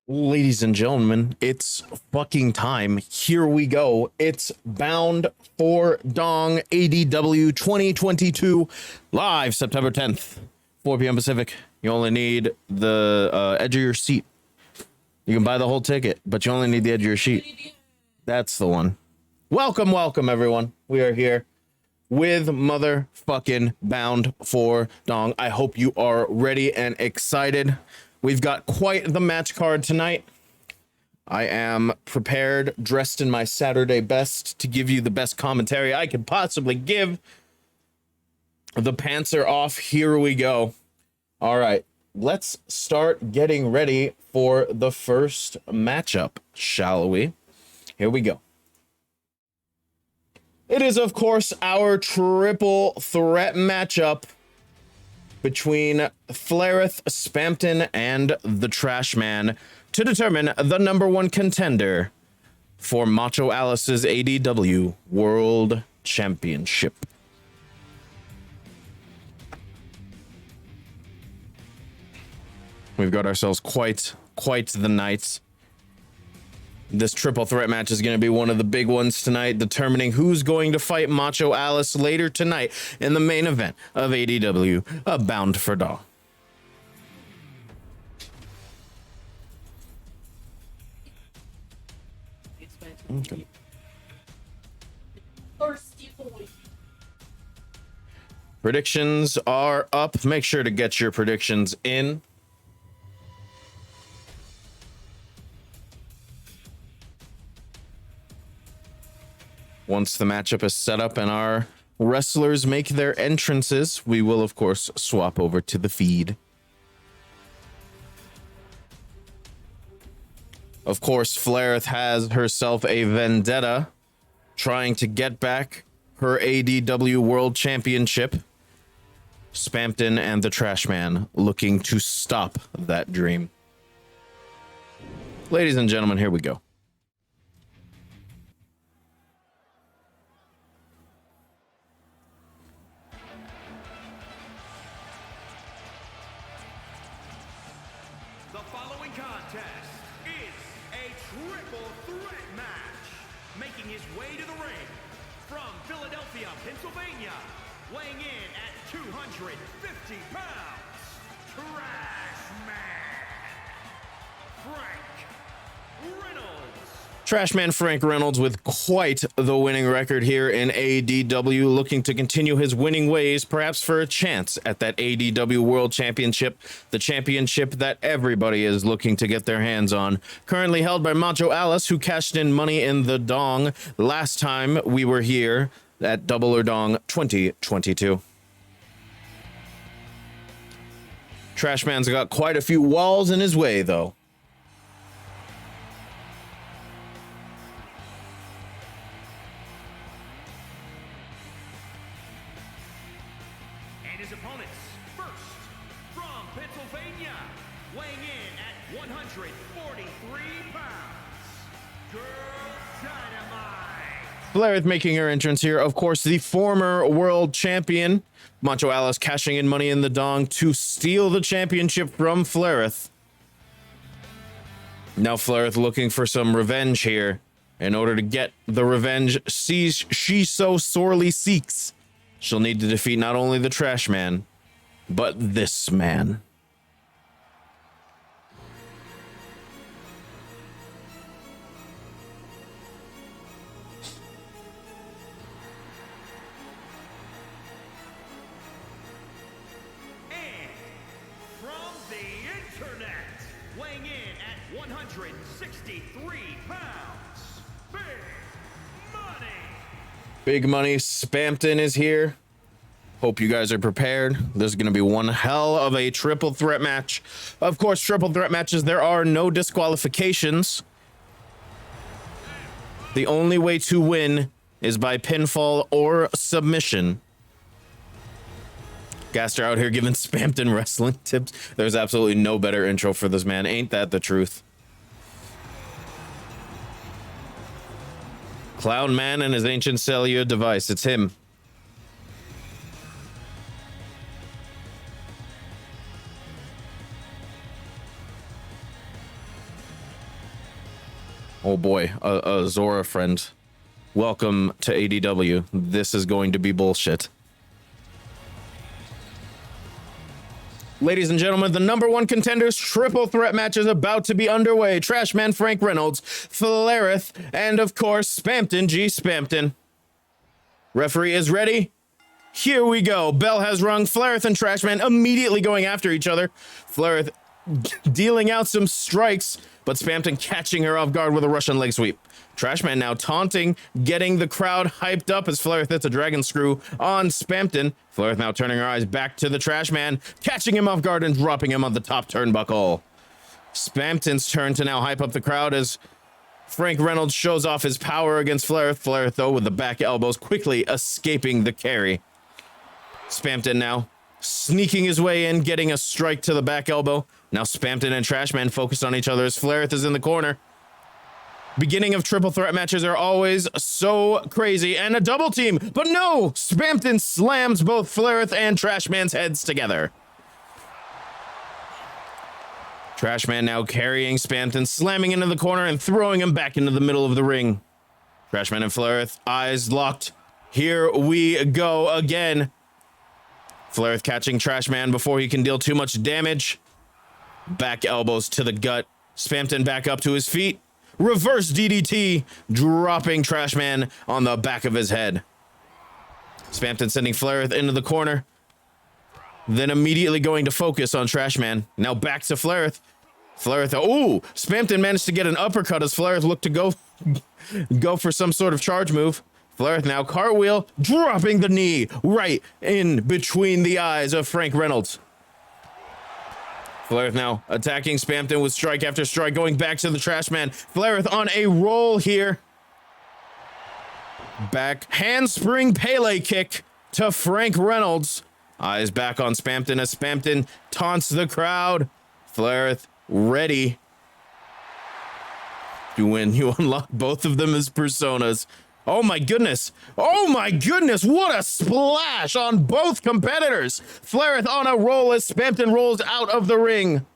Ladies and gentlemen, it's fucking time. Here we go. It's Bound for Dong ADW 2022 live September 10th, 4 p.m. Pacific. You only need the edge of your seat. You can buy the whole ticket, but you only need the edge of your sheet. That's the one. Welcome, everyone. We are here with motherfucking Bound for Dong. I hope you are ready and excited. We've got quite the match card tonight. I am prepared, dressed in my Saturday best to give you the best commentary I could possibly give. The pants are off. Here we go. All right, let's start getting ready for the first matchup, shall we? Here we go. It is, of course, our triple threat matchup between Flareth, Spampton, and the Trash Man to determine the number one contender for Macho Alice's ADW World Championship. We've got ourselves quite the night. This triple threat match is going to be one of the big ones tonight, determining who's going to fight Macho Alice later tonight in the main event of ADW, Bound for Dong. Okay. Predictions are up. Make sure to get your predictions in. Once the matchup is set up and our wrestlers make their entrances, we will, of course, swap over to the feed. Of course, Flareth has herself a vendetta, trying to get back her ADW World Championship. Spampton and the Trash Man looking to stop that dream. Ladies and gentlemen, here we go. Pennsylvania, weighing in at 250 pounds, Trash Man, Frank Reynolds. Trash Man Frank Reynolds with quite the winning record here in ADW, looking to continue his winning ways, perhaps for a chance at that ADW World Championship, the championship that everybody is looking to get their hands on. Currently held by Macho Alice, who cashed in Money in the Dong last time we were here at Double or Dong 2022. Trash Man's got quite a few walls in his way, though. And his opponents, first, from Pennsylvania, weighing in at 143 pounds, Girl Dynamite. Flareth making her entrance here. Of course, the former world champion, Macho Alice cashing in Money in the Dong to steal the championship from Flareth. Now Flareth looking for some revenge here. In order to get the revenge she so sorely seeks, she'll need to defeat not only the Trash Man, but this man. Weighing in at 163 pounds, Big Money. Big Money Spampton is here. Hope you guys are prepared. This is going to be one hell of a triple threat match. Of course, triple threat matches, there are no disqualifications. The only way to win is by pinfall or submission. Gaster out here giving Spampton wrestling tips. There's absolutely no better intro for this man. Ain't that the truth? Clown Man and his ancient cellular device. It's him. Oh boy, a Zora friend. Welcome to ADW. This is going to be bullshit. Ladies and gentlemen, the number one contenders triple threat match is about to be underway. Trashman Frank Reynolds, Flareth, and of course, Spampton G. Spampton. Referee is ready. Here we go. Bell has rung. Flareth and Trashman immediately going after each other. Flareth dealing out some strikes, but Spampton catching her off guard with a Russian leg sweep. Trashman now taunting, getting the crowd hyped up as Flareth hits a dragon screw on Spampton. Flareth now turning her eyes back to the Trashman, catching him off guard and dropping him on the top turnbuckle. Spampton's turn to now hype up the crowd as Frank Reynolds shows off his power against Flareth. Flareth, though, with the back elbows, quickly escaping the carry. Spampton now sneaking his way in, getting a strike to the back elbow. Now Spampton and Trashman focused on each other as Flareth is in the corner. Beginning of triple threat matches are always so crazy, and a double team, but no! Spampton slams both Flareth and Trashman's heads together. Trashman now carrying Spampton, slamming into the corner and throwing him back into the middle of the ring. Trashman and Flareth, eyes locked. Here we go again. Flareth catching Trashman before he can deal too much damage. Back elbows to the gut. Spampton back up to his feet. Reverse DDT, dropping Trashman on the back of his head. Spampton sending Flareth into the corner. Then immediately going to focus on Trashman. Now back to Flareth. Flareth, oh, Spampton managed to get an uppercut as Flareth looked to go for some sort of charge move. Flareth now cartwheel, dropping the knee right in between the eyes of Frank Reynolds. Flareth now attacking Spampton with strike after strike, going back to the Trashman. Flareth on a roll here. Back handspring Pele kick to Frank Reynolds. Eyes back on Spampton as Spampton taunts the crowd. Flareth ready. You win. You unlock both of them as personas. Oh my goodness. Oh my goodness. What a splash on both competitors. Flareth on a roll as Spampton rolls out of the ring.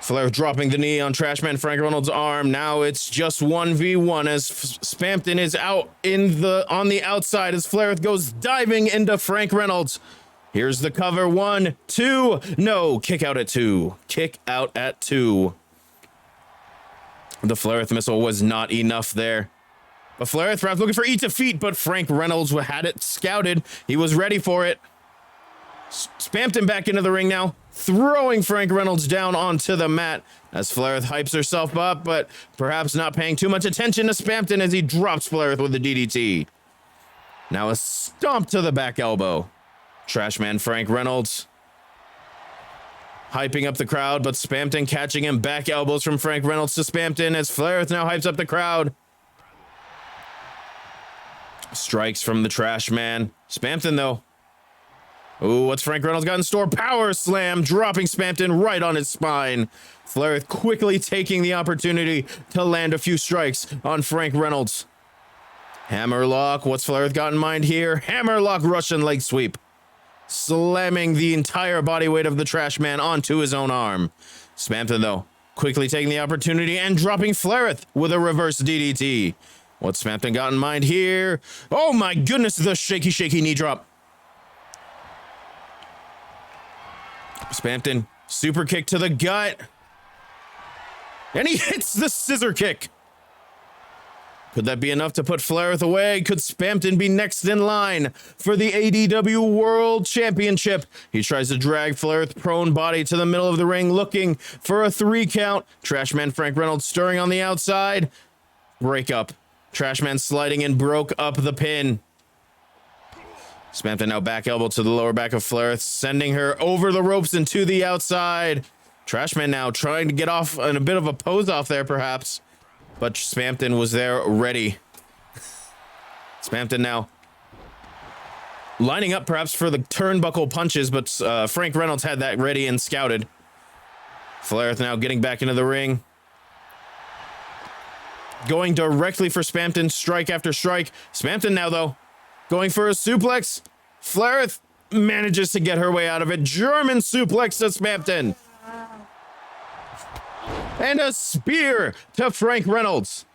Flareth dropping the knee on Trashman Frank Reynolds' arm. Now it's just 1v1 as Spampton is out on the outside as Flareth goes diving into Frank Reynolds. Here's the cover. 1, 2. No, kick out at 2. Kick out at 2. The Flareth missile was not enough there. But Flareth perhaps looking for E to feet, but Frank Reynolds had it scouted. He was ready for it. Spampton back into the ring now, throwing Frank Reynolds down onto the mat as Flareth hypes herself up, but perhaps not paying too much attention to Spampton as he drops Flareth with the DDT. Now a stomp to the back elbow. Trashman Frank Reynolds hyping up the crowd, but Spampton catching him. Back elbows from Frank Reynolds to Spampton as Flareth now hypes up the crowd. Strikes from the Trashman. Spampton, though. Ooh, what's Frank Reynolds got in store? Power slam, dropping Spampton right on his spine. Flareth quickly taking the opportunity to land a few strikes on Frank Reynolds. Hammerlock, what's Flareth got in mind here? Hammerlock Russian leg sweep. Slamming the entire body weight of the Trashman onto his own arm. Spampton, though, quickly taking the opportunity and dropping Flareth with a reverse DDT. What's Spampton got in mind here? Oh my goodness, the shaky knee drop. Spampton, super kick to the gut. And he hits the scissor kick. Could that be enough to put Flareth away? Could Spampton be next in line for the ADW World Championship? He tries to drag Flareth prone body to the middle of the ring, looking for a 3 count. Trashman Frank Reynolds stirring on the outside. Break up. Trashman sliding in, broke up the pin. Spampton now back elbow to the lower back of Flareth, sending her over the ropes and to the outside. Trashman now trying to get off in a bit of a pose off there, perhaps. But Spampton was there ready. Spampton now lining up perhaps for the turnbuckle punches, but Frank Reynolds had that ready and scouted. Flareth now getting back into the ring. Going directly for Spampton, strike after strike. Spampton now, though, going for a suplex. Flareth manages to get her way out of it. German suplex to Spampton. and a spear to Frank Reynolds.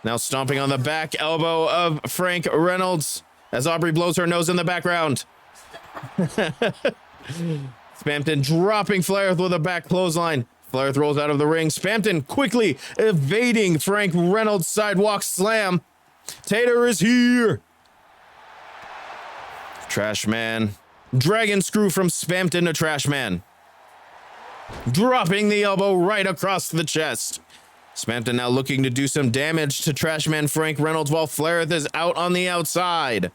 Now stomping on the back elbow of Frank Reynolds as Aubrey blows her nose in the background. Spampton dropping Flair with a back clothesline. Flair rolls out of the ring. Spampton quickly evading Frank Reynolds' sidewalk slam. Tater is here. Trash Man. Dragon screw from Spampton to Trash Man. Dropping the elbow right across the chest. Spampton now looking to do some damage to Trash Man Frank Reynolds while Flair is out on the outside.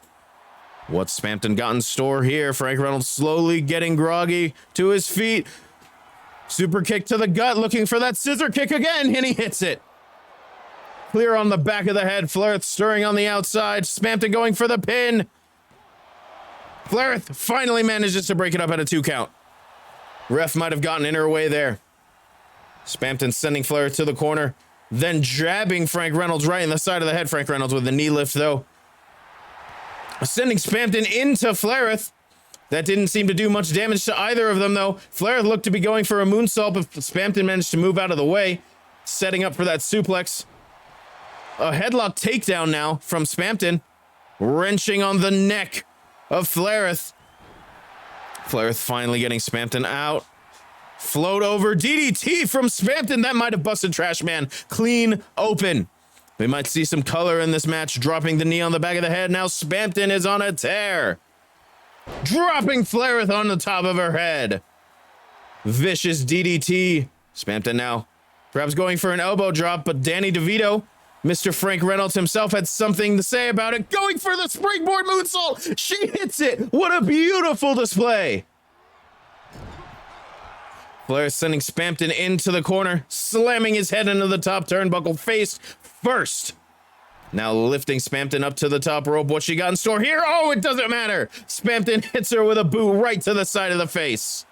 What's Spampton got in store here? Frank Reynolds slowly getting groggy to his feet. Super kick to the gut, looking for that scissor kick again, and he hits it. Clear on the back of the head. Flair stirring on the outside. Spampton going for the pin. Flair finally manages to break it up at a 2 count. Ref might have gotten in her way there. Spampton sending Flair to the corner, then jabbing Frank Reynolds right in the side of the head. Frank Reynolds with the knee lift, though. Sending Spampton into Flaireth. That didn't seem to do much damage to either of them, though. Flair looked to be going for a moonsault, but Spampton managed to move out of the way, setting up for that suplex. A headlock takedown now from Spampton, wrenching on the neck of Flaireth. Flaireth finally getting Spampton out. Float over DDT from Spampton. That might have busted Trash Man clean open. We might see some color in this match, dropping the knee on the back of the head. Now Spampton is on a tear. Dropping Flaireth on the top of her head. Vicious DDT. Spampton now perhaps going for an elbow drop, but Danny DeVito, Mr. Frank Reynolds himself, had something to say about it. Going for the springboard moonsault. She hits it. What a beautiful display. Flair sending Spampton into the corner, slamming his head into the top turnbuckle face first. Now lifting Spampton up to the top rope. What she got in store here? Oh, it doesn't matter. Spampton hits her with a boot right to the side of the face.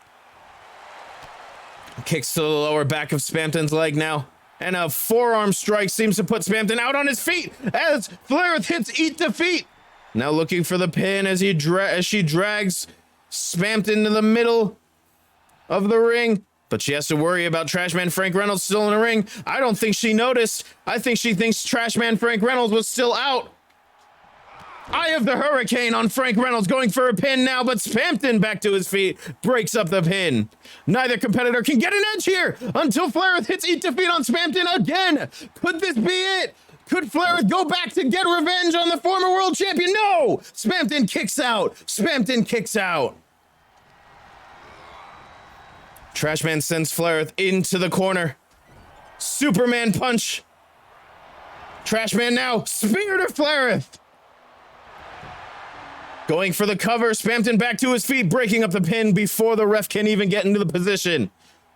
Kicks to the lower back of Spampton's leg now. And a forearm strike seems to put Spampton out on his feet as Flair hits Eat Defeat. Now looking for the pin as she drags Spampton to the middle of the ring. But she has to worry about Trash Man Frank Reynolds still in the ring. I don't think she noticed. I think she thinks Trash Man Frank Reynolds was still out. Eye of the Hurricane on Frank Reynolds, going for a pin now, but Spampton back to his feet, breaks up the pin. Neither competitor can get an edge here until Flair hits Eat Defeat on Spampton again. Could this be it? Could Flair go back to get revenge on the former world champion? No! Spampton kicks out. Spampton kicks out. Trashman sends Flair into the corner. Superman punch. Trashman now spear to Flair. Going for the cover. Spampton back to his feet, breaking up the pin before the ref can even get into the position.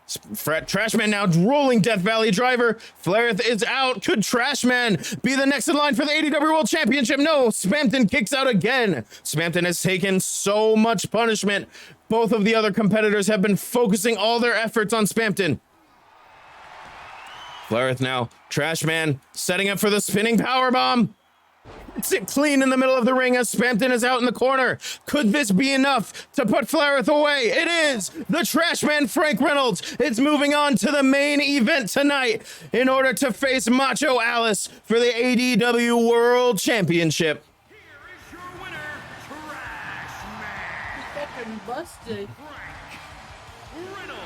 Trashman now rolling Death Valley driver. Flair is out. Could Trashman be the next in line for the ADW World Championship? No, Spampton kicks out again. Spampton has taken so much punishment. Both of the other competitors have been focusing all their efforts on Spampton. Flair now. Trashman setting up for the spinning powerbomb. It's it clean in the middle of the ring as Spampton is out in the corner. Could this be enough to put Flair away? It is. The Trash Man Frank Reynolds is moving on to the main event tonight in order to face Macho Alice for the ADW World Championship. Here is your winner, Trash Man Fucking busted. Frank Reynolds.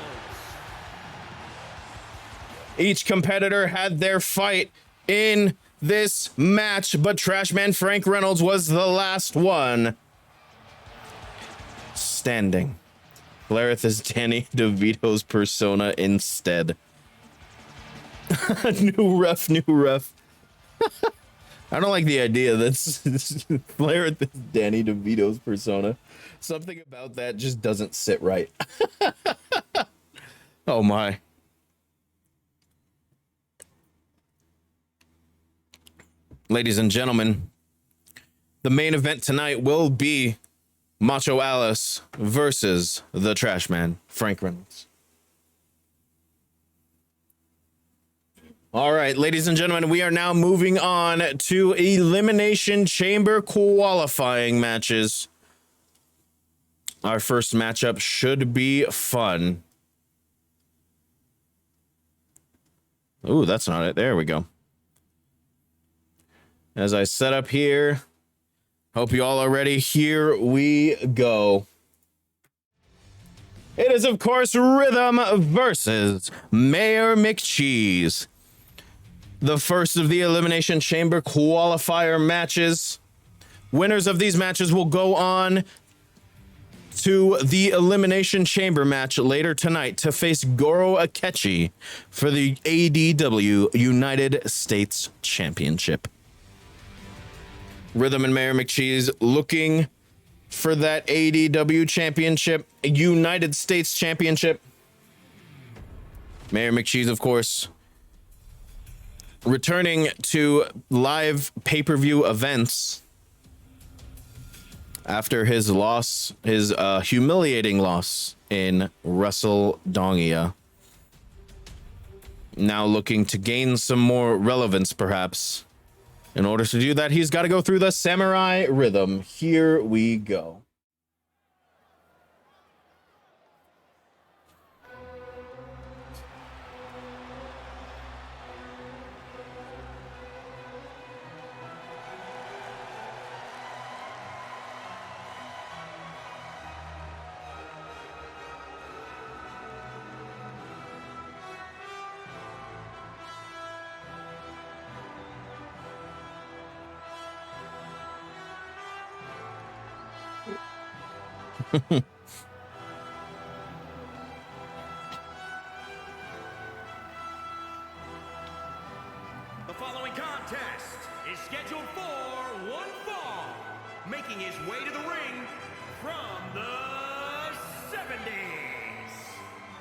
Each competitor had their fight in this match, but Trashman Frank Reynolds was the last one standing. Flaireth is Danny DeVito's persona instead. New ref, new ref. I don't like the idea that Flaireth is Danny DeVito's persona. Something about that just doesn't sit right. Oh my. Ladies and gentlemen, the main event tonight will be Macho Alice versus the Trash Man, Frank Reynolds. All right, ladies and gentlemen, we are now moving on to Elimination Chamber qualifying matches. Our first matchup should be fun. Ooh, that's not it. There we go. As I set up here, hope you all are ready. Here we go. It is, of course, Rhythm versus Mayor McCheese. The first of the Elimination Chamber qualifier matches. Winners of these matches will go on to the Elimination Chamber match later tonight to face Goro Akechi for the ADW United States Championship. Rhythm and Mayor McCheese looking for that ADW Championship, United States Championship. Mayor McCheese, of course, returning to live pay-per-view events after his loss, his humiliating loss in WrestleDongia. Now looking to gain some more relevance, perhaps. In order to do that, he's got to go through the Samurai Rhythm. Here we go. The following contest is scheduled for one fall, making his way to the ring from the 70s.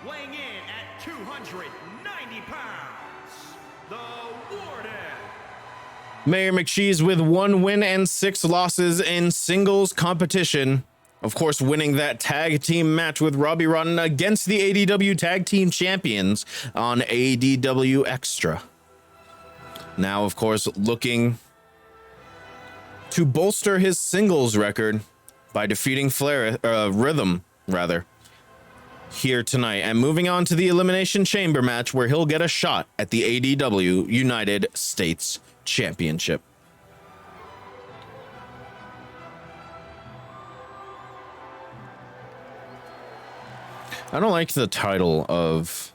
Weighing in at 290 pounds, the Warden. Mayor McCheese with 1 win and 6 losses in singles competition. Of course, winning that tag team match with Robbie Rotten against the ADW Tag Team Champions on ADW Extra. Now, of course, looking to bolster his singles record by defeating Rhythm, here tonight. And moving on to the Elimination Chamber match where he'll get a shot at the ADW United States Championship. I don't like the title of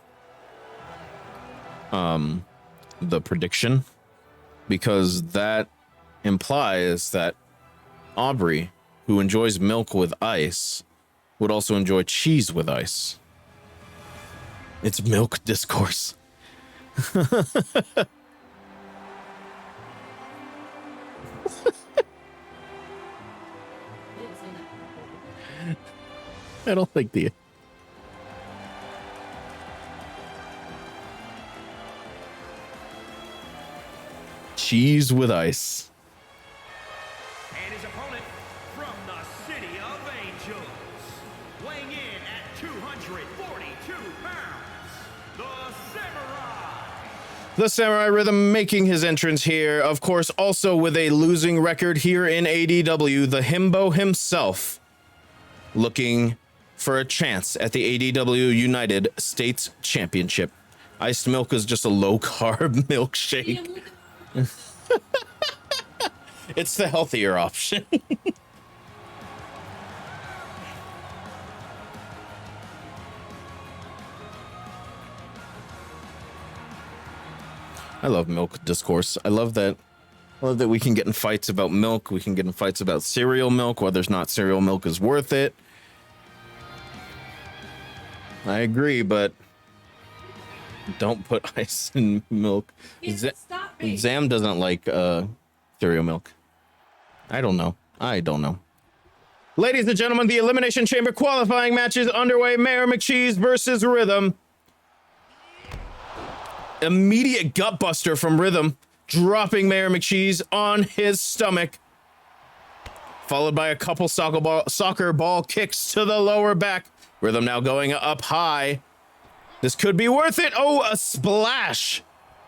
the prediction, because that implies that Aubrey, who enjoys milk with ice, would also enjoy cheese with ice. It's milk discourse. I don't think the cheese with ice. And his opponent from the City of Angels, weighing in at 242 pounds, the Samurai. The Samurai Rhythm making his entrance here, of course, also with a losing record here in ADW, the Himbo himself, looking for a chance at the ADW United States Championship. Iced milk is just a low-carb milkshake. It's the healthier option. I love milk discourse. I love that we can get in fights about milk. We can get in fights about cereal milk, whether or not cereal milk is worth it. I agree, but don't put ice in milk. Zam doesn't like cereal milk. I don't know. Ladies and gentlemen, the Elimination Chamber qualifying match is underway. Mayor McCheese versus Rhythm. Immediate gutbuster from Rhythm, dropping Mayor McCheese on his stomach, followed by a couple soccer ball kicks to the lower back. Rhythm now going up high. This could be worth it. Oh, a splash.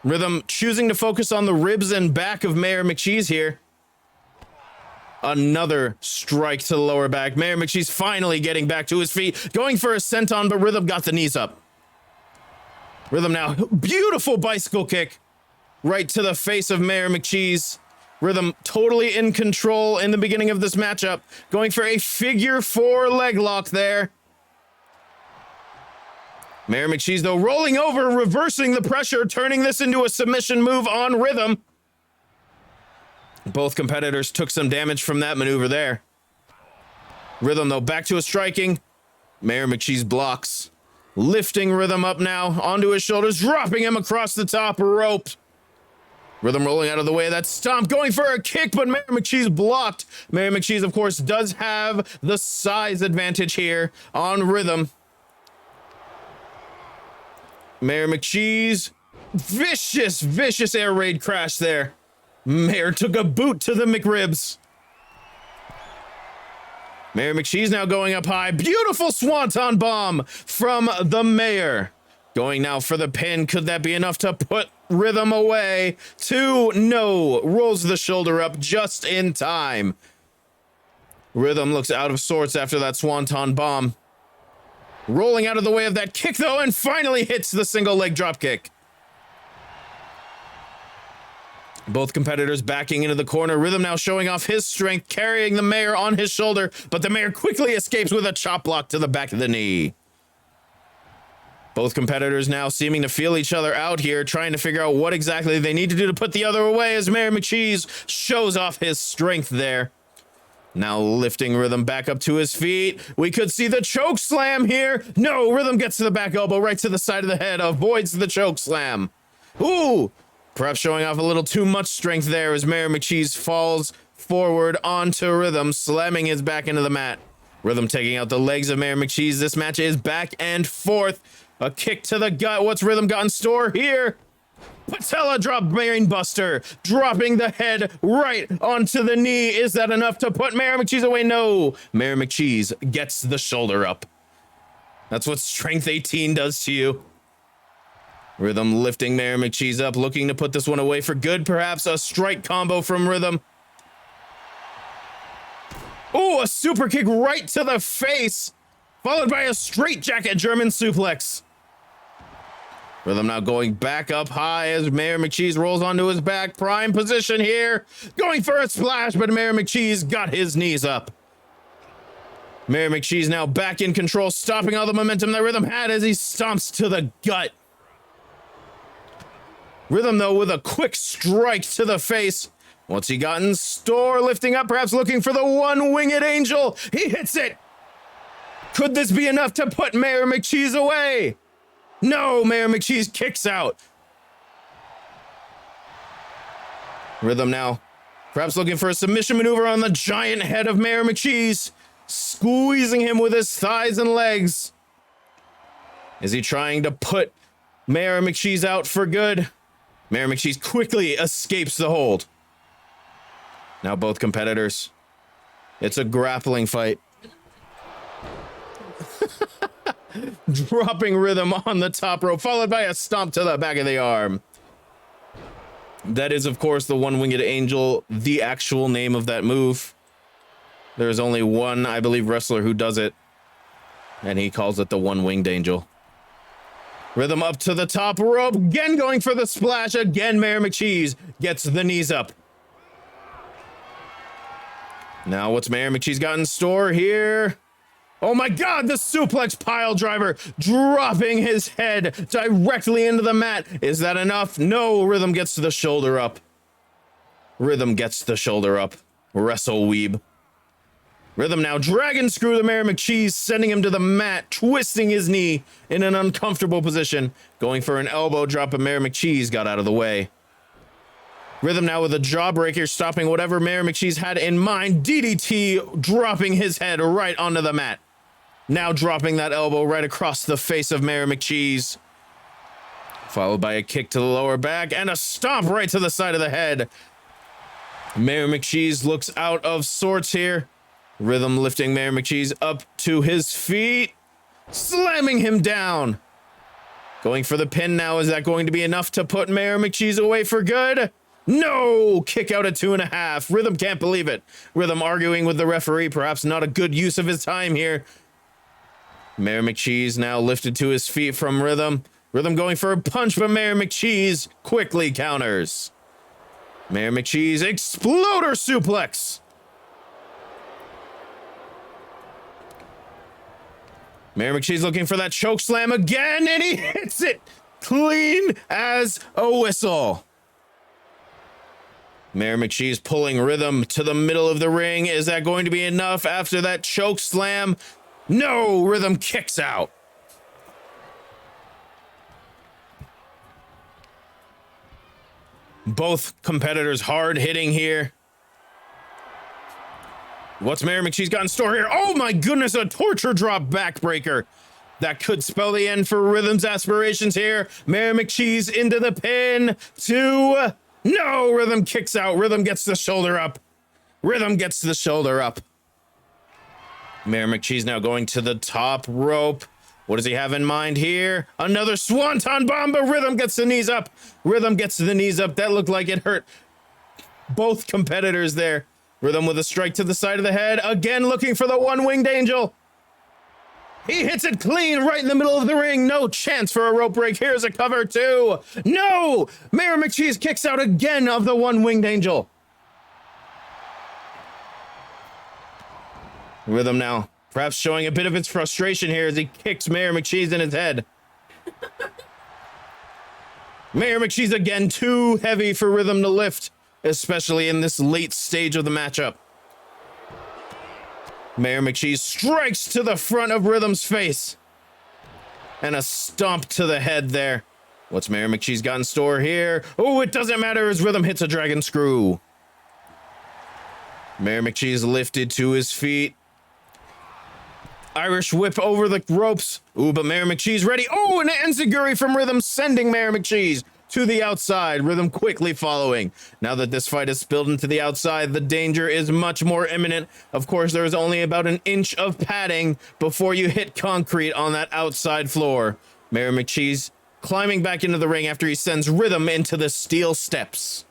Rhythm choosing to focus on the ribs and back of Mayor McCheese here. Another strike to the lower back. Mayor McCheese finally getting back to his feet, going for a senton, but Rhythm got the knees up. Rhythm now, beautiful bicycle kick right to the face of Mayor McCheese. Rhythm totally in control in the beginning of this matchup, going for a figure 4 leg lock there. Mayor McCheese, though, rolling over, reversing the pressure, turning this into a submission move on Rhythm. Both competitors took some damage from that maneuver there. Rhythm, though, back to a striking. Mayor McCheese blocks, lifting Rhythm up now onto his shoulders, dropping him across the top rope. Rhythm rolling out of the way of that stomp, going for a kick, but Mayor McCheese blocked. Mayor McCheese, of course, does have the size advantage here on Rhythm. Mayor McCheese, vicious air raid crash there. Mayor took a boot to the McRibs. Mayor McCheese now going up high. Beautiful swanton bomb from the Mayor. Going now for the pin. Could that be enough to put Rhythm away? 2, no. Rolls the shoulder up just in time. Rhythm looks out of sorts after that swanton bomb. Rolling out of the way of that kick, though, and finally hits the single leg drop kick. Both competitors backing into the corner. Rhythm now showing off his strength, carrying the Mayor on his shoulder, but the Mayor quickly escapes with a chop block to the back of the knee. Both competitors now seeming to feel each other out here, trying to figure out what exactly they need to do to put the other away as Mayor McCheese shows off his strength there. Now lifting Rhythm back up to his feet. We could see the choke slam here. No, Rhythm gets to the back elbow right to the side of the head, avoids the choke slam. Ooh, perhaps showing off a little too much strength there as Mayor McCheese falls forward onto Rhythm, slamming his back into the mat. Rhythm taking out the legs of Mayor McCheese. This match is back and forth. A kick to the gut. What's Rhythm got in store here? Patella drop brain buster, dropping the head right onto the knee. Is that enough to put Mayor McCheese away? No. Mayor McCheese gets the shoulder up. That's what Strength 18 does to you. Rhythm lifting Mayor McCheese up, looking to put this one away for good. Perhaps a strike combo from Rhythm. Oh, a super kick right to the face, followed by a straight jacket German suplex. Rhythm now going back up high as Mayor McCheese rolls onto his back. Prime position here. Going for a splash, but Mayor McCheese got his knees up. Mayor McCheese now back in control, stopping all the momentum that Rhythm had as he stomps to the gut. Rhythm, though, with a quick strike to the face. What's he got in store? Lifting up, perhaps looking for the one-winged angel. He hits it. Could this be enough to put Mayor McCheese away? No, Mayor McCheese kicks out. Rhythm now, perhaps looking for a submission maneuver on the giant head of Mayor McCheese, squeezing him with his thighs and legs. Is he trying to put Mayor McCheese out for good? Mayor McCheese quickly escapes the hold. Now both competitors. It's a grappling fight. Dropping Rhythm on the top rope, followed by a stomp to the back of the arm. That is, of course, the one-winged angel, the actual name of that move. There's only one, I believe, wrestler who does it, and he calls it the one-winged angel. Rhythm up to the top rope, again going for the splash. Again, Mayor McCheese gets the knees up. Now, what's Mayor McCheese got in store here? Oh my God, the suplex pile driver, dropping his head directly into the mat. Is that enough? No, Rhythm gets the shoulder up. Rhythm gets the shoulder up. Wrestle weeb. Rhythm now dragon screw the Mayor McCheese, sending him to the mat, twisting his knee in an uncomfortable position. Going for an elbow drop, but Mayor McCheese got out of the way. Rhythm now with a jawbreaker, stopping whatever Mayor McCheese had in mind. DDT dropping his head right onto the mat. Now dropping that elbow right across the face of Mayor McCheese. Followed by a kick to the lower back and a stomp right to the side of the head. Mayor McCheese looks out of sorts here. Rhythm lifting Mayor McCheese up to his feet, slamming him down. Going for the pin now. Is that going to be enough to put Mayor McCheese away for good? No! Kick out at 2.5. Rhythm can't believe it. Rhythm arguing with the referee. Perhaps not a good use of his time here. Mayor McCheese now lifted to his feet from Rhythm. Rhythm going for a punch, but Mayor McCheese quickly counters. Mayor McCheese exploder suplex. Mayor McCheese looking for that choke slam again, and he hits it clean as a whistle. Mayor McCheese pulling Rhythm to the middle of the ring. Is that going to be enough after that choke slam? No, Rhythm kicks out. Both competitors hard hitting here. What's Mayor McCheese got in store here? Oh my goodness, a torture drop backbreaker. That could spell the end for Rhythm's aspirations here. Mayor McCheese into the pin. Two. No, Rhythm kicks out. Rhythm gets the shoulder up. Rhythm gets the shoulder up. Mayor McCheese now going to the top rope. What does he have in mind here? Another swanton bomb, but Rhythm gets the knees up. Rhythm gets the knees up. That looked like it hurt both competitors there. Rhythm with a strike to the side of the head. Again, looking for the one-winged angel. He hits it clean right in the middle of the ring. No chance for a rope break. Here's a cover two. No! Mayor McCheese kicks out again of the one-winged angel. Rhythm now, perhaps showing a bit of its frustration here as he kicks Mayor McCheese in his head. Mayor McCheese again, too heavy for Rhythm to lift, especially in this late stage of the matchup. Mayor McCheese strikes to the front of Rhythm's face. And a stomp to the head there. What's Mayor McCheese got in store here? Oh, it doesn't matter as Rhythm hits a dragon screw. Mayor McCheese lifted to his feet. Irish whip over the ropes. Ooh, but Mayor McCheese ready. Oh, an enziguri from Rhythm sending Mayor McCheese to the outside. Rhythm quickly following. Now that this fight has spilled into the outside, the danger is much more imminent. Of course, there is only about an inch of padding before you hit concrete on that outside floor. Mayor McCheese climbing back into the ring after he sends Rhythm into the steel steps.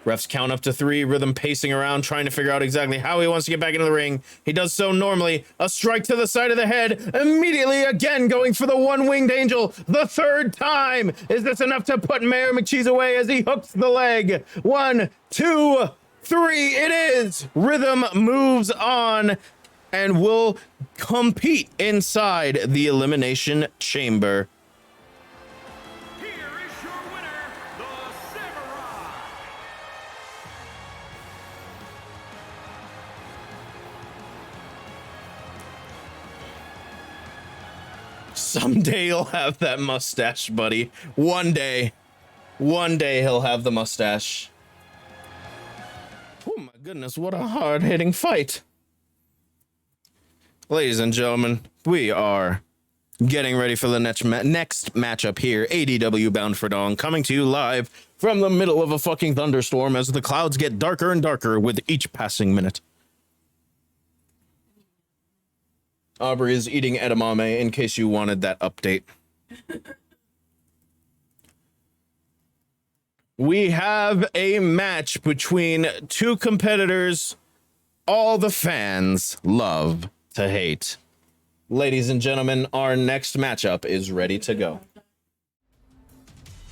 Refs count up to three. Rhythm pacing around, trying to figure out exactly how he wants to get back into the ring. He does so normally. A strike to the side of the head. Immediately again going for the one-winged angel. The third time. Is this enough to put Mayor McCheese away as he hooks the leg? 1, 2, 3. It is. Rhythm moves on and will compete inside the Elimination Chamber. Here is your winner, the Samurai. Someday he'll have that mustache, buddy. One day he'll have the mustache. Oh my goodness, what a hard-hitting fight. Ladies and gentlemen, we are getting ready for the next matchup here. ADW Bound for Dong, coming to you live from the middle of a fucking thunderstorm as the clouds get darker and darker with each passing minute. Aubrey is eating edamame in case you wanted that update. We have a match between two competitors all the fans love to hate. Ladies and gentlemen, our next matchup is ready to go.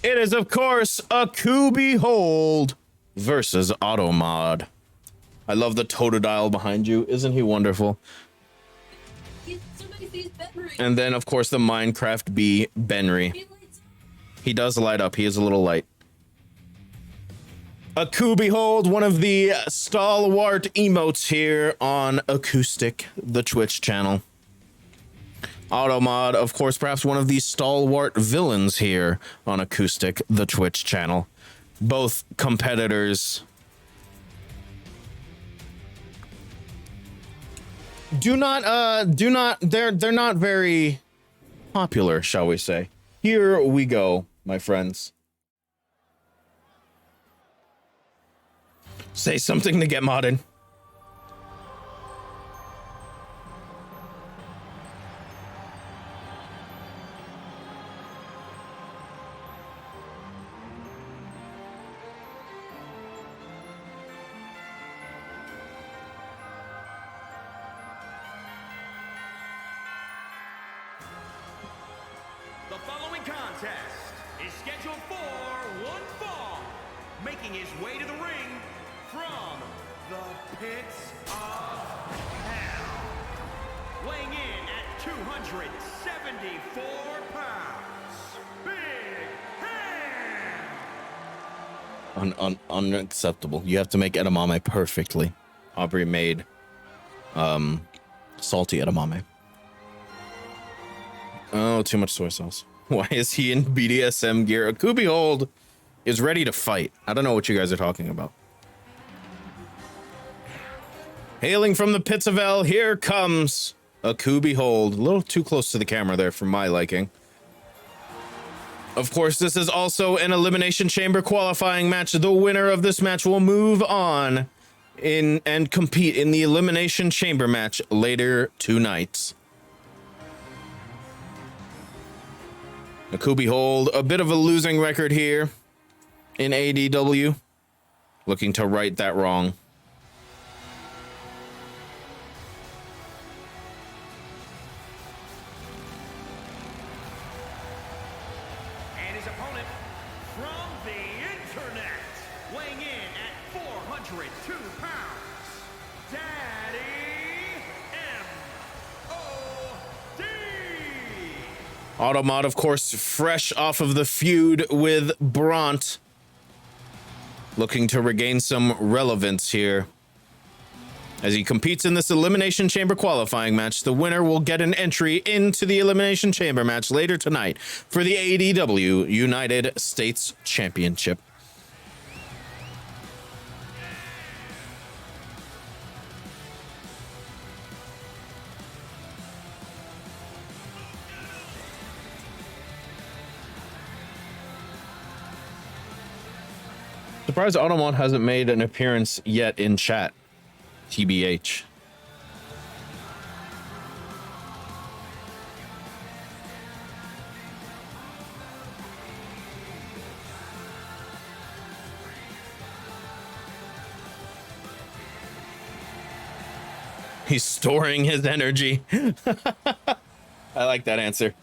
It is, of course, Aku Behold versus Automod. I love the Totodile behind you. Isn't he wonderful? And then, of course, the Minecraft bee, Benry. He does light up. He is a little light. Aku Behold, one of the stalwart emotes here on Acoustic, the Twitch channel. Automod, of course, perhaps one of the stalwart villains here on Acoustic, the Twitch channel. Both competitors they're not very popular, shall we say. Here we go, my friends. Say something to get modded. The following contest is scheduled for one fall, making his way to the ring from the pits of hell, weighing in at 274 pounds, Big Hand! Unacceptable. You have to make edamame perfectly. Aubrey made salty edamame. Oh, too much soy sauce. Why is he in BDSM gear? Akubi Hold is ready to fight. I don't know what you guys are talking about. Hailing from the pits of hell, here comes Akubi Hold. A little too close to the camera there for my liking. Of course, this is also an Elimination Chamber qualifying match. The winner of this match will move on and compete in the Elimination Chamber match later tonight. Akubi Hold, a bit of a losing record here in ADW. Looking to right that wrong. And his opponent from the internet, weighing in at 402 pounds, Daddy M.O.D. Automod, of course, fresh off of the feud with Bront. Looking to regain some relevance here. As he competes in this Elimination Chamber qualifying match, the winner will get an entry into the Elimination Chamber match later tonight for the ADW United States Championship. Surprised Automod hasn't made an appearance yet in chat. TBH. He's storing his energy. I like that answer.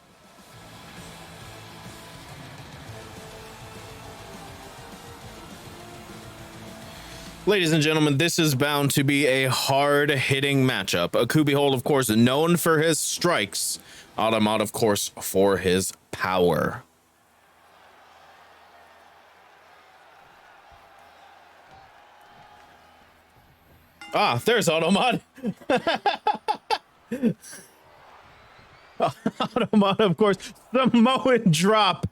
Ladies and gentlemen, this is bound to be a hard-hitting matchup. Akubi Hold, of course, known for his strikes. Automod, of course, for his power. Ah, there's Automod. Automod, of course, Samoan drop.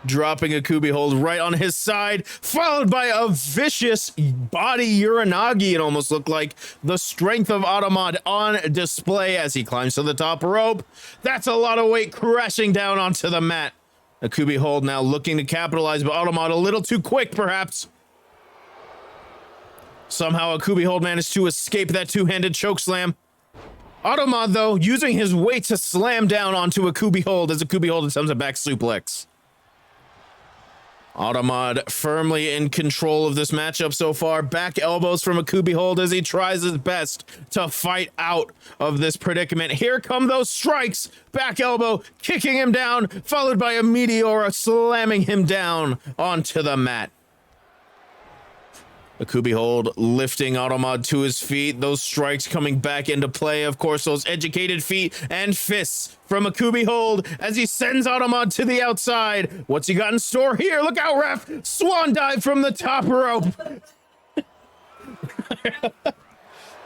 Dropping Akubi Hold right on his side, followed by a vicious body Uranagi. It almost looked like the strength of Automod on display as he climbs to the top rope. That's a lot of weight crashing down onto the mat. Akubi Hold now looking to capitalize, but Automod a little too quick, perhaps. Somehow Akubi Hold managed to escape that two-handed chokeslam. Automod, though, using his weight to slam down onto Akubi Hold as Akubi Hold attempts a back suplex. Automod firmly in control of this matchup so far. Back elbows from Akubi Hold as he tries his best to fight out of this predicament. Here come those strikes. Back elbow, kicking him down, followed by a Meteora slamming him down onto the mat. Akubi Hold lifting Automod to his feet. Those strikes coming back into play. Of course, those educated feet and fists from Akubi Hold as he sends Automod to the outside. What's he got in store here? Look out, ref! Swan dive from the top rope.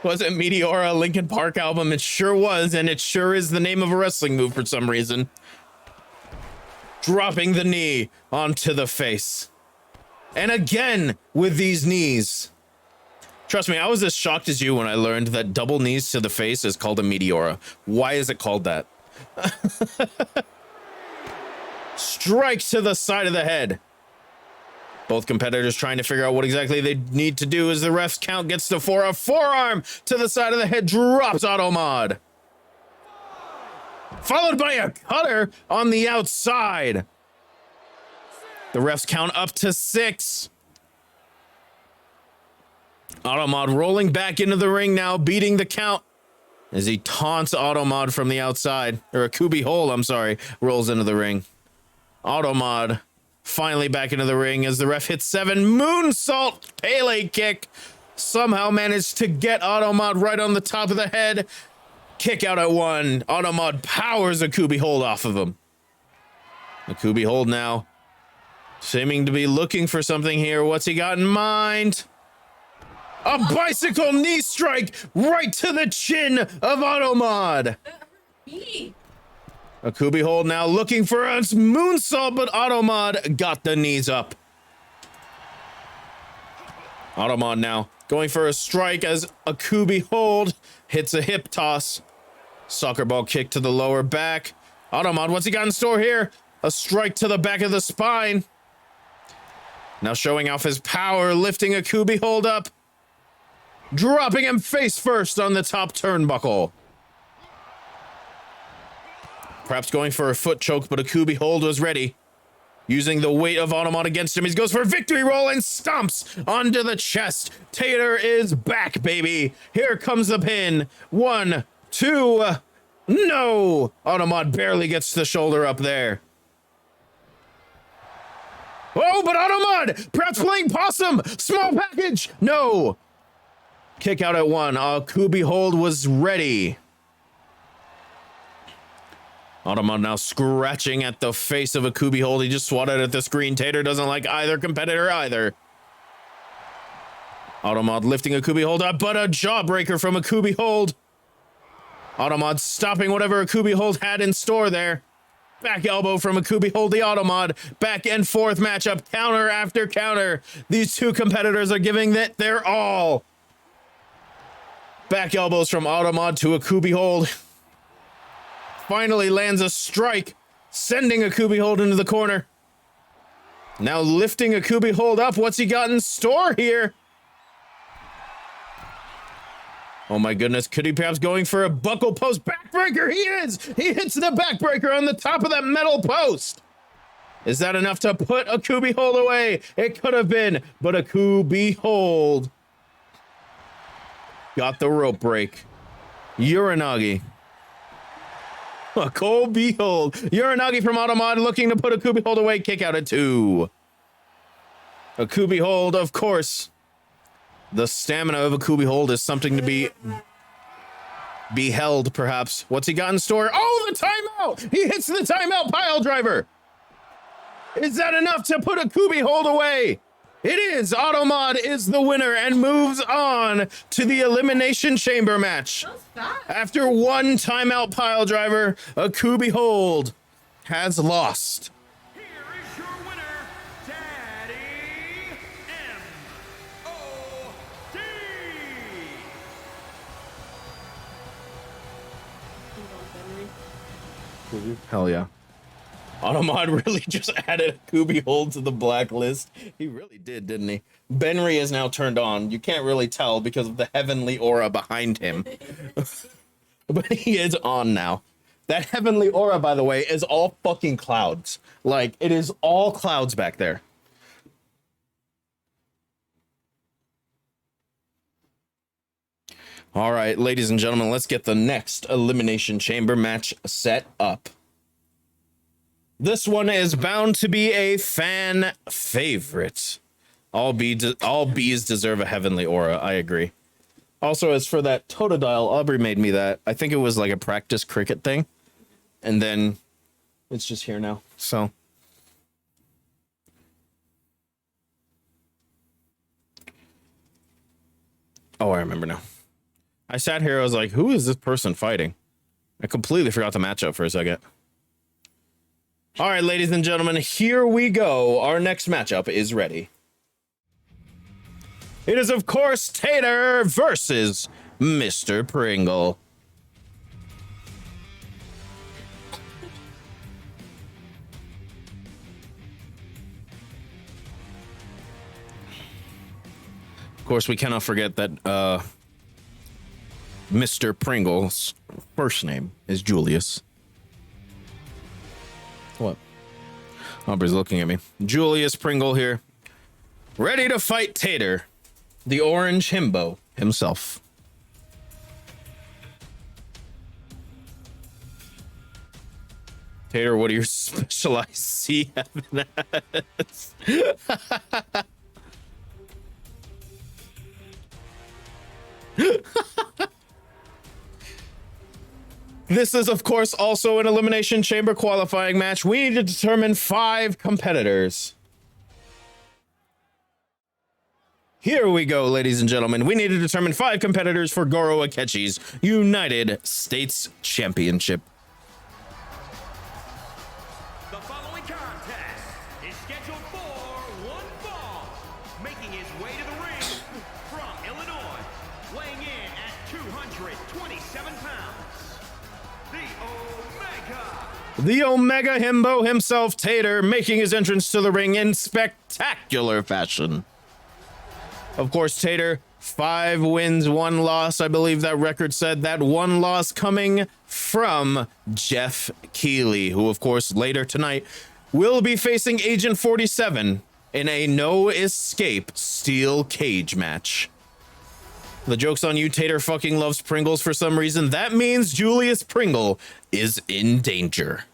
Was it Meteora, Linkin Park album? It sure was, and it sure is the name of a wrestling move for some reason. Dropping the knee onto the face. And again with these knees. Trust me, I was as shocked as you when I learned that double knees to the face is called a Meteora. Why is it called that? Strikes to the side of the head. Both competitors trying to figure out what exactly they need to do as the ref's count gets to 4. A forearm to the side of the head drops Automod. Followed by a cutter on the outside. The refs count up to 6. Automod rolling back into the ring now, beating the count. as he taunts Automod from the outside, or Akubi Hold, I'm sorry, rolls into the ring. Automod finally back into the ring as the ref hits 7 moonsault Pele kick. Somehow managed to get Automod right on the top of the head. Kick out at 1. Automod powers Akubi Hold off of him. Akubi Hold now seeming to be looking for something here. What's he got in mind? A bicycle knee strike right to the chin of Automod. Akubi Hold now looking for a moonsault, but Automod got the knees up. Automod now going for a strike as Akubi Hold hits a hip toss. Soccer ball kick to the lower back. Automod, what's he got in store here? A strike to the back of the spine. Now showing off his power, lifting Akubi Hold up. Dropping him face first on the top turnbuckle. Perhaps going for a foot choke, but Akubi Hold was ready. Using the weight of Automod against him, he goes for a victory roll and stomps onto the chest. Tater is back, baby. Here comes the pin. 1, 2, no! Automod barely gets the shoulder up there. Oh, but Automod, perhaps playing possum. Small package. No. Kick out at 1. Akubi Hold was ready. Automod now scratching at the face of Akubi Hold. He just swatted at the screen. Tater doesn't like either competitor either. Automod lifting Akubi Hold up, but a jawbreaker from Akubi Hold. Automod stopping whatever Akubi Hold had in store there. Back elbow from Akubi Hold the Automod. Back and forth matchup, counter after counter. These two competitors are giving it their all. Back elbows from Automod to Akubi Hold. Finally lands a strike, sending Akubi Hold into the corner. Now lifting Akubi Hold up. What's he got in store here? Oh my goodness, could he perhaps going for a buckle post backbreaker? He is! He hits the backbreaker on the top of that metal post. Is that enough to put Akubi Hold away? It could have been, but Akubi Hold got the rope break. Uranagi. Akubi Hold. Uranagi from Automod looking to put Akubi Hold away. Kick out at 2. Akubi Hold, of course. The stamina of Akubi Hold is something to be beheld, perhaps. What's he got in store? Oh, the timeout! He hits the timeout pile driver. Is that enough to put Akubi Hold away? It is. Automod is the winner and moves on to the Elimination Chamber match. After 1 timeout pile driver, Akubi Hold has lost. Here is your winner, Daddy M.O.D. Hell yeah. Automod really just added Akubi Hold to the blacklist. He really did, didn't he? Benry is now turned on. You can't really tell because of the heavenly aura behind him. But he is on now. That heavenly aura, by the way, is all fucking clouds. Like, it is all clouds back there. All right, ladies and gentlemen, let's get the next Elimination Chamber match set up. This one is bound to be a fan favorite. All bees deserve a heavenly aura. I agree. Also, as for that Totodile, Aubrey made me that. I think it was like a practice cricket thing. And then it's just here now. So. Oh, I remember now. I sat here. I was like, who is this person fighting? I completely forgot the matchup for a second. All right, ladies and gentlemen, here we go. Our next matchup is ready. It is, of course, Tater versus Mr. Pringle. Of course, we cannot forget that Mr. Pringle's first name is Julius. What? Aubrey's looking at me. Julius Pringle here. Ready to fight Tater, the orange himbo himself. Tater, what are your specialized CMS? This is, of course, also an Elimination Chamber qualifying match. We need to determine 5 competitors. Here we go, ladies and gentlemen. We need to determine 5 competitors for Goro Akechi's United States Championship. The following contest is scheduled for one fall. Making his way to the ring from Illinois, weighing in at 227 pounds, The Omega Himbo himself, Tater, making his entrance to the ring in spectacular fashion. Of course, Tater, 5 wins, 1 loss. I believe that record said that 1 loss coming from Jeff Keighley, who, of course, later tonight will be facing Agent 47 in a no-escape steel cage match. The joke's on you, Tater fucking loves Pringles for some reason. That means Julius Pringle is in danger.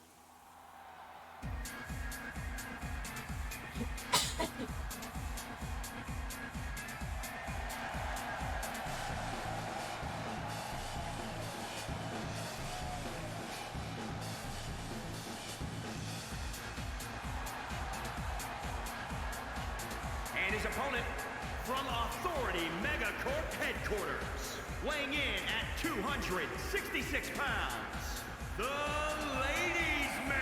and his opponent from Authority Megacorp Headquarters, weighing in at 266 pounds, the Ladies Man.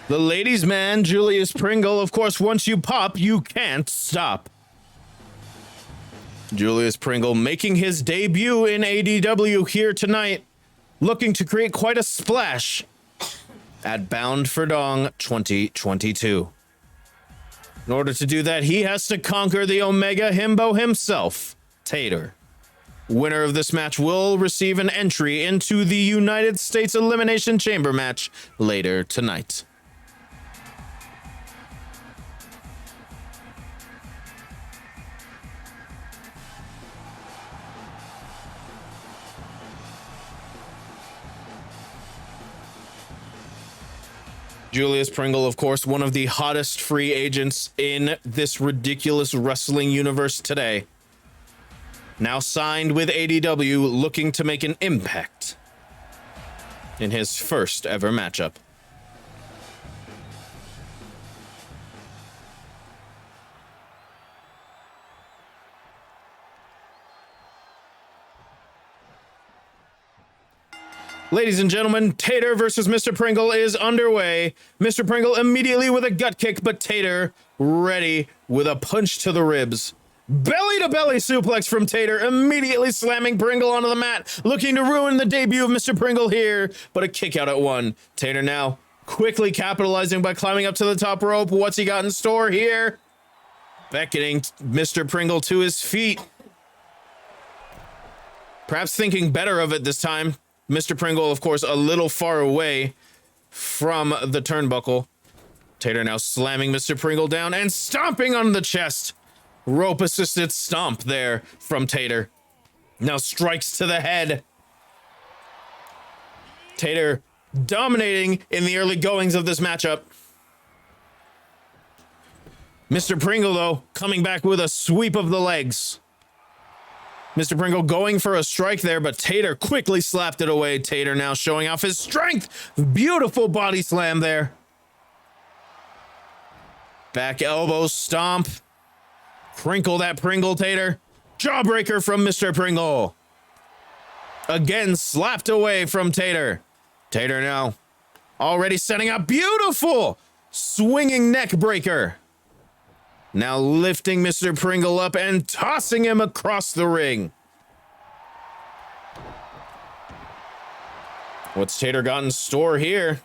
The Ladies Man, Julius Pringle. Of course, once you pop, you can't stop. Julius Pringle making his debut in ADW here tonight, looking to create quite a splash at Bound for Dong 2022. In order to do that, he has to conquer the Omega Himbo himself, Tater. Winner of this match will receive an entry into the United States Elimination Chamber match later tonight. Julius Pringle, of course, one of the hottest free agents in this ridiculous wrestling universe today. Now signed with ADW, looking to make an impact in his first ever matchup. Ladies and gentlemen, Tater versus Mr. Pringle is underway. Mr. Pringle immediately with a gut kick, but Tater ready with a punch to the ribs. Belly to belly suplex from Tater, immediately slamming Pringle onto the mat, looking to ruin the debut of Mr. Pringle here, but a kick out at 1. Tater now quickly capitalizing by climbing up to the top rope. What's he got in store here? Beckoning Mr. Pringle to his feet. Perhaps thinking better of it this time. Mr. Pringle, of course, a little far away from the turnbuckle. Tater now slamming Mr. Pringle down and stomping on the chest. Rope-assisted stomp there from Tater. Now strikes to the head. Tater dominating in the early goings of this matchup. Mr. Pringle, though, coming back with a sweep of the legs. Mr. Pringle going for a strike there, but Tater quickly slapped it away. Tater now showing off his strength. Beautiful body slam there. Back elbow stomp. Crinkle that Pringle, Tater. Jawbreaker from Mr. Pringle. Again, slapped away from Tater. Tater now already setting up beautiful swinging neck breaker. Now lifting Mr. Pringle up and tossing him across the ring. What's Tater got in store here?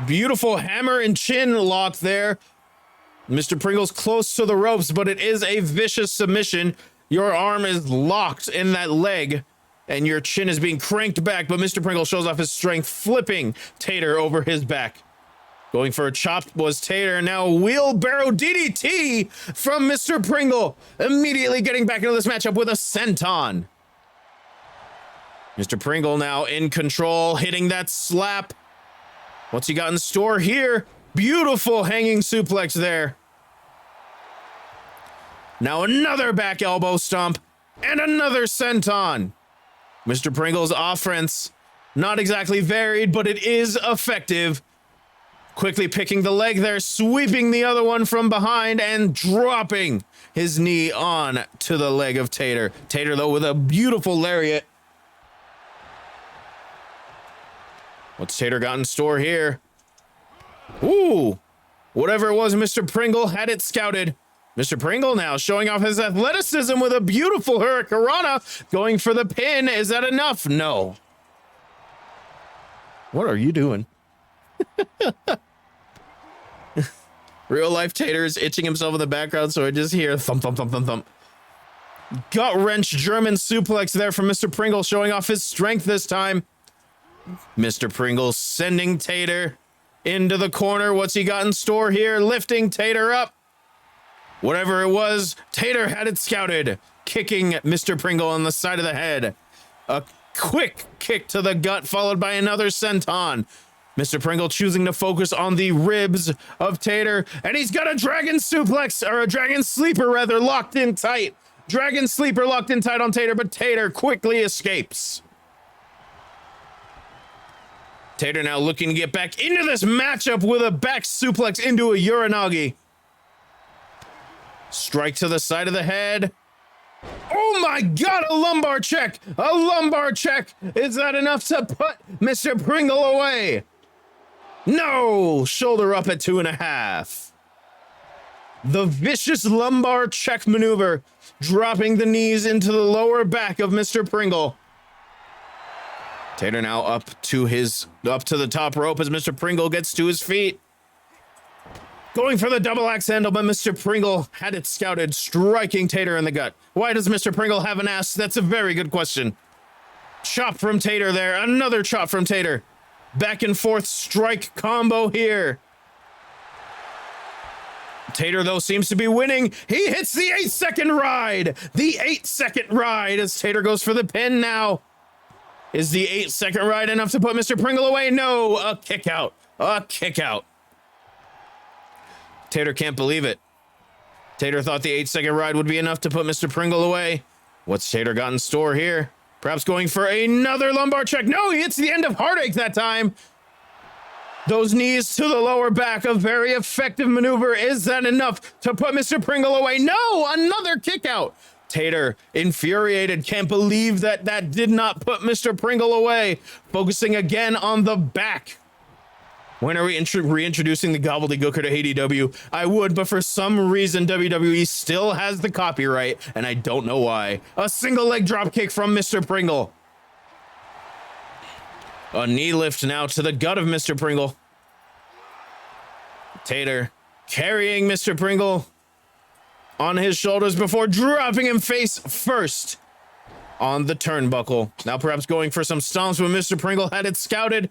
Beautiful hammer and chin lock there. Mr. Pringle's close to the ropes, but it is a vicious submission. Your arm is locked in that leg, and your chin is being cranked back, but Mr. Pringle shows off his strength, flipping Tater over his back. Going for a chop was Tater. Now wheelbarrow DDT from Mr. Pringle. Immediately getting back into this matchup with a senton. Mr. Pringle now in control, hitting that slap. What's he got in store here? Beautiful hanging suplex there. Now another back elbow stomp and another senton. Mr. Pringle's offense, not exactly varied, but it is effective. Quickly picking the leg there, sweeping the other one from behind and dropping his knee on to the leg of Tater. Tater, though, with a beautiful lariat. What's Tater got in store here? Ooh, whatever it was, Mr. Pringle had it scouted. Mr. Pringle now showing off his athleticism with a beautiful hurricanrana, going for the pin. Is that enough? No. What are you doing? Real life Tater is itching himself in the background, so I just hear thump, thump, thump, thump, thump. Gut wrench German suplex there from Mr. Pringle, showing off his strength this time. Mr. Pringle sending Tater into the corner. What's he got in store here? Lifting Tater up. Whatever it was, Tater had it scouted, kicking Mr. Pringle on the side of the head. A quick kick to the gut, followed by another senton. Mr. Pringle choosing to focus on the ribs of Tater, and he's got a dragon suplex, or a dragon sleeper rather, locked in tight. Dragon sleeper locked in tight on Tater, but Tater quickly escapes. Tater now looking to get back into this matchup with a back suplex into a Uranagi. Strike to the side of the head. Oh my God, a lumbar check! A lumbar check! Is that enough to put Mr. Pringle away? No! Shoulder up at 2.5. The vicious lumbar check maneuver, dropping the knees into the lower back of Mr. Pringle. Tater now up to the top rope as Mr. Pringle gets to his feet. Going for the double axe handle, but Mr. Pringle had it scouted, striking Tater in the gut. Why does Mr. Pringle have an ass? That's a very good question. Chop from Tater there. Another chop from Tater. Back and forth strike combo here. Tater, though, seems to be winning. He hits the 8-second ride. The 8-second ride as Tater goes for the pin now. Is the 8-second ride enough to put Mr. Pringle away? No, a kick out. A kick out. Tater can't believe it. Tater thought the 8-second ride would be enough to put Mr. Pringle away. What's Tater got in store here? Perhaps going for another lumbar check. No, he hits the end of Heartache that time. Those knees to the lower back, a very effective maneuver. Is that enough to put Mr. Pringle away? No, another kick out. Tater, infuriated, can't believe that did not put Mr. Pringle away. Focusing again on the back. When are we reintroducing the gobbledygooker to ADW? I would, but for some reason, WWE still has the copyright, and I don't know why. A single leg drop kick from Mr. Pringle. A knee lift now to the gut of Mr. Pringle. Tater carrying Mr. Pringle on his shoulders before dropping him face first on the turnbuckle. Now perhaps going for some stomps when Mr. Pringle had it scouted.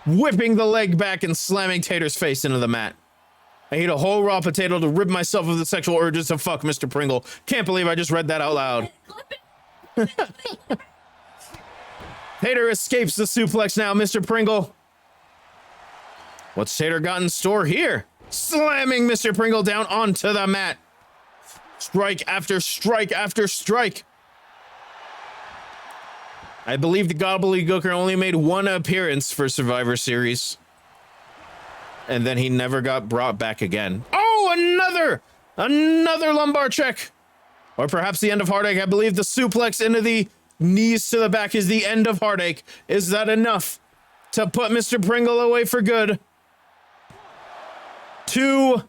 Whipping the leg back and slamming Tater's face into the mat. I eat a whole raw potato to rid myself of the sexual urges to fuck Mr. Pringle. Can't believe I just read that out loud. Tater escapes the suplex now, Mr. Pringle. What's Tater got in store here? Slamming Mr. Pringle down onto the mat. Strike after strike after strike. I believe the gobbledygooker only made one appearance for Survivor Series. And then he never got brought back again. Oh, another lumbar check. Or perhaps the end of Heartache. I believe the suplex into the knees to the back is the end of Heartache. Is that enough to put Mr. Pringle away for good? 2,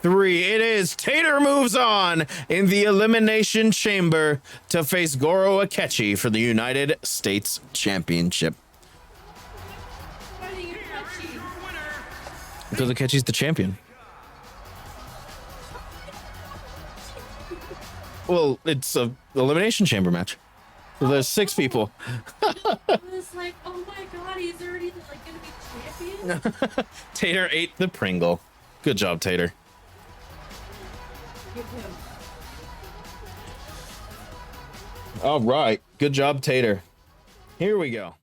3. It is. Tater moves on in the Elimination Chamber to face Goro Akechi for the United States Championship. Because Akechi's the champion. Well, it's a Elimination Chamber match. So there's 6 people. I was like, oh my God, he's already like gonna be champion? Tater ate the Pringle. Good job, Tater. All right. Good job, Tater. Here we go.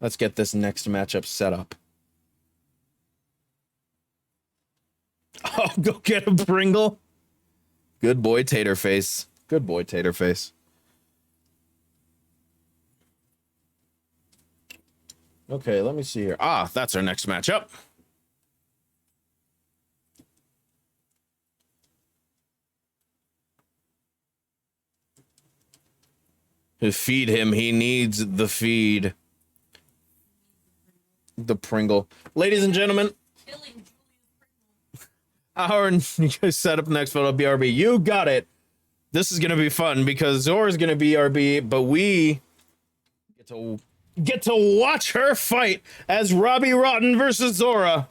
Let's get this next matchup set up. Oh, go get a Pringle. Good boy, Taterface. Good boy, Taterface. Okay, let me see here. Ah, that's our next matchup. To feed him, he needs the feed. The Pringle. Ladies and gentlemen, our setup next photo BRB. You got it. This is gonna be fun because Zora's gonna be RB, but we get to watch her fight as Robbie Rotten versus Zora.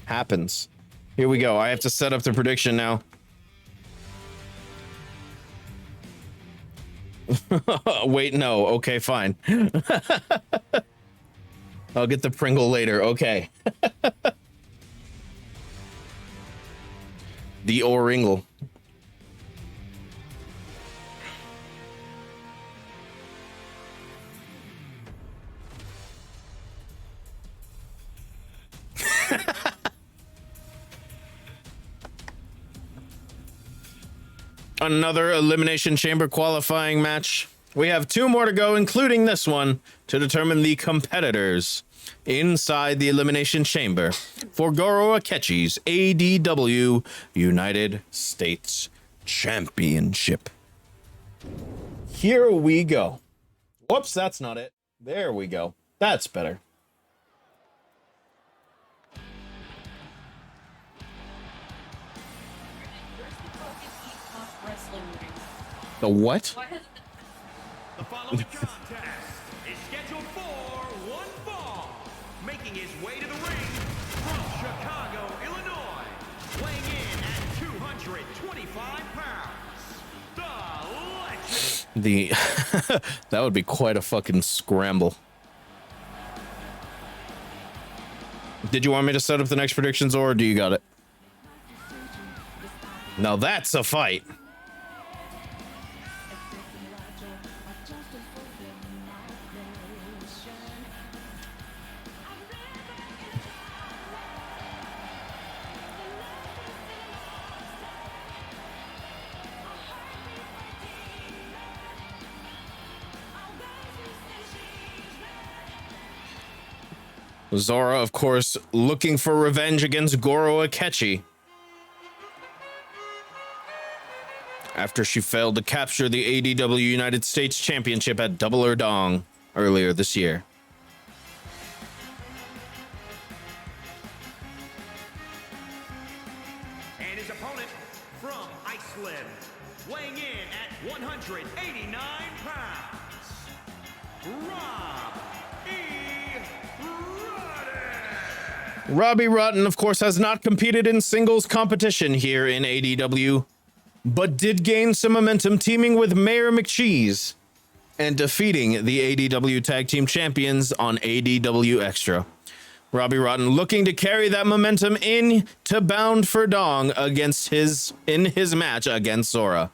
Happens. Here we go. I have to set up the prediction now. Wait, no. Okay, fine. I'll get the Pringle later. Okay. The Oringle. Another Elimination Chamber qualifying match. We have 2 more to go, including this one, to determine the competitors inside the Elimination Chamber for Goro Akechi's ADW United States Championship. Here we go. Whoops, that's not it. There we go. That's better. The what? The following contest is scheduled for one fall. Making his way to the ring from Chicago, Illinois, weighing in at 225 pounds, the legend. That would be quite a fucking scramble. Did you want me to set up the next predictions, or do you got it? Now that's a fight. Zora, of course, looking for revenge against Goro Akechi after she failed to capture the ADW United States Championship at Double or Dong earlier this year. And his opponent from Iceland, weighing in at 189 pounds, Rob E. Rotten. Robbie Rotten, of course, has not competed in singles competition here in ADW, but did gain some momentum teaming with Mayor McCheese and defeating the ADW Tag Team Champions on ADW Extra. Robbie Rotten looking to carry that momentum in to Bound for Dong against his match against Zora.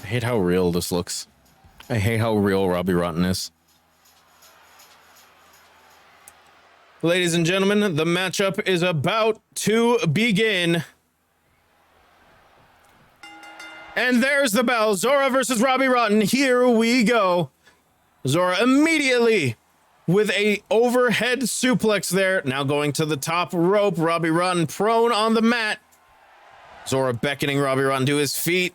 I hate how real this looks. I hate how real Robbie Rotten is. Ladies and gentlemen, the matchup is about to begin. And there's the bell. Zora versus Robbie Rotten. Here we go. Zora immediately with a overhead suplex there. Now going to the top rope. Robbie Rotten prone on the mat. Zora beckoning Robbie Rotten to his feet.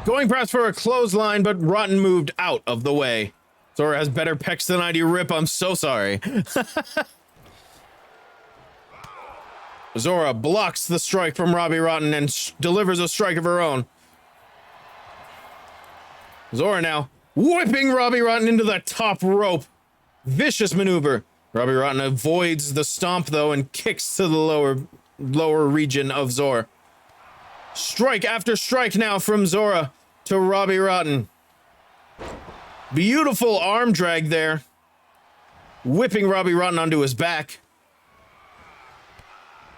Going perhaps for a clothesline, but Rotten moved out of the way. Zora has better pecs than I do. Rip, I'm so sorry. Zora blocks the strike from Robbie Rotten and delivers a strike of her own. Zora now whipping Robbie Rotten into the top rope. Vicious maneuver. Robbie Rotten avoids the stomp, though, and kicks to the lower region of Zora. Strike after strike now from Zora to Robbie Rotten. Beautiful arm drag there. Whipping Robbie Rotten onto his back.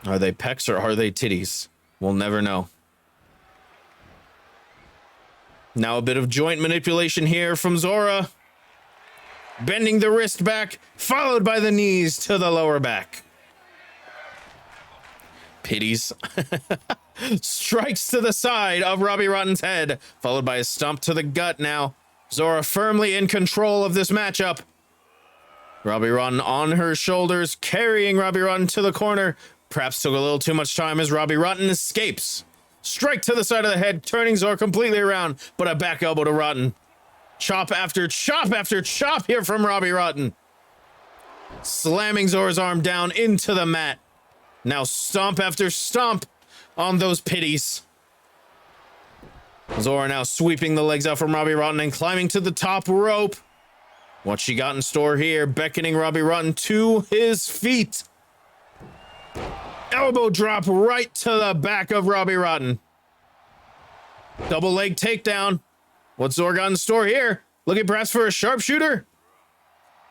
Are they pecs or are they titties? We'll never know. Now a bit of joint manipulation here from Zora. Bending the wrist back, followed by the knees to the lower back. Pitties. Strikes to the side of Robbie Rotten's head, followed by a stomp to the gut now. Zora firmly in control of this matchup. Robbie Rotten on her shoulders, carrying Robbie Rotten to the corner. Perhaps took a little too much time as Robbie Rotten escapes. Strike to the side of the head, turning Zora completely around, but a back elbow to Rotten. Chop after chop after chop here from Robbie Rotten. Slamming Zora's arm down into the mat. Now stomp after stomp on those pitties. Zora now sweeping the legs out from Robbie Rotten and climbing to the top rope. What she got in store here, beckoning Robbie Rotten to his feet. Elbow drop right to the back of Robbie Rotten. Double leg takedown. What's Zora got in store here? Looking perhaps for a sharpshooter?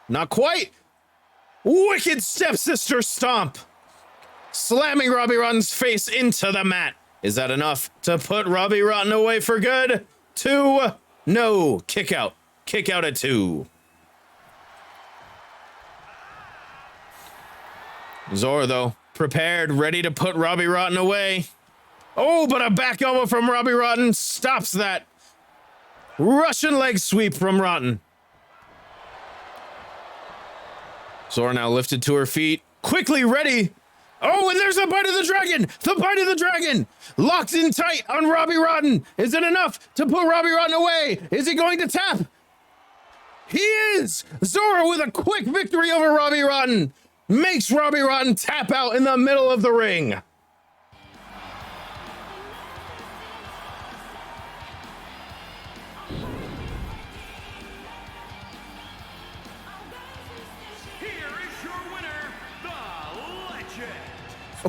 Not quite. Wicked stepsister stomp. Slamming Robbie Rotten's face into the mat. Is that enough to put Robbie Rotten away for good? 2. No. Kick out. Kick out at 2. Zora, though, prepared, ready to put Robbie Rotten away. Oh, but a back elbow from Robbie Rotten stops that. Russian leg sweep from Rotten. Zora now lifted to her feet, quickly ready. Oh, and there's the bite of the dragon! The bite of the dragon! Locked in tight on Robbie Rotten. Is it enough to put Robbie Rotten away? Is he going to tap? He is! Zora with a quick victory over Robbie Rotten. Makes Robbie Rotten tap out in the middle of the ring.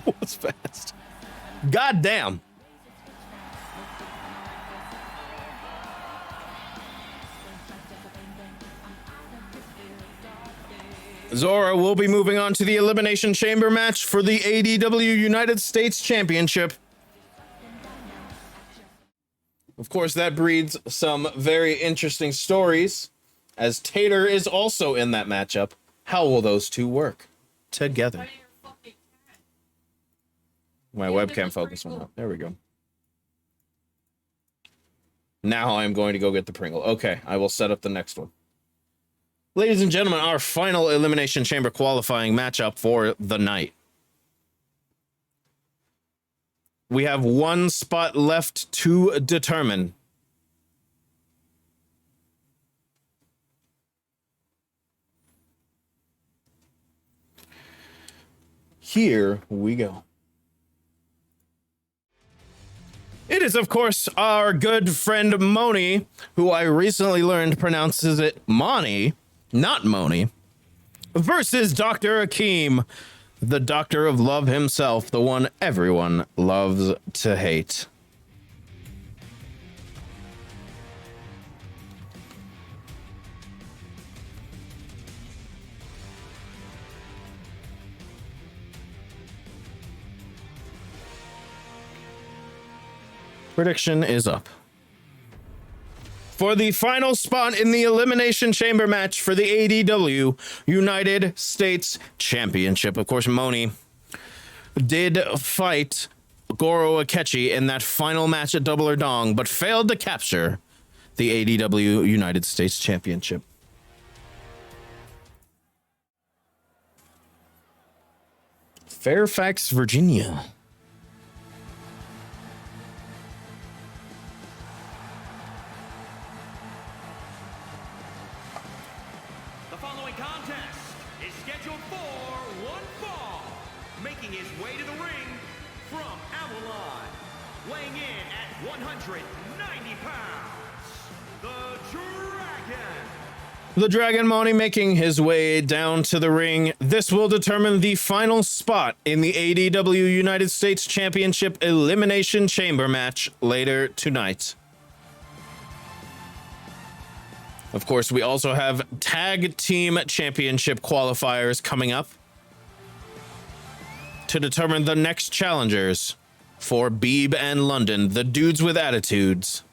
Oh, it's fast. God damn. Zora will be moving on to the Elimination Chamber match for the ADW United States Championship. Of course, that breeds some very interesting stories, as Tater is also in that matchup. How will those two work together? My webcam focus went up. There we go. Now I'm going to go get the Pringle. Okay, I will set up the next one. Ladies and gentlemen, our final Elimination Chamber qualifying matchup for the night. We have one spot left to determine. Here we go. It is, of course, our good friend Moni, who I recently learned pronounces it Moni, not Moni, versus Dr. Akeem, the doctor of love himself, the one everyone loves to hate. Prediction is up. For the final spot in the Elimination Chamber match for the ADW United States Championship. Of course, Moni did fight Goro Akechi in that final match at Double or Dong, but failed to capture the ADW United States Championship. Fairfax, Virginia. The Dragon Money making his way down to the ring. This will determine the final spot in the ADW United States Championship Elimination Chamber match later tonight. Of course, we also have Tag Team Championship qualifiers coming up to determine the next challengers for Beeb and London, the dudes with attitudes.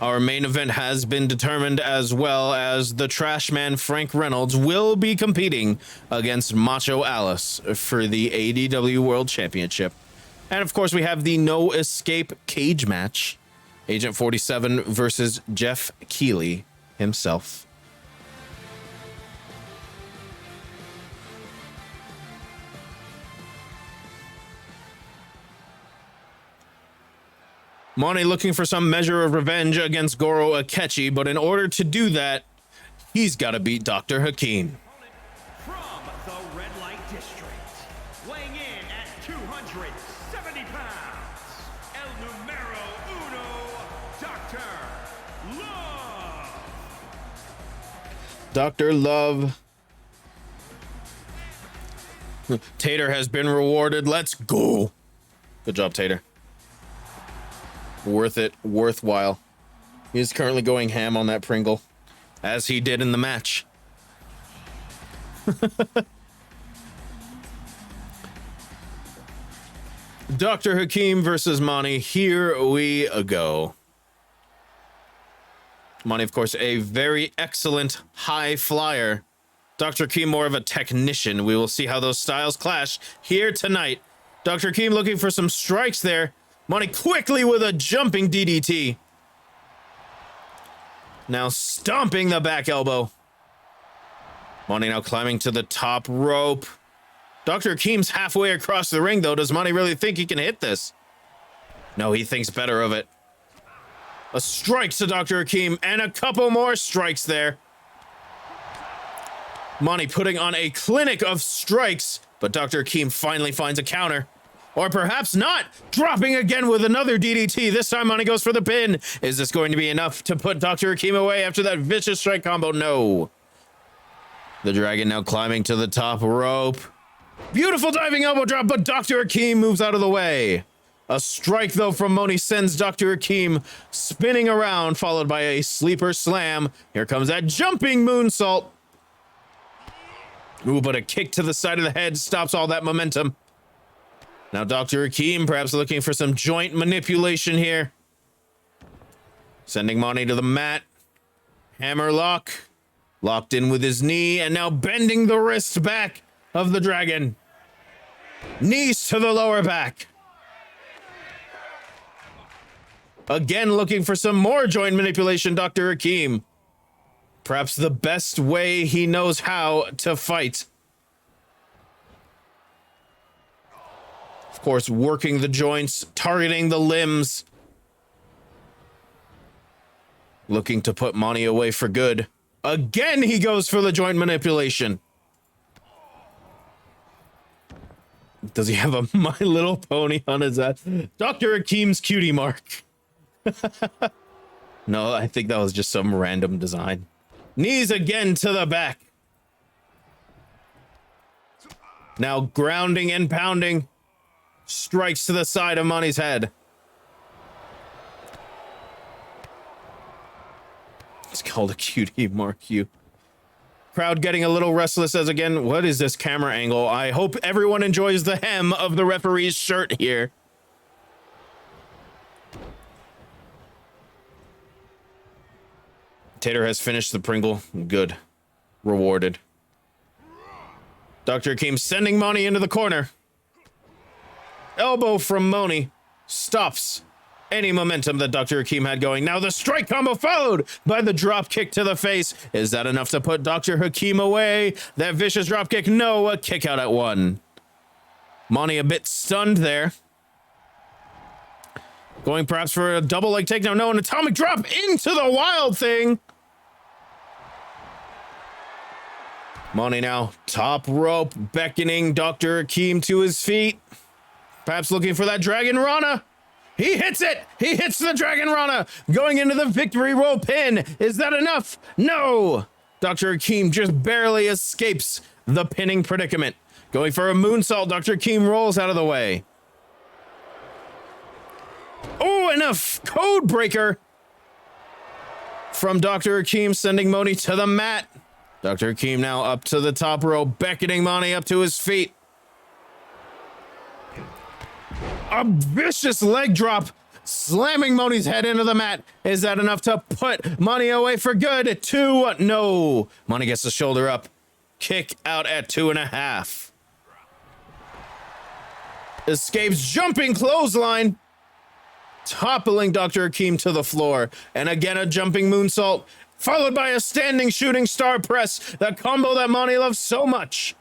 Our main event has been determined, as well as the Trash Man Frank Reynolds will be competing against Macho Alice for the ADW World Championship. And of course, we have the No Escape cage match. Agent 47 versus Jeff Keighley himself. Monty looking for some measure of revenge against Goro Akechi, but in order to do that, he's got to beat Dr. Hakeem. From the Red Light District, weighing in at 270 pounds, El Numero Uno, Dr. Love. Dr. Love. Tater has been rewarded. Let's go. Good job, Tater. Worth it. Worthwhile. He is currently going ham on that Pringle, as he did in the match. Dr. Hakeem versus Monty. Here we go. Monty, of course, a very excellent high flyer. Dr. Hakeem more of a technician. We will see how those styles clash here tonight. Dr. Hakeem looking for some strikes there. Monty quickly with a jumping DDT. Now stomping the back elbow. Monty now climbing to the top rope. Dr. Hakeem's halfway across the ring, though. Does Monty really think he can hit this? No, he thinks better of it. A strike to Dr. Hakeem, and a couple more strikes there. Monty putting on a clinic of strikes, but Dr. Hakeem finally finds a counter. Or perhaps not. Dropping again with another DDT. This time Monty goes for the pin. Is this going to be enough to put Dr. Hakeem away after that vicious strike combo? No. The Dragon now climbing to the top rope. Beautiful diving elbow drop, but Dr. Hakeem moves out of the way. A strike, though, from Monty sends Dr. Hakeem spinning around, followed by a sleeper slam. Here comes that jumping moonsault. Ooh, but a kick to the side of the head stops all that momentum. Now Dr. Hakeem perhaps looking for some joint manipulation here. Sending Monty to the mat. Hammer lock. Locked in with his knee, and now bending the wrist back of the Dragon. Knees to the lower back. Again looking for some more joint manipulation, Dr. Hakeem. Perhaps the best way he knows how to fight. Of course, working the joints, targeting the limbs. Looking to put Monty away for good. Again, he goes for the joint manipulation. Does he have a My Little Pony on his ass? Dr. Hakeem's cutie mark. No, I think that was just some random design. Knees again to the back. Now grounding and pounding. Strikes to the side of Monty's head. It's called a cutie mark you. Crowd getting a little restless as again, what is this camera angle? I hope everyone enjoys the hem of the referee's shirt here. Tater has finished the Pringle. Good. Rewarded. Dr. Hakeem sending Monty into the corner. Elbow from Monty stops any momentum that Dr. Hakeem had going. Now the strike combo followed by the drop kick to the face. Is that enough to put Dr. Hakeem away? That vicious drop kick. No, a kick out at one. Monty a bit stunned there. Going perhaps for a double leg takedown. No, an atomic drop into the Wild Thing. Monty now top rope, beckoning Dr. Hakeem to his feet. Perhaps looking for that Dragon Rana. He hits it. He hits the Dragon Rana, going into the victory roll pin. Is that enough? No. Dr. Hakeem just barely escapes the pinning predicament. Going for a moonsault, Dr. Hakeem rolls out of the way. Oh, and a code breaker from Dr. Hakeem, sending Moni to the mat. Dr. Hakeem now up to the top rope, beckoning Moni up to his feet. A vicious leg drop, slamming Moni's head into the mat. Is that enough to put Moni away for good? 2, no. Moni gets the shoulder up. Kick out at 2.5. Escapes jumping clothesline, toppling Dr. Hakeem to the floor. And again, a jumping moonsault, followed by a standing shooting star press, the combo that Moni loves so much.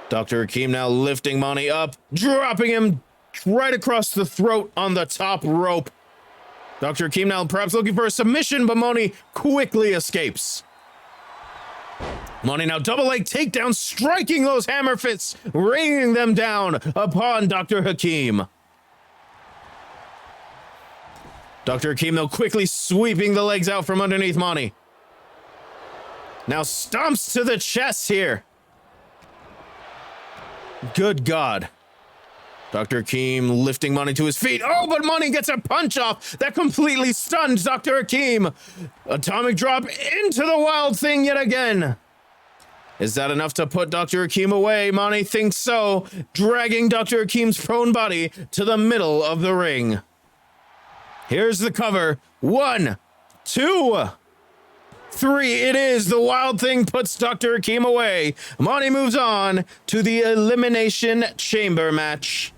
Dr. Hakeem now lifting Moni up, dropping him right across the throat on the top rope. Dr. Hakeem now perhaps looking for a submission, but Moni quickly escapes. Moni now double leg takedown, striking those hammer fists, raining them down upon Dr. Hakeem. Dr. Hakeem, though, quickly sweeping the legs out from underneath Moni. Now stomps to the chest here. Good God. Dr. Hakeem lifting Moni to his feet. Oh, but Moni gets a punch off that completely stunned Dr. Hakeem. Atomic drop into the Wild Thing yet again. Is that enough to put Dr. Hakeem away? Moni thinks so, dragging Dr. Hakeem's prone body to the middle of the ring. Here's the cover. 1, 2, 3. It is. The Wild Thing puts Dr. Hakeem away. Moni moves on to the Elimination Chamber match.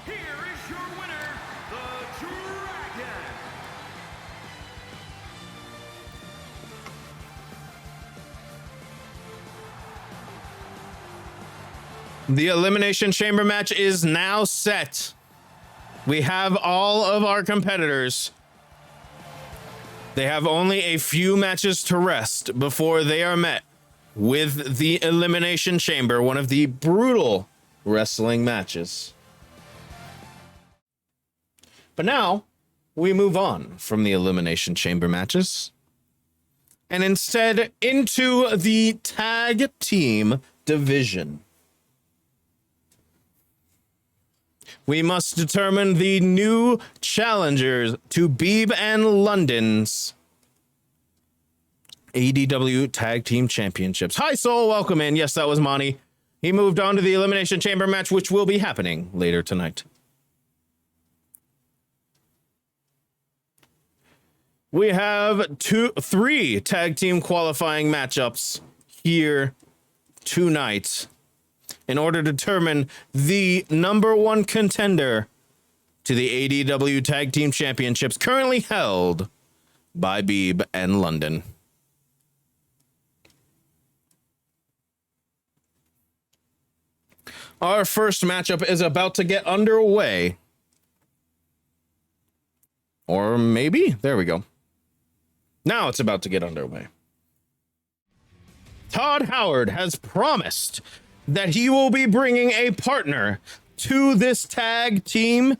Here is your winner, the Dragon. The Elimination Chamber match is now set. We have all of our competitors. They have only a few matches to rest before they are met with the Elimination Chamber, one of the brutal wrestling matches. But now we move on from the Elimination Chamber matches and instead into the tag team division. We must determine the new challengers to Beeb and London's ADW Tag Team Championships. Hi, Soul. Welcome in. Yes, that was Moni. He moved on to the Elimination Chamber match, which will be happening later tonight. We have 3 tag team qualifying matchups here tonight in order to determine the number 1 contender to the ADW Tag Team Championships, currently held by Beeb and London. Our first matchup is about to get underway. Or maybe, there we go. Now it's about to get underway. Todd Howard has promised that he will be bringing a partner to this tag team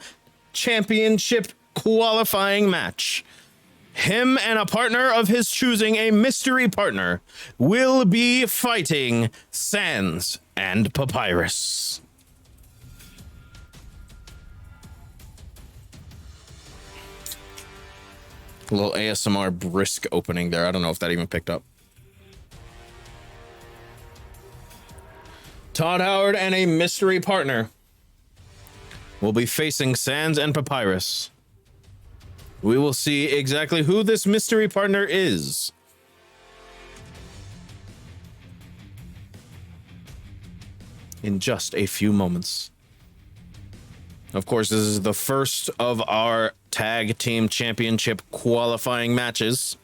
championship qualifying match. Him and a partner of his choosing, a mystery partner, will be fighting Sans and Papyrus. A little ASMR brisk opening there. I don't know if that even picked up. Todd Howard and a mystery partner will be facing Sans and Papyrus. We will see exactly who this mystery partner is in just a few moments. Of course, this is the first of our tag team championship qualifying matches.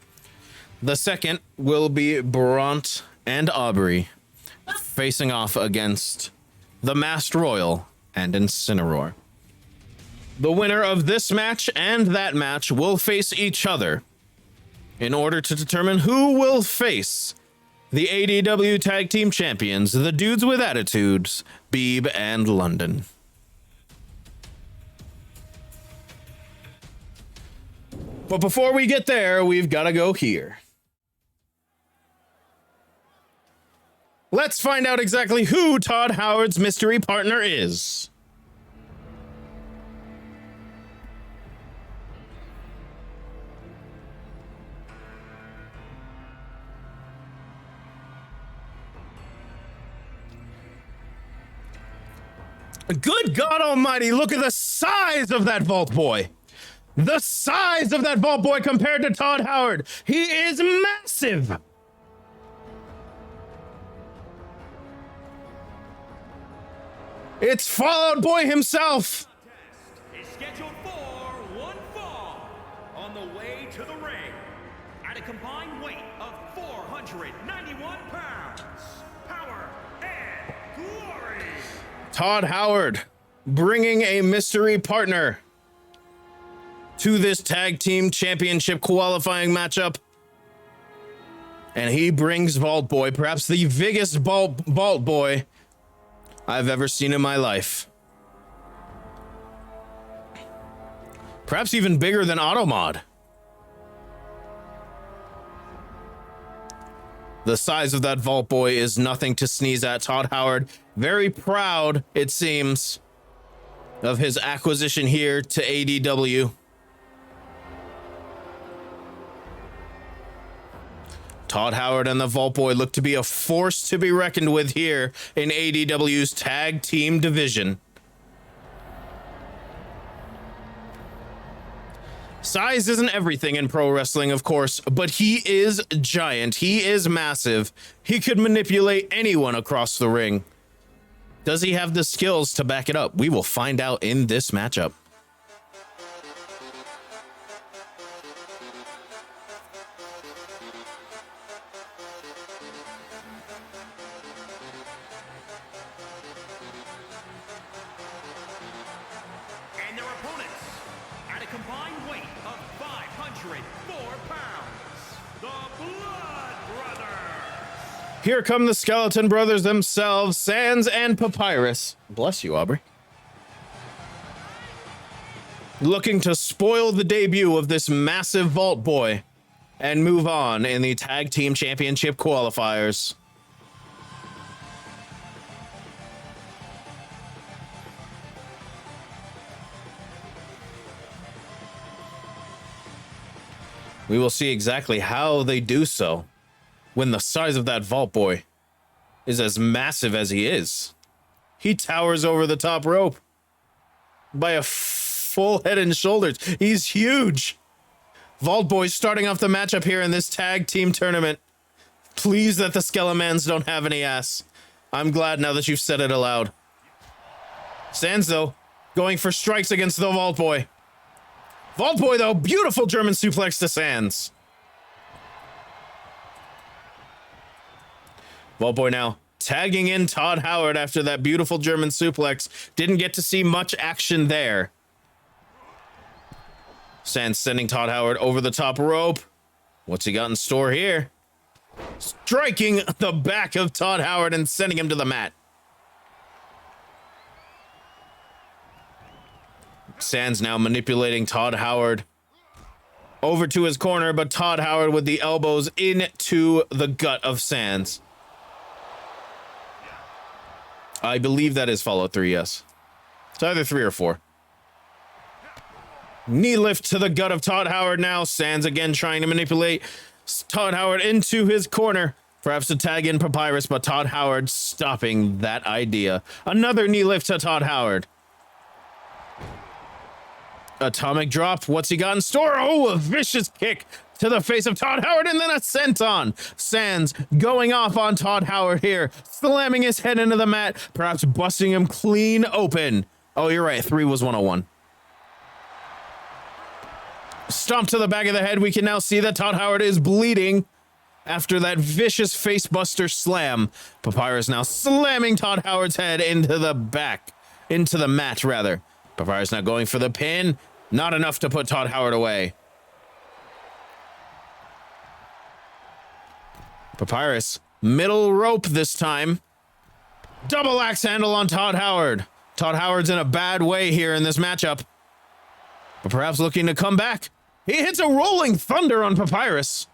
The second will be Bront and Aubrey facing off against the Masked Royal and Incineroar. The winner of this match and that match will face each other in order to determine who will face the ADW Tag Team Champions, the dudes with attitudes, Beeb and London. But before we get there, we've got to go here. Let's find out exactly who Todd Howard's mystery partner is. Good God Almighty, look at the size of that Vault Boy. The size of that Vault Boy compared to Todd Howard. He is massive. It's Fall Out Boy himself. Is scheduled for one fall on the way to the ring at a combined weight of 491 pounds. Power and glory. Todd Howard bringing a mystery partner to this tag team championship qualifying matchup. And he brings Vault Boy, perhaps the biggest Vault Boy I've ever seen in my life. Perhaps even bigger than Automod. The size of that Vault Boy is nothing to sneeze at. Todd Howard, very proud, it seems, of his acquisition here to ADW. Todd Howard and the Vault Boy look to be a force to be reckoned with here in ADW's tag team division. Size isn't everything in pro wrestling, of course, but he is giant. He is massive. He could manipulate anyone across the ring. Does he have the skills to back it up? We will find out in this matchup. And their opponents, at a combined weight of 504 pounds, the Blood Brothers. Here come the Skeleton Brothers themselves, Sans and Papyrus. Bless you, Aubrey. Looking to spoil the debut of this massive Vault Boy and move on in the Tag Team Championship qualifiers. We will see exactly how they do so when the size of that Vault Boy is as massive as he is. He towers over the top rope by a full head and shoulders. He's huge. Vault Boy starting off the matchup here in this tag team tournament. Please that the Skelemans don't have any ass. I'm glad now that you've said it aloud. Sans, though, going for strikes against the Vault Boy. Vault Boy, though, beautiful German suplex to Sans. Vault Boy now tagging in Todd Howard after that beautiful German suplex. Didn't get to see much action there. Sans sending Todd Howard over the top rope. What's he got in store here? Striking the back of Todd Howard and sending him to the mat. Sans now manipulating Todd Howard over to his corner, but Todd Howard with the elbows into the gut of Sans. I believe that is follow 3, yes. It's either 3 or 4. Knee lift to the gut of Todd Howard now. Sans again trying to manipulate Todd Howard into his corner. Perhaps to tag in Papyrus, but Todd Howard stopping that idea. Another knee lift to Todd Howard. Atomic drop. What's he got in store? Oh, a vicious kick to the face of Todd Howard and then a senton. Sans going off on Todd Howard here, slamming his head into the mat, perhaps busting him clean open. Oh, you're right. 3 was 101. Stomp to the back of the head. We can now see that Todd Howard is bleeding after that vicious facebuster slam. Papyrus now slamming Todd Howard's head into the mat rather. Papyrus now going for the pin. Not enough to put Todd Howard away. Papyrus Middle rope this time. Double axe handle on Todd Howard. Todd Howard's in a bad way here in this matchup, but perhaps looking to come back. He hits a rolling thunder on Papyrus.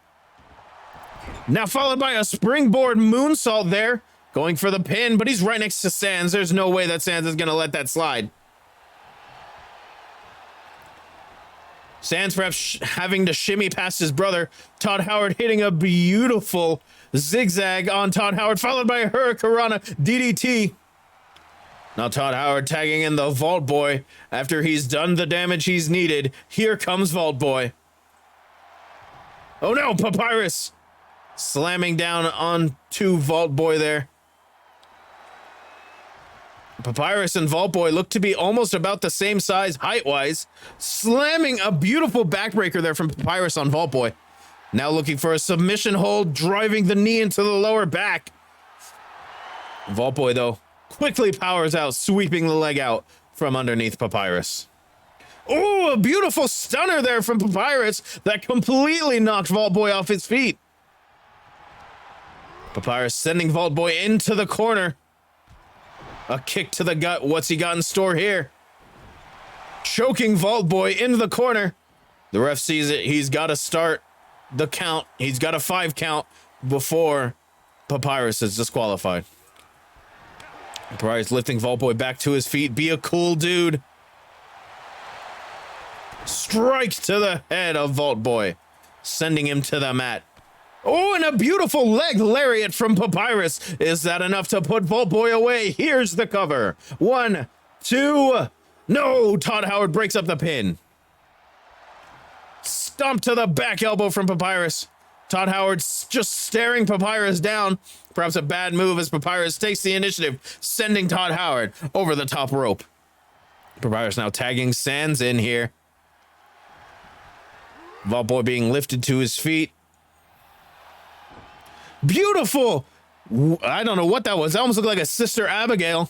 Now followed by a springboard moonsault there. Going for the pin, but he's right next to Sands. There's no way that Sands is going to let that slide. Sands perhaps having to shimmy past his brother. Todd Howard hitting a beautiful zigzag on Todd Howard, followed by a Hurricanrana DDT. Now Todd Howard tagging in the Vault Boy after he's done the damage he's needed. Here comes Vault Boy. Oh no, Papyrus slamming down onto Vault Boy there. Papyrus and Vault Boy look to be almost about the same size height-wise. Slamming a beautiful backbreaker there from Papyrus on Vault Boy. Now looking for a submission hold, driving the knee into the lower back. Vault Boy, though, quickly powers out, sweeping the leg out from underneath Papyrus. Oh, a beautiful stunner there from Papyrus that completely knocked Vault Boy off his feet. Papyrus sending Vault Boy into the corner. A kick to the gut. What's he got in store here? Choking Vault Boy into the corner. The ref sees it. He's got to start the count. He's got a 5 count before Papyrus is disqualified. Papyrus lifting Vault Boy back to his feet. Be a cool dude. Strike to the head of Vault Boy, sending him to the mat. Oh, and a beautiful leg lariat from Papyrus. Is that enough to put Vault Boy away? Here's the cover. 1, 2. No, Todd Howard breaks up the pin. Stomp to the back elbow from Papyrus. Todd Howard's just staring Papyrus down. Perhaps a bad move as Papyrus takes the initiative, sending Todd Howard over the top rope. Papyrus now tagging Sands in here. Vault Boy being lifted to his feet. Beautiful. I don't know what that was. That almost looked like a Sister Abigail.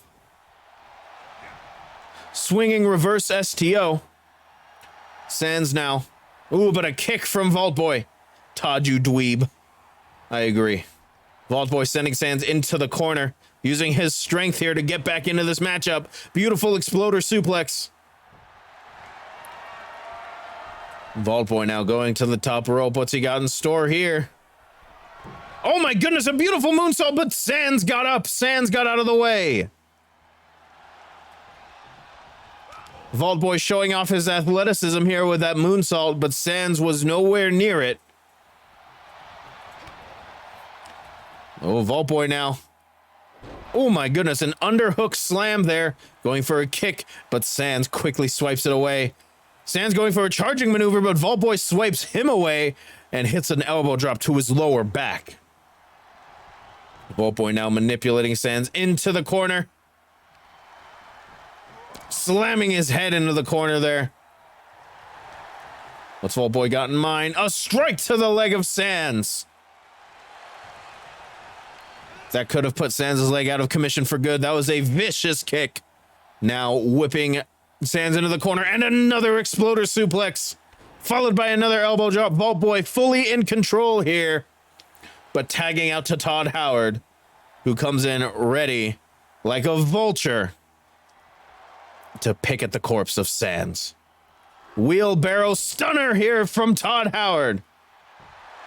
Swinging reverse STO. Sands now. Ooh, but a kick from Vault Boy. Todd, you dweeb. I agree. Vault Boy sending Sands into the corner, using his strength here to get back into this matchup. Beautiful exploder suplex. Vault Boy now going to the top rope. What's he got in store here? Oh my goodness, a beautiful moonsault, but Sands got up. Sands got out of the way. Vault Boy showing off his athleticism here with that moonsault, but Sands was nowhere near it. Oh, Vault Boy now. Oh my goodness, an underhook slam there. Going for a kick, but Sands quickly swipes it away. Sands going for a charging maneuver, but Vault Boy swipes him away and hits an elbow drop to his lower back. Vault Boy now manipulating Sands into the corner. Slamming his head into the corner there. What's Vault Boy got in mind? A strike to the leg of Sands. That could have put Sands' leg out of commission for good. That was a vicious kick. Now whipping Sands into the corner and another exploder suplex, followed by another elbow drop. Vault Boy fully in control here, but tagging out to Todd Howard, who comes in ready like a vulture to pick at the corpse of Sands. Wheelbarrow stunner here from Todd Howard.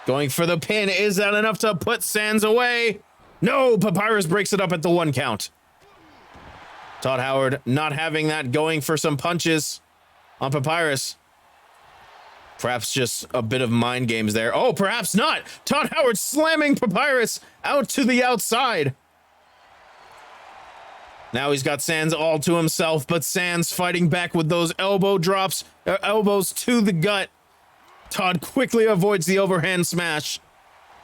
Going for the pin. Is that enough to put Sands away? No, Papyrus breaks it up at the 1 count. Todd Howard not having that, going for some punches on Papyrus. Perhaps just a bit of mind games there. Oh, perhaps not. Todd Howard slamming Papyrus out to the outside. Now he's got Sands all to himself, but Sands fighting back with those elbow drops, elbows to the gut. Todd quickly avoids the overhand smash.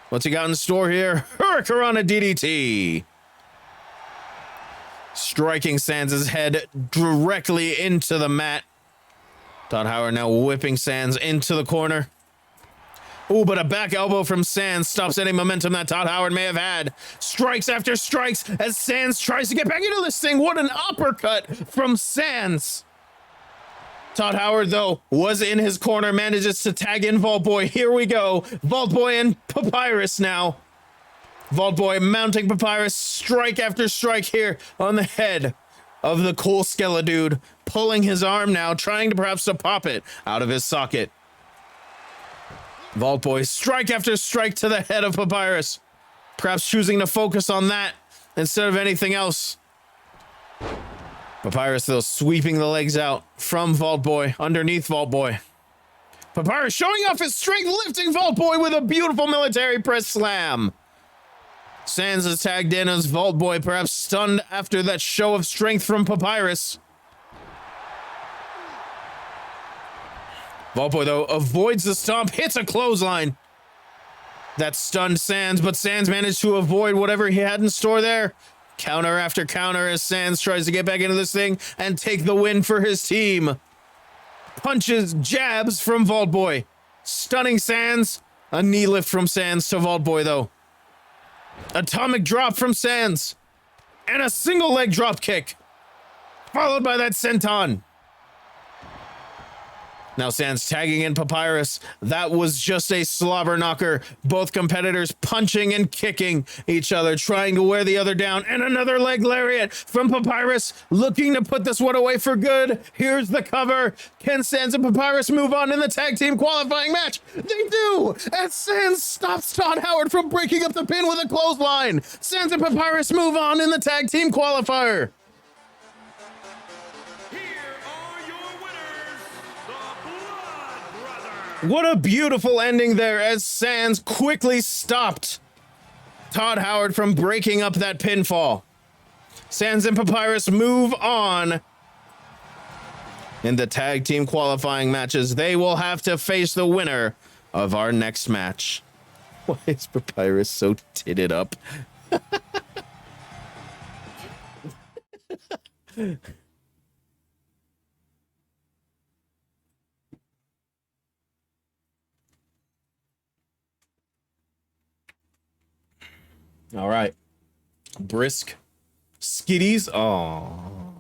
What's he got in store here? Hurricanrana DDT. Striking Sands' head directly into the mat. Todd Howard now whipping Sands into the corner. Ooh, but a back elbow from Sands stops any momentum that Todd Howard may have had. Strikes after strikes as Sands tries to get back into this thing. What an uppercut from Sands. Todd Howard, though, was in his corner, manages to tag in Vault Boy. Here we go. Vault Boy and Papyrus now. Vault Boy mounting Papyrus, strike after strike here on the head of the cool Skella dude, pulling his arm now, trying to perhaps to pop it out of his socket. Vault Boy, strike after strike to the head of Papyrus, perhaps choosing to focus on that instead of anything else. Papyrus, though, sweeping the legs out from Vault Boy, underneath Vault Boy. Papyrus showing off his strength, lifting Vault Boy with a beautiful military press slam. Sans is tagged in as Vault Boy, perhaps stunned after that show of strength from Papyrus. Vault Boy, though, avoids the stomp, hits a clothesline. That stunned Sans, but Sans managed to avoid whatever he had in store there. Counter after counter as Sans tries to get back into this thing and take the win for his team. Punches, jabs from Vault Boy. Stunning Sans. A knee lift from Sans to Vault Boy, though. Atomic drop from Sans. And a single leg drop kick. Followed by that senton. Now Sans tagging in Papyrus. That was just a slobber knocker. Both competitors punching and kicking each other, trying to wear the other down. And another leg lariat from Papyrus, looking to put this one away for good. Here's the cover. Can Sans and Papyrus move on in the tag team qualifying match? They do! And Sans stops Todd Howard from breaking up the pin with a clothesline. Sans and Papyrus move on in the tag team qualifier. What a beautiful ending there as Sans quickly stopped Todd Howard from breaking up that pinfall. Sans and Papyrus move on in the tag team qualifying matches. They will have to face the winner of our next match. Why is Papyrus so titted up? All right. Brisk skitties. Oh.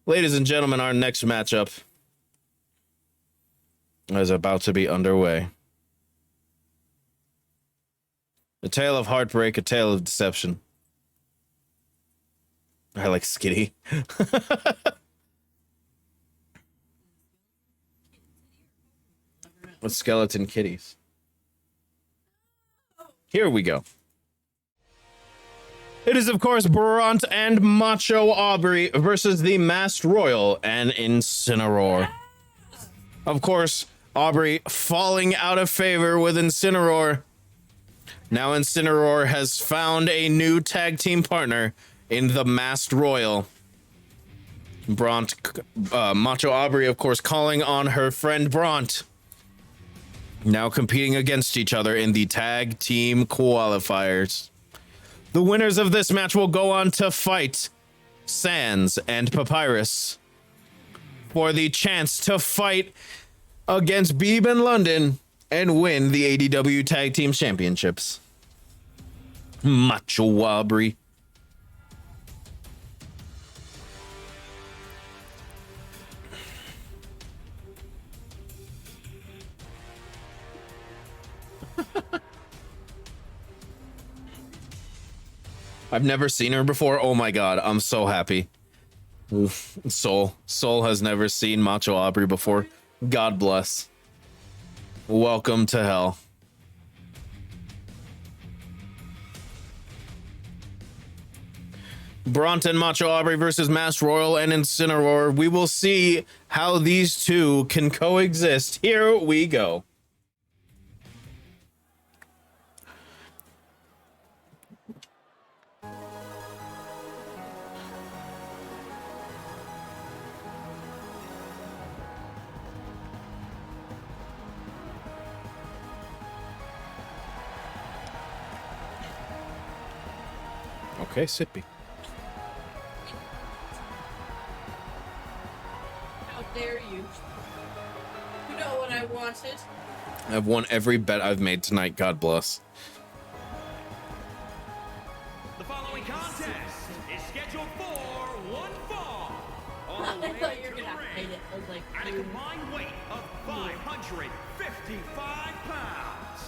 Ladies and gentlemen, our next matchup is about to be underway. A tale of heartbreak, a tale of deception. I like skitty. With skeleton kitties. Here we go. It is, of course, Bront and Macho Aubrey versus the Masked Royal and Incineroar. Of course, Aubrey falling out of favor with Incineroar. Now Incineroar has found a new tag team partner in the Masked Royal. Bront, Macho Aubrey, of course, calling on her friend Bront. Now competing against each other in the tag team qualifiers. The winners of this match will go on to fight Sans and Papyrus for the chance to fight against Beeb and London and win the ADW Tag Team Championships. Macho Aubrey. I've never seen her before. Oh my god, I'm so happy. Oof. Soul has never seen Macho Aubrey before. God bless. Welcome to hell. Bront and Macho Aubrey versus Masked Royal and Incineroar. We will see how these two can coexist. Here we go. Okay, Sippy. How dare you? You know what I wanted. I've won every bet I've made tonight. God bless. The following contest is scheduled for one fall. All the I way thought you were to gonna the hide ring. it. I was like, At a combined weight of 555 pounds,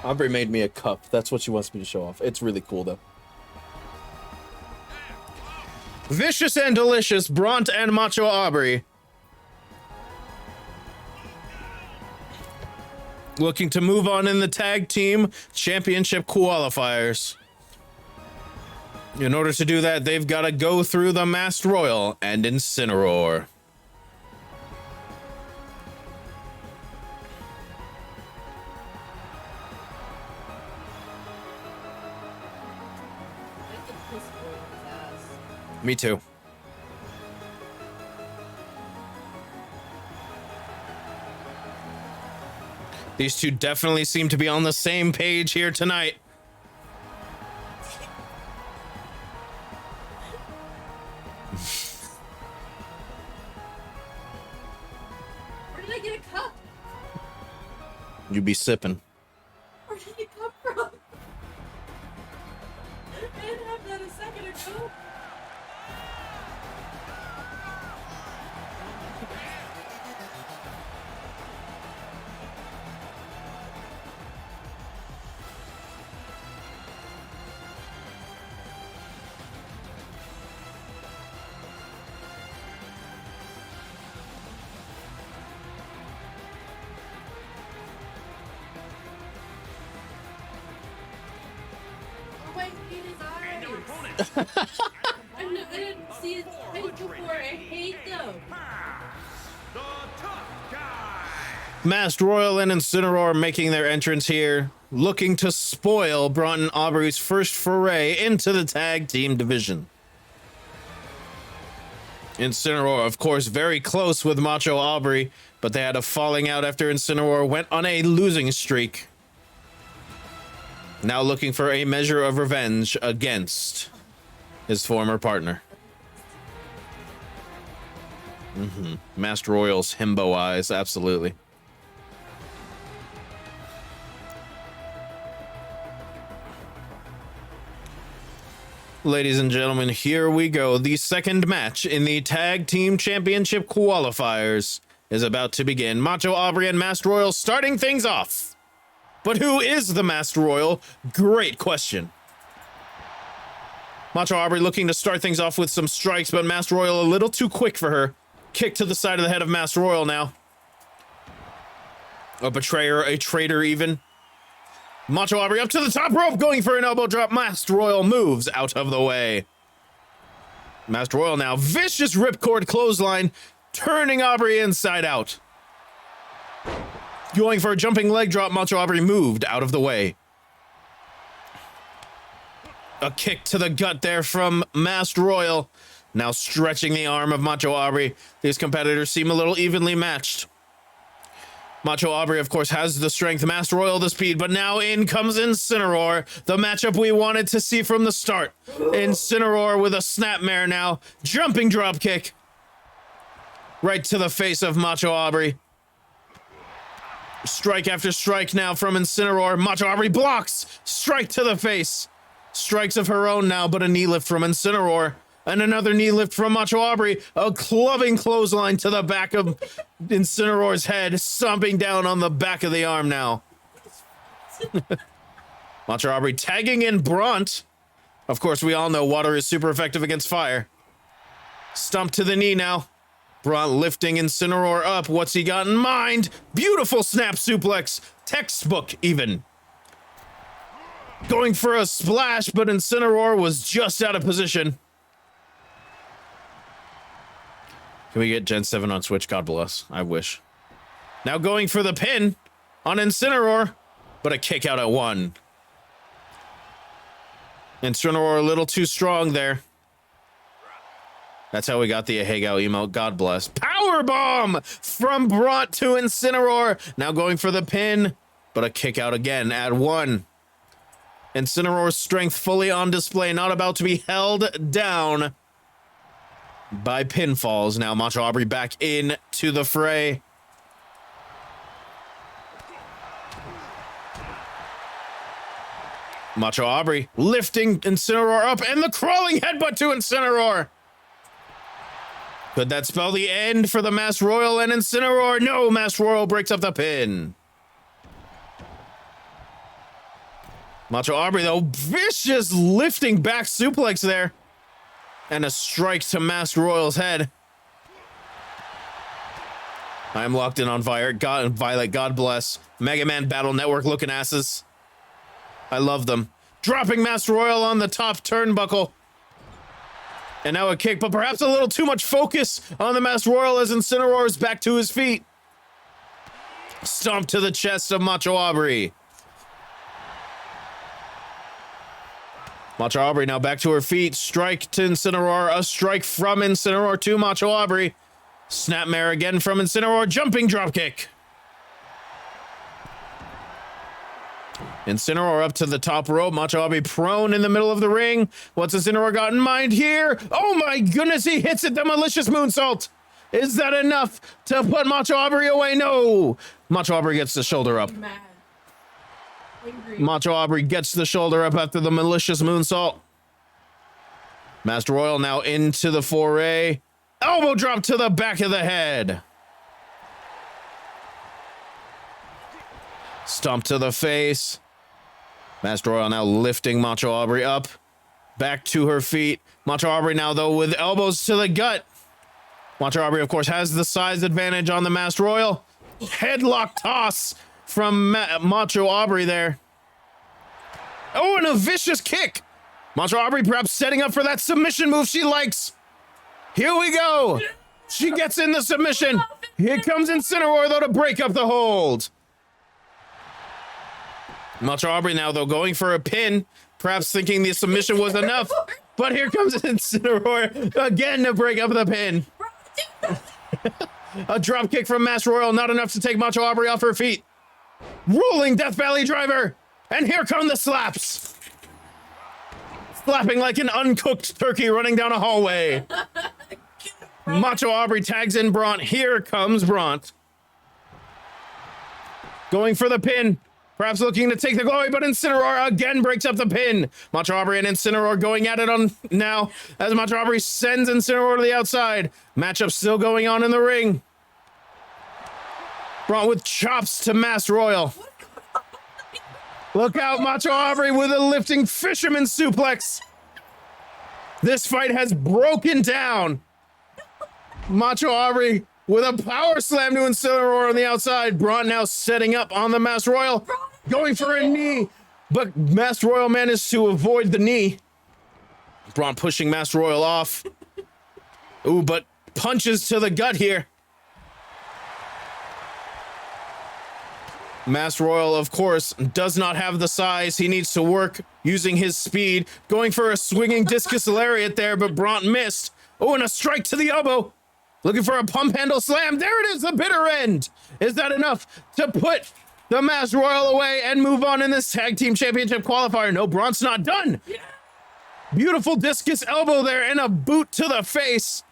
Aubrey made me a cup. That's what she wants me to show off. It's really cool, though. Vicious and delicious, Bront and Macho Aubrey. Looking to move on in the tag team championship qualifiers. In order to do that, they've got to go through the Masked Royal and Incineroar. Me too. These two definitely seem to be on the same page here tonight. Where did I get a cup? You be sipping. Where did it come from? I didn't have that a second ago. Oh, I hate his And your eyes. opponent, I didn't see his face before. I hate them. the tough guy. Masked Royal and Incineroar making their entrance here, looking to spoil Bront and Aubrey's first foray into the tag team division. Incineroar, of course, very close with Macho Aubrey, but they had a falling out after Incineroar went on a losing streak. Now looking for a measure of revenge against his former partner. Masked Royal's himbo eyes, absolutely. Ladies and gentlemen, here we go. The second match in the Tag Team Championship qualifiers is about to begin. Macho Aubrey and Masked Royal starting things off. But who is the Masked Royal? Great question. Macho Aubrey looking to start things off with some strikes, but Masked Royal a little too quick for her. Kick to the side of the head of Masked Royal now. A betrayer, a traitor even. Macho Aubrey up to the top rope, going for an elbow drop. Masked Royal moves out of the way. Masked Royal now, vicious ripcord clothesline, turning Aubrey inside out. Going for a jumping leg drop, Macho Aubrey moved out of the way. A kick to the gut there from Masked Royal. Now stretching the arm of Macho Aubrey. These competitors seem a little evenly matched. Macho Aubrey, of course, has the strength, Masked Royal the speed, but now in comes Incineroar, the matchup we wanted to see from the start. Incineroar with a snapmare now, jumping drop kick. Right to the face of Macho Aubrey. Strike after strike now from Incineroar. Macho Aubrey blocks, strike to the face. Strikes of her own now, but a knee lift from Incineroar. And another knee lift from Macho Aubrey. A clubbing clothesline to the back of Incineroar's head, stomping down on the back of the arm now. Macho Aubrey tagging in Bront. Of course, we all know water is super effective against fire. Stomp to the knee now. Bront lifting Incineroar up. What's he got in mind? Beautiful snap suplex. Textbook even. Going for a splash, but Incineroar was just out of position. Can we get Gen 7 on Switch? God bless. I wish. Now going for the pin on Incineroar, but a kick out at one. Incineroar a little too strong there. That's how we got the Ahegao emote. God bless. Powerbomb from Bront to Incineroar. Now going for the pin, but a kick out again at one. Incineroar's strength fully on display, not about to be held down by pinfalls. Now Macho Aubrey back in to the fray. Macho Aubrey lifting Incineroar up and the crawling headbutt to Incineroar. Could that spell the end for the Masked Royal and Incineroar? No, Masked Royal breaks up the pin. Macho Aubrey, though, vicious lifting back suplex there. And a strike to Master Royal's head. I am locked in on Violet. God bless. Mega Man Battle Network looking asses. I love them. Dropping Master Royal on the top turnbuckle. And now a kick, but perhaps a little too much focus on the Master Royal as Incineroar is back to his feet. Stomp to the chest of Macho Aubrey. Macho Aubrey now back to her feet. Strike to Incineroar. A strike from Incineroar to Macho Aubrey. Snapmare again from Incineroar. Jumping dropkick. Incineroar up to the top rope. Macho Aubrey prone in the middle of the ring. What's Incineroar got in mind here? Oh my goodness, he hits it. The malicious moonsault. Is that enough to put Macho Aubrey away? No. Macho Aubrey gets the shoulder up. Mad. Angry. Macho Aubrey gets the shoulder up after the malicious moonsault. Master Royal now into the foray. Elbow drop to the back of the head. Stomp to the face. Master Royal now lifting Macho Aubrey up. Back to her feet. Macho Aubrey now, though, with elbows to the gut. Macho Aubrey, of course, has the size advantage on the Master Royal. Headlock toss from Macho Aubrey there. Oh, and a vicious kick. Macho Aubrey perhaps setting up for that submission move she likes. Here we go. She gets in the submission. Here comes Incineroar, though, to break up the hold. Macho Aubrey now, though, going for a pin, perhaps thinking the submission was enough. But here comes Incineroar again to break up the pin. A drop kick from Master Royal, not enough to take Macho Aubrey off her feet. Rolling Death Valley driver. And here come the slaps. Slapping like an uncooked turkey running down a hallway. Macho Aubrey tags in Bront. Here comes Bront. Going for the pin. Perhaps looking to take the glory, but Incineroar again breaks up the pin. Macho Aubrey and Incineroar going at it on now as Macho Aubrey sends Incineroar to the outside. Matchup still going on in the ring. Bront with chops to Master Royal. Look out, Macho Aubrey with a lifting fisherman suplex. This fight has broken down. Macho Aubrey with a power slam to Incineroar on the outside. Bront now setting up on the Master Royal. Going for a knee. But Master Royal managed to avoid the knee. Bront pushing Master Royal off. Ooh, but punches to the gut here. Master Royal, of course, does not have the size. He needs to work using his speed. Going for a swinging discus lariat there, but Bront missed. Oh, and a strike to the elbow. Looking for a pump handle slam. There it is, the bitter end. Is that enough to put the Master Royal away and move on in this tag team championship qualifier? No, Bront's not done. Yeah. Beautiful discus elbow there and a boot to the face.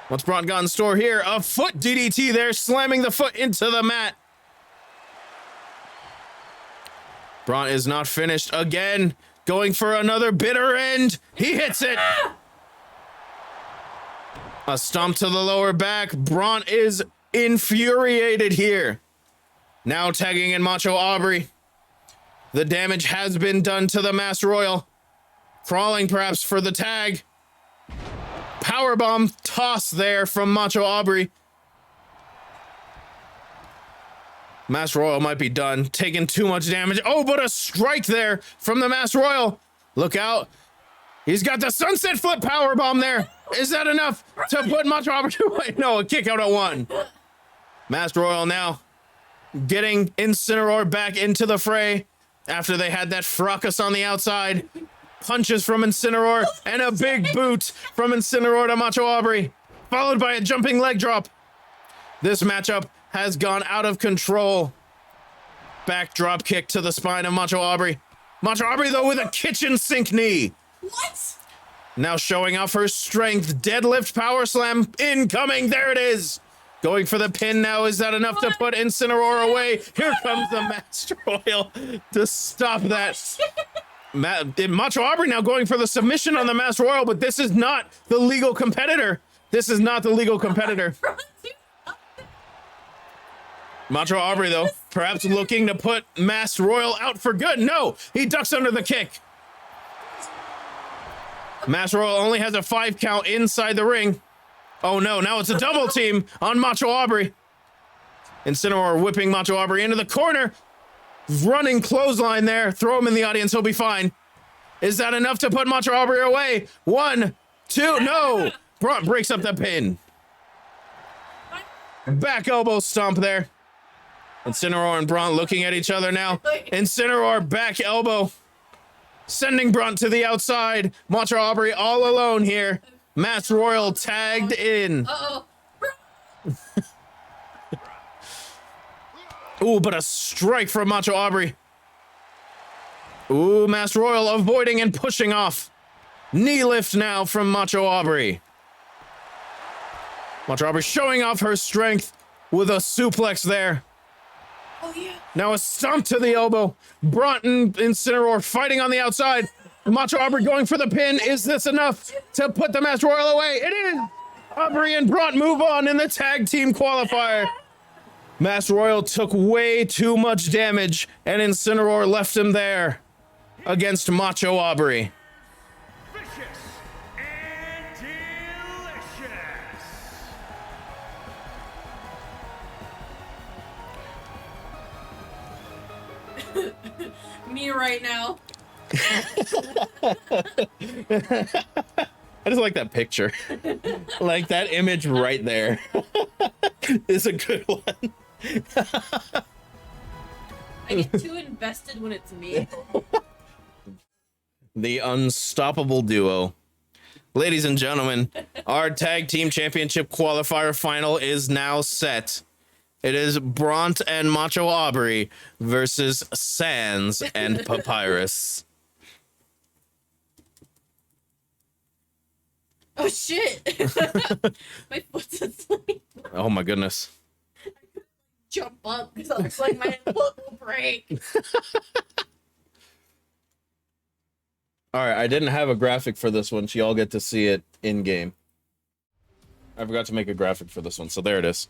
What's Bront got in store here? A foot DDT there, slamming the foot into the mat. Bront is not finished again. Going for another bitter end. He hits it. A stomp to the lower back. Bront is infuriated here. Now tagging in Macho Aubrey. The damage has been done to the Master Royal. Crawling perhaps for the tag. Powerbomb toss there from Macho Aubrey. Master Royal might be done. Taking too much damage. Oh, but a strike there from the Master Royal. Look out. He's got the sunset flip powerbomb there. Is that enough to put Macho Aubrey away? No, a kick out at one. Master Royal now getting Incineroar back into the fray after they had that fracas on the outside. Punches from Incineroar and a big boot from Incineroar to Macho Aubrey, followed by a jumping leg drop. This matchup has gone out of control. Back drop kick to the spine of Macho Aubrey. Macho Aubrey, though, with a kitchen sink knee. What? Now showing off her strength. Deadlift power slam incoming. There it is. Going for the pin now. Is that enough to put Incineroar away? Here comes the Master Royal to stop that. Macho Aubrey now going for the submission on the Master Royal, but this is not the legal competitor. This is not the legal competitor. Macho Aubrey, though, perhaps looking to put Masked Royal out for good. No, he ducks under the kick. Masked Royal only has a 5 count inside the ring. Oh no, now it's a double team on Macho Aubrey. Incineroar whipping Macho Aubrey into the corner. Running clothesline there. Throw him in the audience, he'll be fine. Is that enough to put Macho Aubrey away? 1, 2, no! Braun breaks up the pin. Back elbow stomp there. Incineroar and Braun looking at each other now. Incineroar back elbow. Sending Braun to the outside. Macho Aubrey all alone here. Masked Royal tagged in. Uh-oh. Ooh, but a strike from Macho Aubrey. Ooh, Masked Royal avoiding and pushing off. Knee lift now from Macho Aubrey. Macho Aubrey showing off her strength with a suplex there. Oh, yeah. Now a stomp to the elbow. Broughton and Incineroar fighting on the outside. Macho Aubrey going for the pin. Is this enough to put the Masked Royal away? It is. Aubrey and Broughton move on in the tag team qualifier. Masked Royal took way too much damage, and Incineroar left him there against Macho Aubrey. Vicious and delicious. Me right now. I just like that picture. Like that image right there is a good one. I get too invested when it's me. The unstoppable duo. Ladies and gentlemen, our tag team championship qualifier final is now set. It is Bront and Macho Aubrey versus Sans and Papyrus. Oh shit! My foot's asleep. Oh my goodness. Jump up because I was like, my foot will break. All right, I didn't have a graphic for this one, so y'all get to see it in game. I forgot to make a graphic for this one, so there it is.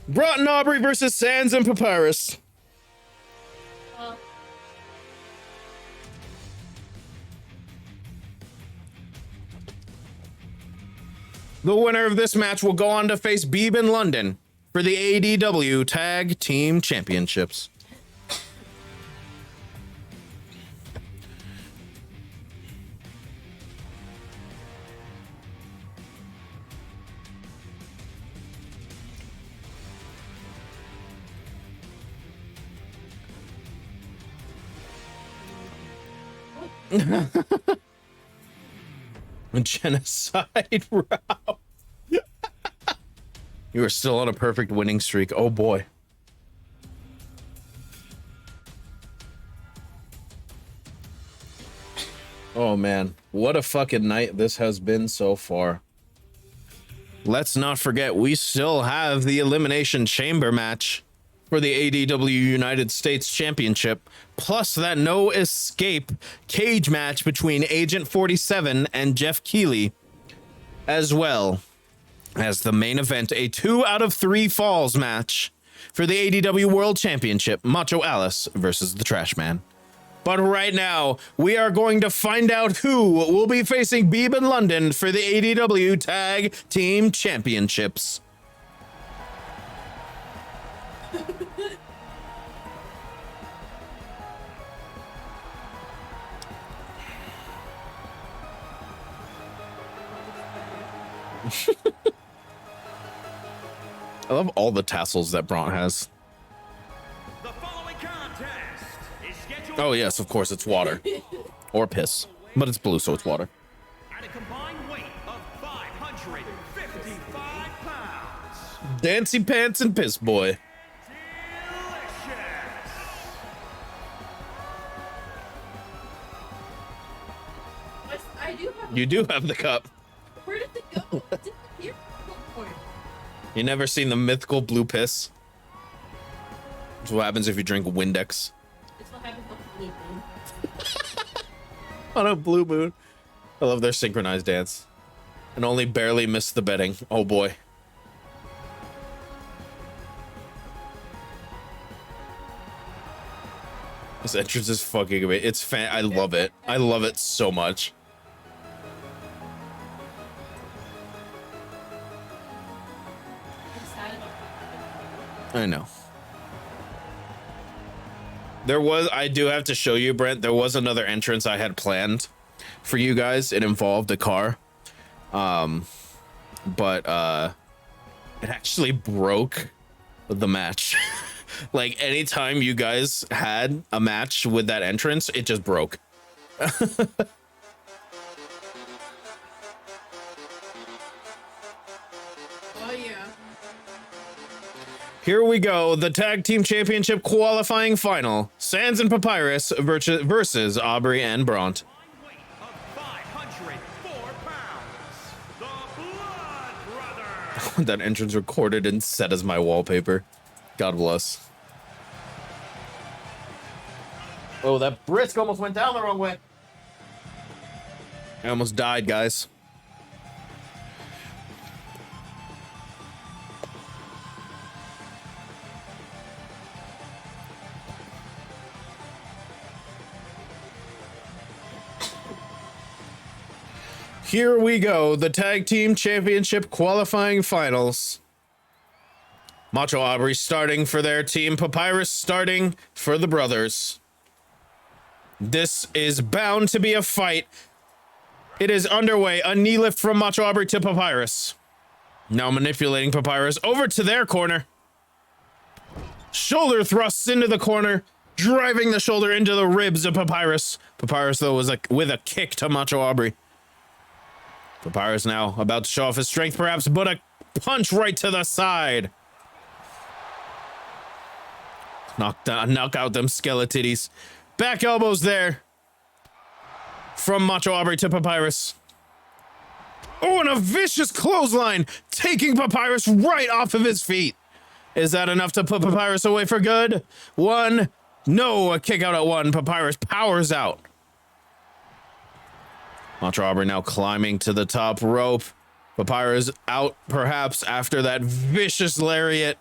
Broughton Aubrey versus Sans and Papyrus. The winner of this match will go on to face Beeb in London for the ADW Tag Team Championships. Genocide route. You are still on a perfect winning streak. Oh boy. Oh man, what a fucking night this has been so far. Let's not forget, we still have the Elimination Chamber match for the ADW United States Championship, plus that no escape cage match between Agent 47 and Jeff Keighley, as well as the main event, a 2 out of 3 falls match for the ADW World Championship, Macho Alice versus the Trash Man. But right now, we are going to find out who will be facing Beeb in London for the ADW Tag Team Championships. I love all the tassels that Braun has. The following contest is scheduled Oh yes, of course, it's water. Or piss. But it's blue, so it's water. at a combined weight of 555 pounds. Dancy Pants and Piss Boy. Delicious. I do have. You do have the cup. Where did it go? It didn't appear at one point. You never seen the mythical blue piss? That's what happens if you drink Windex. It's what happens on the blue moon. On a blue moon. I love their synchronized dance. And only barely missed the betting. Oh boy. This entrance is fucking amazing. It's I love it. I love it so much. I know. I do have to show you, Brent, there was another entrance I had planned for you guys. It involved a car. But it actually broke the match. Like anytime you guys had a match with that entrance, it just broke. Oh yeah. Here we go, the Tag Team Championship qualifying final. Sans and Papyrus versus Aubrey and Bront. One weight of 504 pounds, the Blood Brothers. That entrance recorded and set as my wallpaper. God bless. Oh, that brisk almost went down the wrong way. I almost died, guys. Here we go, the Tag Team Championship qualifying finals. Macho Aubrey starting for their team, Papyrus starting for the brothers. This is bound to be a fight. It is underway, a knee lift from Macho Aubrey to Papyrus. Now manipulating Papyrus over to their corner. Shoulder thrusts into the corner, driving the shoulder into the ribs of Papyrus. Papyrus, though, was with a kick to Macho Aubrey. Papyrus now about to show off his strength, perhaps, but a punch right to the side. Knock out them skeletitties. Back elbows there. From Macho Aubrey to Papyrus. Oh, and a vicious clothesline, taking Papyrus right off of his feet. Is that enough to put Papyrus away for good? One. No, a kick out at one. Papyrus powers out. Macho Aubrey now climbing to the top rope. Papyrus out, perhaps, after that vicious lariat.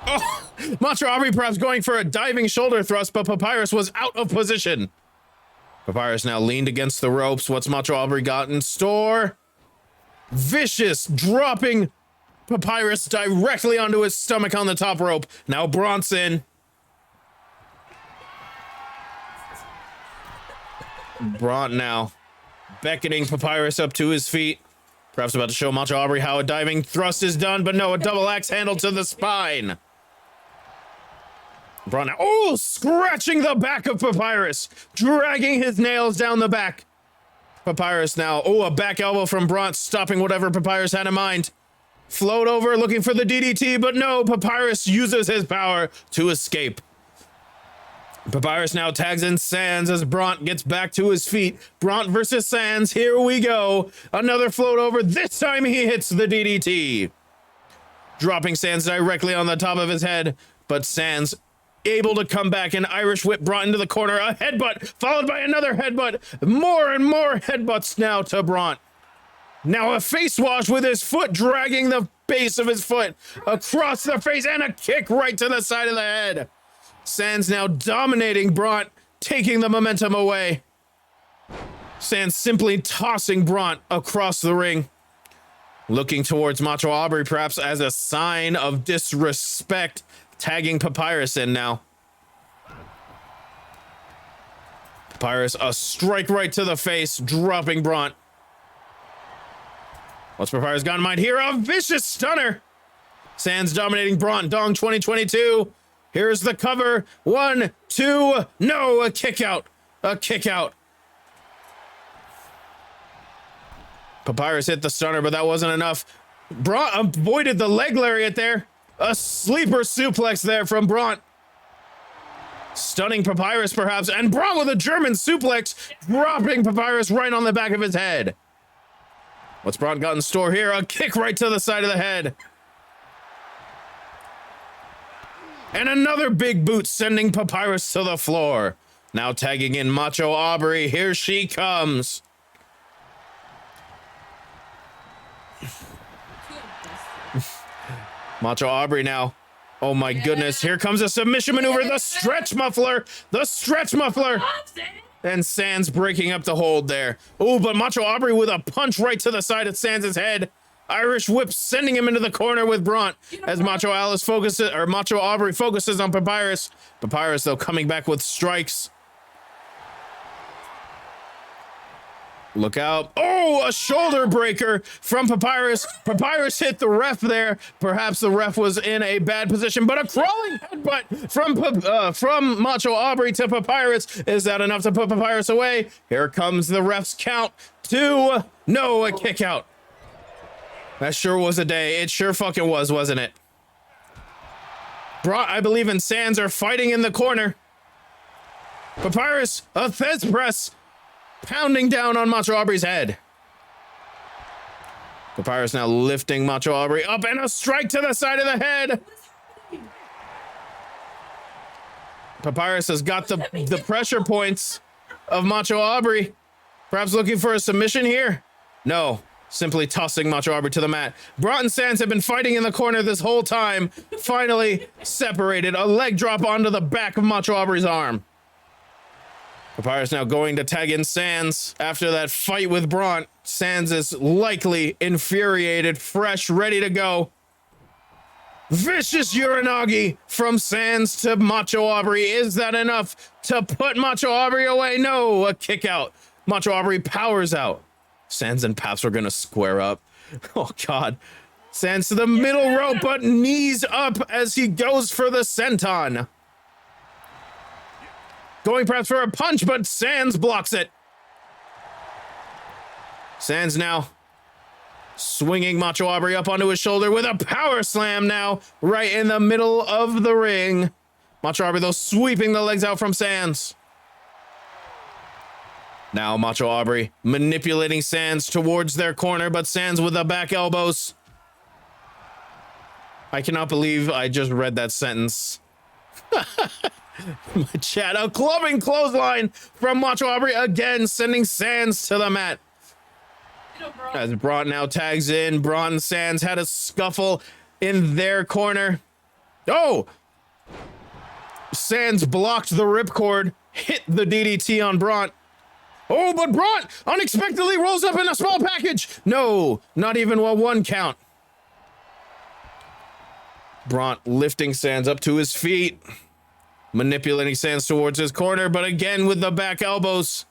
Oh, Macho Aubrey perhaps going for a diving shoulder thrust, but Papyrus was out of position. Papyrus now leaned against the ropes. What's Macho Aubrey got in store? Vicious, dropping Papyrus directly onto his stomach on the top rope. Now Bronson. Bront now beckoning Papyrus up to his feet. Perhaps about to show Macho Aubrey how a diving thrust is done, but no, a double axe handle to the spine. Bront now, oh, scratching the back of Papyrus, dragging his nails down the back. Papyrus now, oh, a back elbow from Bront, stopping whatever Papyrus had in mind. Float over, looking for the DDT, but no, Papyrus uses his power to escape. Papyrus now tags in Sans as Bront gets back to his feet. Bront versus Sans, here we go. Another float over, this time he hits the DDT. Dropping Sans directly on the top of his head, but Sans able to come back and Irish whip Bront into the corner. A headbutt, followed by another headbutt. More and more headbutts now to Bront. Now a face wash with his foot, dragging the base of his foot across the face, and a kick right to the side of the head. Sans now dominating Bront, taking the momentum away. Sans simply tossing Bront across the ring. Looking towards Macho Aubrey, perhaps as a sign of disrespect, tagging Papyrus in now. Papyrus, a strike right to the face, dropping Bront. What's Papyrus got in mind here? A vicious stunner. Sans dominating Bront, Dong 2022. Here's the cover. 1, 2, no, a kick out. A kick out. Papyrus hit the stunner, but that wasn't enough. Bront avoided the leg lariat there. A sleeper suplex there from Bront. Stunning Papyrus perhaps, and Bront with a German suplex, dropping Papyrus right on the back of his head. What's Bront got in store here? A kick right to the side of the head. And another big boot sending Papyrus to the floor. Now tagging in Macho Aubrey. Here she comes. Macho Aubrey now Oh my goodness, here comes a submission maneuver, the stretch muffler, and Sands breaking up the hold there. Oh, but Macho Aubrey with a punch right to the side of Sands' head. Irish whip sending him into the corner with Bront as Macho Aubrey focuses on Papyrus. Papyrus though coming back with strikes. Look out. Oh, a shoulder breaker from Papyrus. Papyrus hit the ref there. Perhaps the ref was in a bad position, but a crawling headbutt from Macho Aubrey to Papyrus. Is that enough to put Papyrus away? Here comes the ref's count. 2. No, a kick out. That sure was a day. It sure fucking was, wasn't it? Bront, I believe, and Sands are fighting in the corner. Papyrus, a Thez press. Pounding down on Macho Aubrey's head. Papyrus now lifting Macho Aubrey up and a strike to the side of the head. Papyrus has got the pressure points of Macho Aubrey. Perhaps looking for a submission here? No, simply tossing Macho Aubrey to the mat. Bront and Sands have been fighting in the corner this whole time. Finally separated. A leg drop onto the back of Macho Aubrey's arm. Papyrus now going to tag in Sands after that fight with Bront. Sands is likely infuriated, fresh, ready to go. Vicious Uranagi from Sands to Macho Aubrey. Is that enough to put Macho Aubrey away? No, a kick out. Macho Aubrey powers out. Sands and Paps are going to square up. Oh, God. Sands to the middle rope, but knees up as he goes for the senton. Going perhaps for a punch, but Sands blocks it. Sands now swinging Macho Aubrey up onto his shoulder with a power slam now right in the middle of the ring. Macho Aubrey, though, sweeping the legs out from Sands. Now Macho Aubrey manipulating Sands towards their corner, but Sands with the back elbows. I cannot believe I just read that sentence. My chat, a clubbing clothesline from Macho Aubrey again, sending Sands to the mat. As Bront now tags in, Bront and Sands had a scuffle in their corner. Oh! Sands blocked the ripcord, hit the DDT on Bront. Oh, but Bront unexpectedly rolls up in a small package. No, not even a 1 count. Bront lifting Sands up to his feet. Manipulating Sands towards his corner, but again with the back elbows.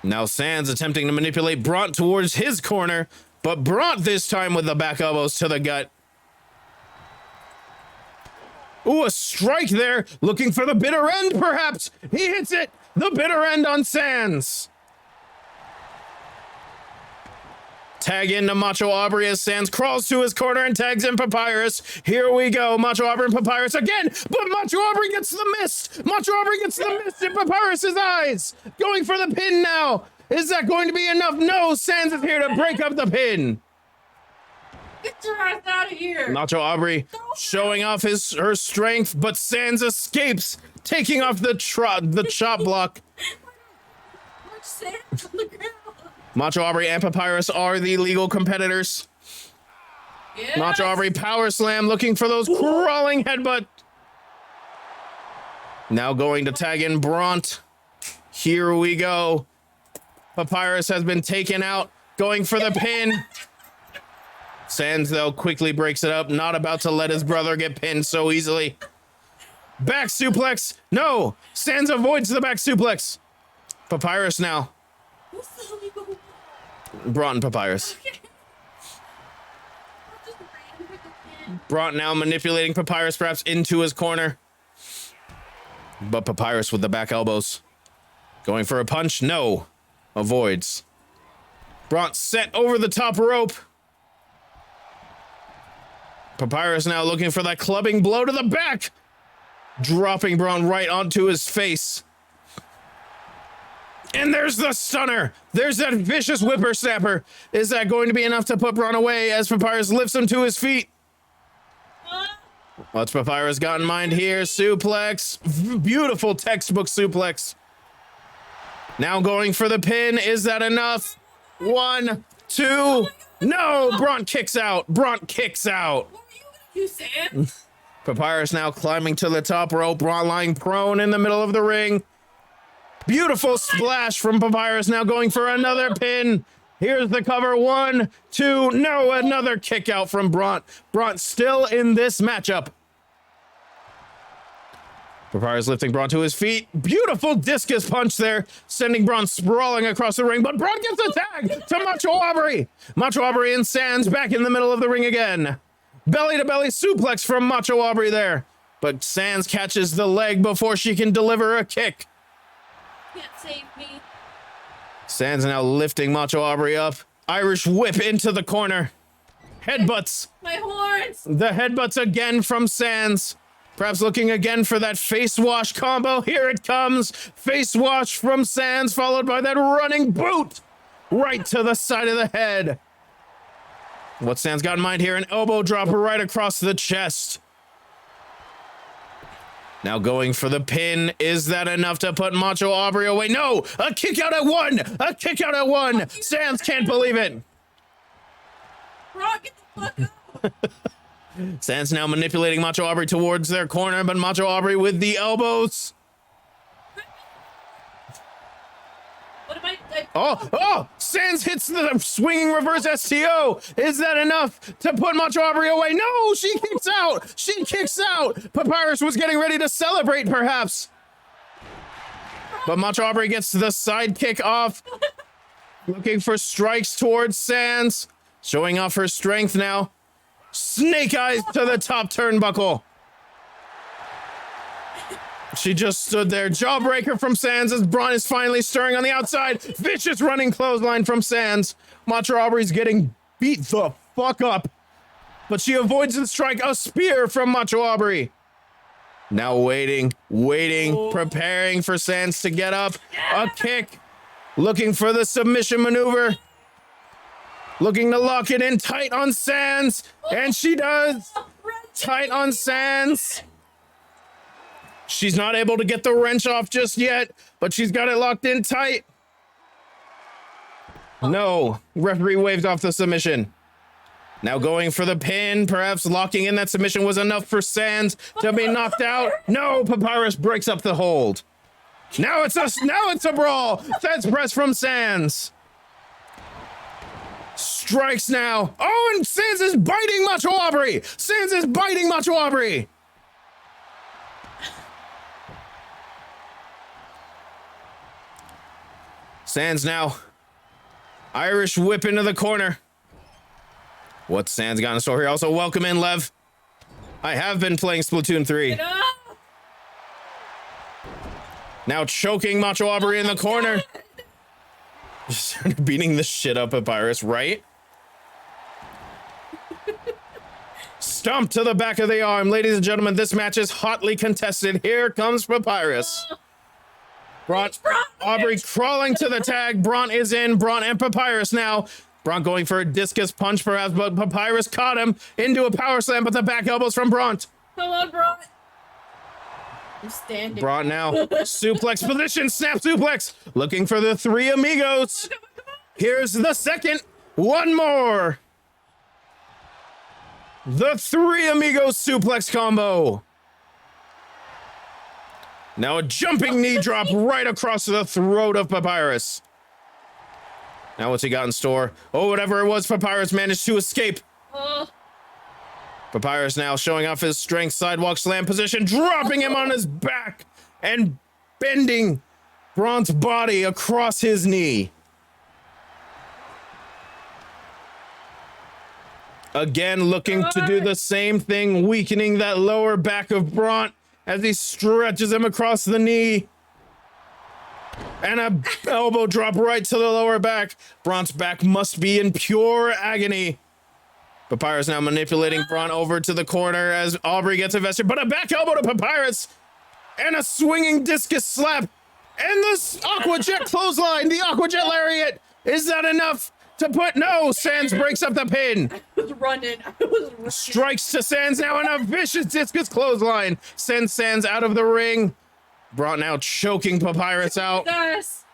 Now Sands attempting to manipulate Bront towards his corner, but Bront this time with the back elbows to the gut. Ooh, a strike there, looking for the bitter end perhaps. He hits it, the bitter end on Sands. Tag into Macho Aubrey as Sands crawls to his corner and tags in Papyrus. Here we go, Macho Aubrey and Papyrus again, but Macho Aubrey gets the mist. Macho Aubrey gets the mist in Papyrus's eyes. Going for the pin now. Is that going to be enough? No, Sands is here to break up the pin. Get your ass out of here. Macho Aubrey showing off her strength, but Sands escapes, taking off the chop block. Much sand on the ground. Macho Aubrey and Papyrus are the legal competitors. Yes. Macho Aubrey power slam, looking for those crawling headbutt. Now going to tag in Bront. Here we go. Papyrus has been taken out, going for the pin. Sands, though, quickly breaks it up, not about to let his brother get pinned so easily. Back suplex. No, Sands avoids the back suplex. Papyrus now. What's the hell you going on? Bront and Papyrus. Bront now manipulating Papyrus perhaps into his corner. But Papyrus with the back elbows. Going for a punch? No. Avoids. Bront set over the top rope. Papyrus now looking for that clubbing blow to the back. Dropping Bront right onto his face. And there's the stunner. There's that vicious whippersnapper. Is that going to be enough to put Bront away as Papyrus lifts him to his feet? What's Papyrus got in mind here? Suplex. Beautiful textbook suplex. Now going for the pin. Is that enough? 1, 2. No, Braun kicks out. Braun kicks out. What were you gonna do, Sam? Papyrus now climbing to the top rope. Braun lying prone in the middle of the ring. Beautiful splash from Papyrus, now going for another pin. Here's the cover. 1, 2. No, another kick out from Braun. Braun still in this matchup. Papyrus lifting Braun to his feet. Beautiful discus punch there, sending Braun sprawling across the ring. But Braun gets a tag to Macho Aubrey. Macho Aubrey and Sands back in the middle of the ring again. Belly to belly suplex from Macho Aubrey there. But Sands catches the leg before she can deliver a kick. Can't save me. Sands now lifting Macho Aubrey up. Irish whip into the corner. Headbutts. My horns. The headbutts again from Sands. Perhaps looking again for that face wash combo. Here it comes. Face wash from Sands, followed by that running boot right to the side of the head. What Sands got in mind here? An elbow drop right across the chest. Now going for the pin. Is that enough to put Macho Aubrey away? No! A kick out at 1! A kick out at 1! Sands can't believe it. Brock, get the fuck up. Sands now manipulating Macho Aubrey towards their corner, but Macho Aubrey with the elbows. What am I? Oh! Sands hits the swinging reverse STO. Is that enough to put Macho Aubrey away? No, she kicks out. She kicks out. Papyrus was getting ready to celebrate, perhaps. But Macho Aubrey gets the side kick off. Looking for strikes towards Sands. Showing off her strength now. Snake eyes to the top turnbuckle. She just stood there. Jawbreaker from Sands as Braun is finally stirring on the outside. Vicious running clothesline from Sands. Macho Aubrey's getting beat the fuck up. But she avoids the strike. A spear from Macho Aubrey. Now waiting, preparing for Sands to get up. A kick. Looking for the submission maneuver. Looking to lock it in tight on Sands. And she does. Tight on Sands. She's not able to get the wrench off just yet, but she's got it locked in tight. No. Referee waves off the submission. Now going for the pin. Perhaps locking in that submission was enough for Sands to be knocked out. No, Papyrus breaks up the hold. Now it's a brawl. Fence press from Sands. Strikes now. Oh, and Sands is biting Macho Aubrey. Sands is biting Macho Aubrey. Sands now. Irish whip into the corner. What's Sands got in store here? Also, welcome in, Lev. I have been playing Splatoon 3. Now choking Macho Aubrey in the corner. Just started beating the shit up of Papyrus, right? Stomp to the back of the arm. Ladies and gentlemen, this match is hotly contested. Here comes Papyrus. Braun, Aubrey crawling to the tag. Braun is in. Braun and Papyrus now. Braun going for a discus punch perhaps, but Papyrus caught him into a power slam, but the back elbows from Braun. Come on, Braun. I'm standing. Braun now. Suplex position. Snap suplex. Looking for the three amigos. Here's the second. One more. The three amigos suplex combo. Now a jumping knee drop right across the throat of Papyrus. Now what's he got in store? Oh, whatever it was, Papyrus managed to escape. Papyrus now showing off his strength, sidewalk slam position, dropping him on his back and bending Braun's body across his knee. Again, looking to do the same thing, weakening that lower back of Braun as he stretches him across the knee. And a elbow drop right to the lower back. Braun's back must be in pure agony. Papyrus now manipulating Braun over to the corner as Aubrey gets invested, but a back elbow to Papyrus and a swinging discus slap and the Aqua Jet clothesline, the Aqua Jet lariat. Is that enough to put? No, Sands breaks up the pin. I was running. Strikes to Sands now and a vicious discus clothesline. Sends Sands out of the ring. Braun now choking Papyrus out. Yes.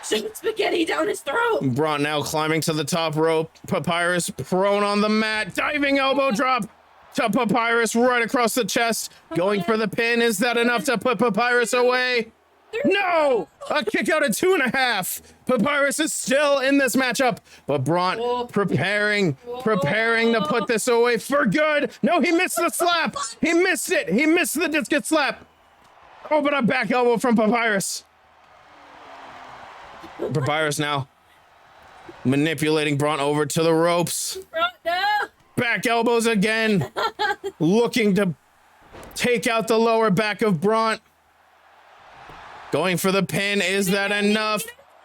Shove spaghetti down his throat. Braun now climbing to the top rope. Papyrus prone on the mat. Diving elbow drop to Papyrus right across the chest. Going for the pin. Is that enough to put Papyrus away? No! A kick out at 2.5. Papyrus is still in this matchup, but Braun preparing to put this away for good. No, he missed the slap. He missed it. He missed the discus slap. Oh, but a back elbow from Papyrus. Papyrus now manipulating Braun over to the ropes. No. Back elbows again. Looking to take out the lower back of Braun. Going for the pin. Is that enough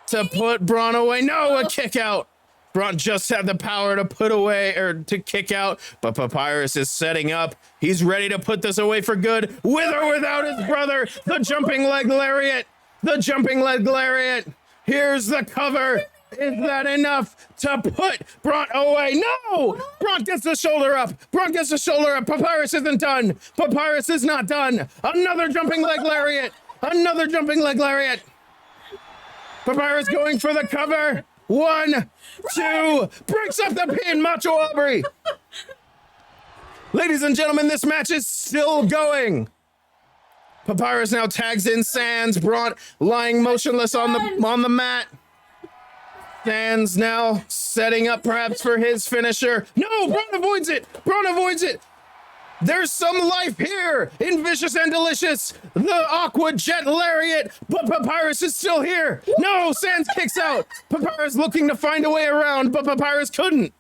to put Braun away? No, a kick out. Braun just had the power to put away or to kick out, but Papyrus is setting up. He's ready to put this away for good, with or without his brother. The jumping leg lariat. The jumping leg lariat. Here's the cover. Is that enough to put Braun away? No! Braun gets the shoulder up. Braun gets the shoulder up. Papyrus isn't done. Papyrus is not done. Another jumping leg lariat. Another jumping leg lariat. Papyrus going for the cover. 1, 2, breaks up the pin, Macho Aubrey. Ladies and gentlemen, this match is still going. Papyrus now tags in Sans. Braun lying motionless on the mat. Sans now setting up perhaps for his finisher. No, Braun avoids it. Braun avoids it. There's some life here in Vicious and Delicious. The Aqua Jet Lariat, but Papyrus is still here. No, Sans kicks out. Papyrus looking to find a way around, but Papyrus couldn't.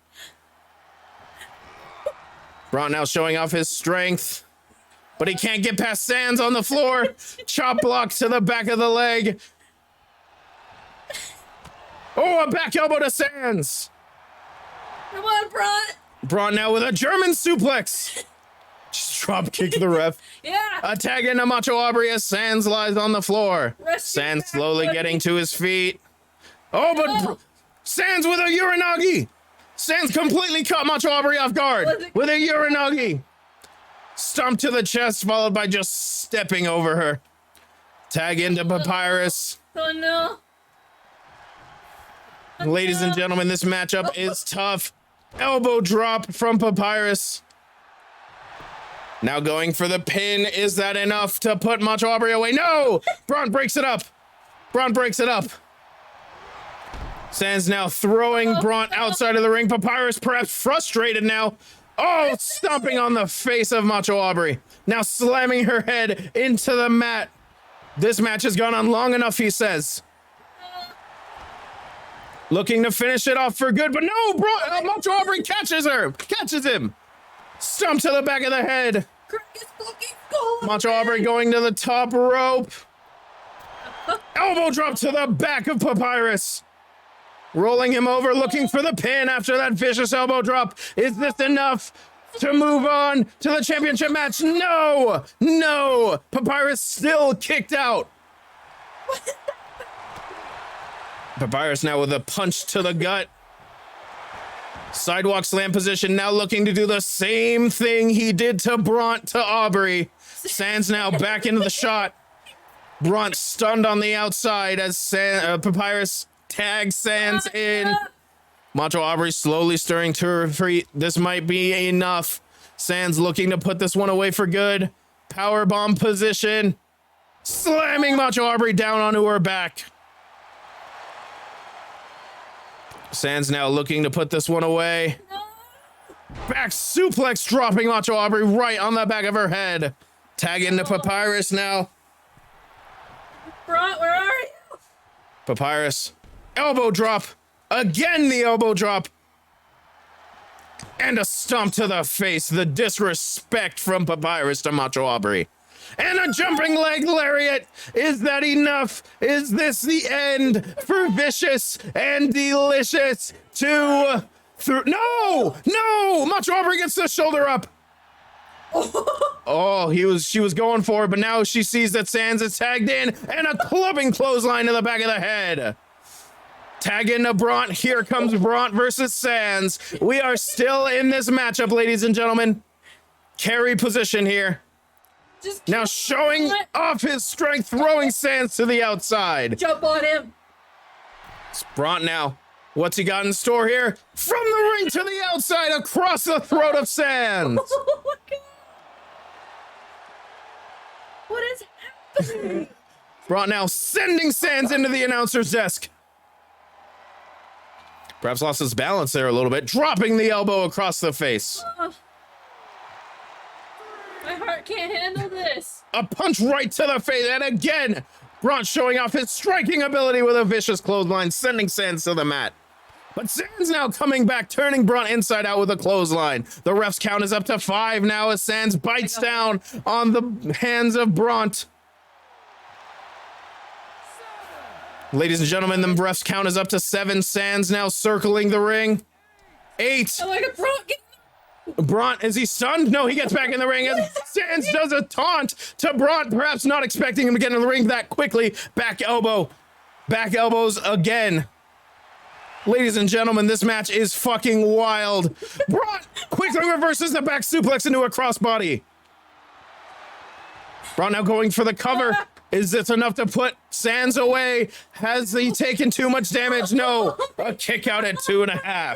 Braun now showing off his strength, but he can't get past Sans on the floor. Chop block to the back of the leg. Oh, a back elbow to Sans. Come on, Braun. Braun now with a German suplex. Just drop kick the ref. Yeah. A tag into Macho Aubrey as Sans lies on the floor. Sans slowly getting to his feet. Oh, but Sans with a Uranagi. Sans completely caught Macho Aubrey off guard with a Uranagi. Stomp to the chest, followed by just stepping over her. Tag into Papyrus. Oh, no. Ladies and gentlemen, this matchup is tough. Elbow drop from Papyrus. Now going for the pin. Is that enough to put Macho Aubrey away? No! Braun breaks it up. Braun breaks it up. Sans now throwing Braun outside of the ring. Papyrus perhaps frustrated now. Oh, stomping on the face of Macho Aubrey. Now slamming her head into the mat. This match has gone on long enough, he says. Looking to finish it off for good, but no, Macho Aubrey catches him. Stomp to the back of the head. Macho Aubrey going to the top rope. Elbow drop to the back of Papyrus. Rolling him over, looking for the pin after that vicious elbow drop. Is this enough to move on to the championship match? No. Papyrus still kicked out. Papyrus now with a punch to the gut. Sidewalk slam position, now looking to do the same thing he did to Braun to Aubrey. Sans now back into the shot. Braun stunned on the outside as Papyrus tags Sans in. Macho Aubrey slowly stirring to her feet. This might be enough. Sans looking to put this one away for good. Powerbomb position. Slamming Macho Aubrey down onto her back. Sans now looking to put this one away. Back suplex dropping Macho Aubrey right on the back of her head. Tag into Papyrus now. Braun, where are you? Papyrus. Elbow drop. Again the elbow drop. And a stomp to the face. The disrespect from Papyrus to Macho Aubrey. And a jumping leg lariat. Is that enough? Is this the end for Vicious and Delicious? 2 through. No! Macho Aubrey gets the shoulder up. Oh, she was going for it, but now she sees that Sans is tagged in, and a clubbing clothesline to the back of the head. Tag into Braun. Here comes Braun versus Sans. We are still in this matchup, ladies and gentlemen. Carry position here. Now showing off his strength, throwing Sans to the outside. Jump on him. It's Braun now. What's he got in store here? From the ring to the outside, across the throat of Sands. Oh my god. What is happening? Braun now sending Sands into the announcer's desk. Perhaps lost his balance there a little bit, dropping the elbow across the face. My heart can't handle this. A punch right to the face, and again, Braun showing off his striking ability with a vicious clothesline, sending Sands to the mat. But Sands now coming back, turning Braun inside out with a clothesline. The ref's count is up to 5 now as Sands bites down on the hands of Braun. Ladies and gentlemen, the ref's count is up to 7. Sands now circling the ring. 8. Oh my god, Braun, Braun, is he stunned? No, he gets back in the ring and Sands does a taunt to Braun, perhaps not expecting him to get in the ring that quickly. Back elbow. Back elbows again. Ladies and gentlemen, this match is fucking wild. Braun quickly reverses the back suplex into a crossbody. Braun now going for the cover. Is this enough to put Sands away? Has he taken too much damage? No. A kick out at 2.5.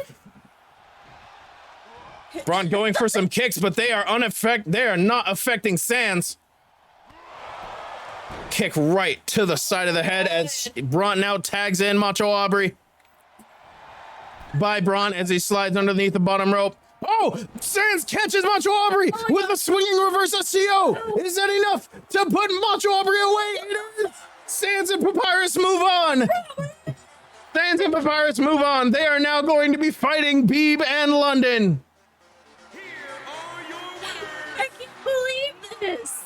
Braun going for some kicks, but they are not affecting Sands. Kick right to the side of the head as Braun now tags in Macho Aubrey. By Braun as he slides underneath the bottom rope. Oh, Sands catches Macho Aubrey with a swinging reverse SCO. Is that enough to put Macho Aubrey away? It is. Sands and Papyrus move on. Sands and Papyrus move on. They are now going to be fighting Beeb and London. Here are your winners. I can't believe this.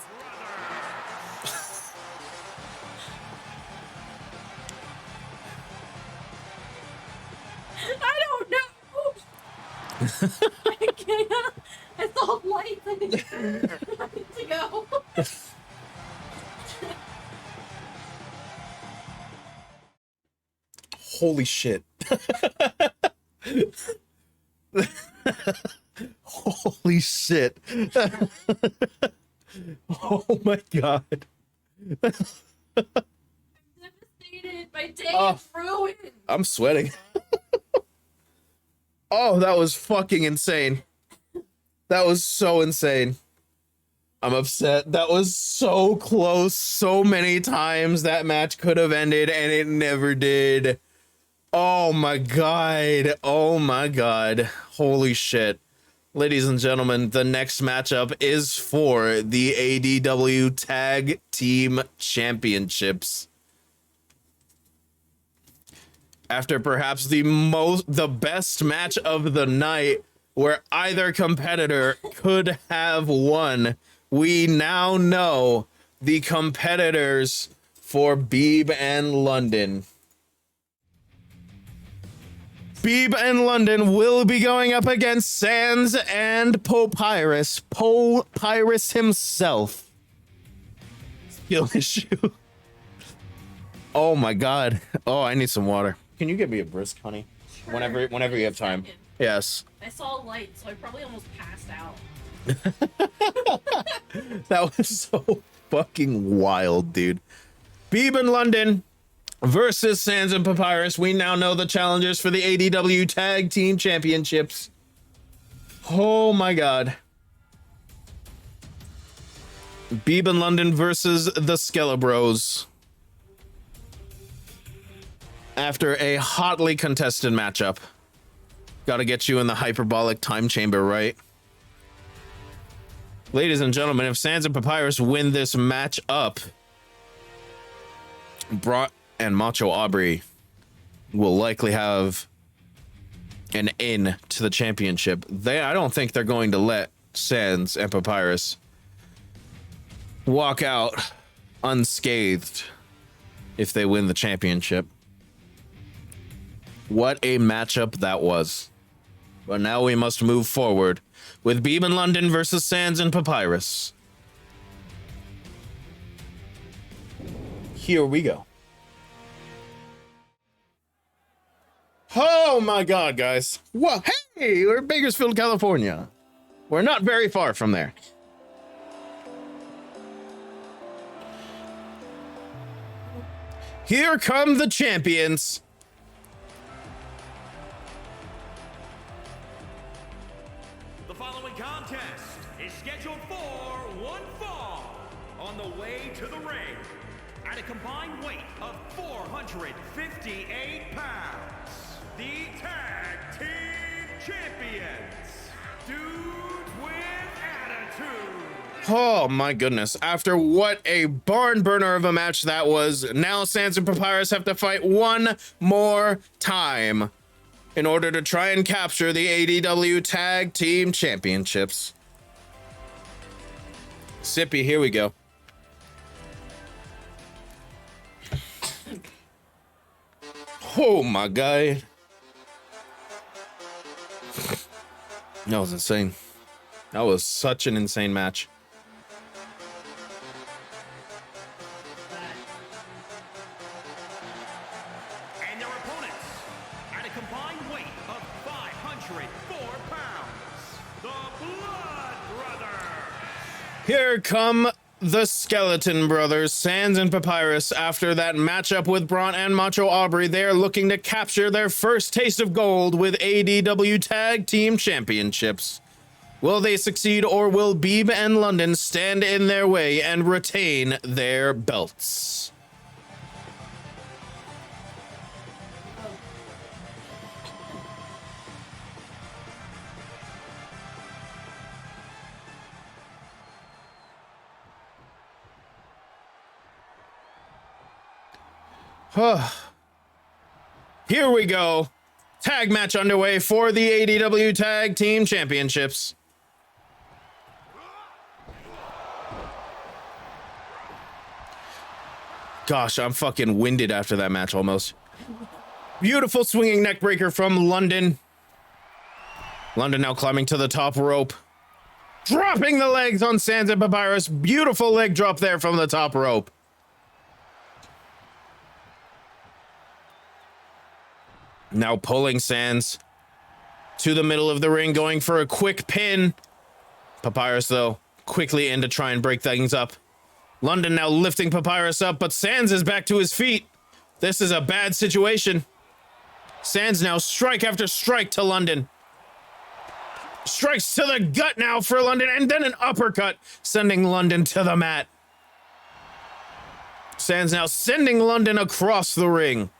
I don't know. I can't. I saw lights. I need to go. Holy shit. Holy shit. Oh my god. Devastated. My day is ruined. I'm sweating. Oh, that was fucking insane. That was so insane. I'm upset. That was so close. So many times that match could have ended and it never did. Oh my god. Oh my god. Holy shit. Ladies and gentlemen, the next matchup is for the ADW Tag Team Championships. After perhaps the best match of the night, where either competitor could have won, we now know the competitors for Beeb and London. Beeb and London will be going up against Sands and Papyrus. Papyrus himself. Skill issue. Oh my god. Oh, I need some water. Can you get me a brisk, honey? Sure. Whenever you have time. Second. Yes. I saw a light, so I probably almost passed out. That was so fucking wild, dude. Beeb and London versus Sands and Papyrus. We now know the challengers for the ADW Tag Team Championships. Oh my god. Beeb and London versus the Skelebros. After a hotly contested matchup. Gotta get you in the hyperbolic time chamber, right? Ladies and gentlemen, if Sands and Papyrus win this match up, Braun and Macho Aubrey will likely have an in to the championship. I don't think they're going to let Sands and Papyrus walk out unscathed if they win the championship. What a matchup that was. But now we must move forward with Beeb and London versus Sands and Papyrus. Here we go. Oh my god, guys. Whoa, hey, we're in Bakersfield, California. We're not very far from there. Here come the champions. The following contest is scheduled for one fall on the way to the ring at a combined weight of 458 pounds. The Tag Team Champions, Dudes with Attitude. Oh my goodness. After what a barn burner of a match that was, now Sans and Papyrus have to fight one more time in order to try and capture the ADW Tag Team Championships. Sippy, here we go. Oh my God. That was insane. That was such an insane match. And their opponents, at a combined weight of 504 pounds, the Blood Brothers. Here come the Skeleton Brothers, Sans and Papyrus. After that matchup with Braun and Macho Aubrey, they are looking to capture their first taste of gold with ADW Tag Team Championships. Will they succeed, or will Beeb and London stand in their way and retain their belts? Here we go. Tag match underway for the ADW Tag Team Championships. Gosh, I'm fucking winded after that match almost. Beautiful swinging neck breaker from London. London now climbing to the top rope. Dropping the legs on Sans and Papyrus. Beautiful leg drop there from the top rope. Now pulling Sans to the middle of the ring, going for a quick pin. Papyrus, though, quickly in to try and break things up. London now lifting Papyrus up, but Sans is back to his feet. This is a bad situation. Sans now strike after strike to London. Strikes to the gut now for London, and then an uppercut, sending London to the mat. Sans now sending London across the ring.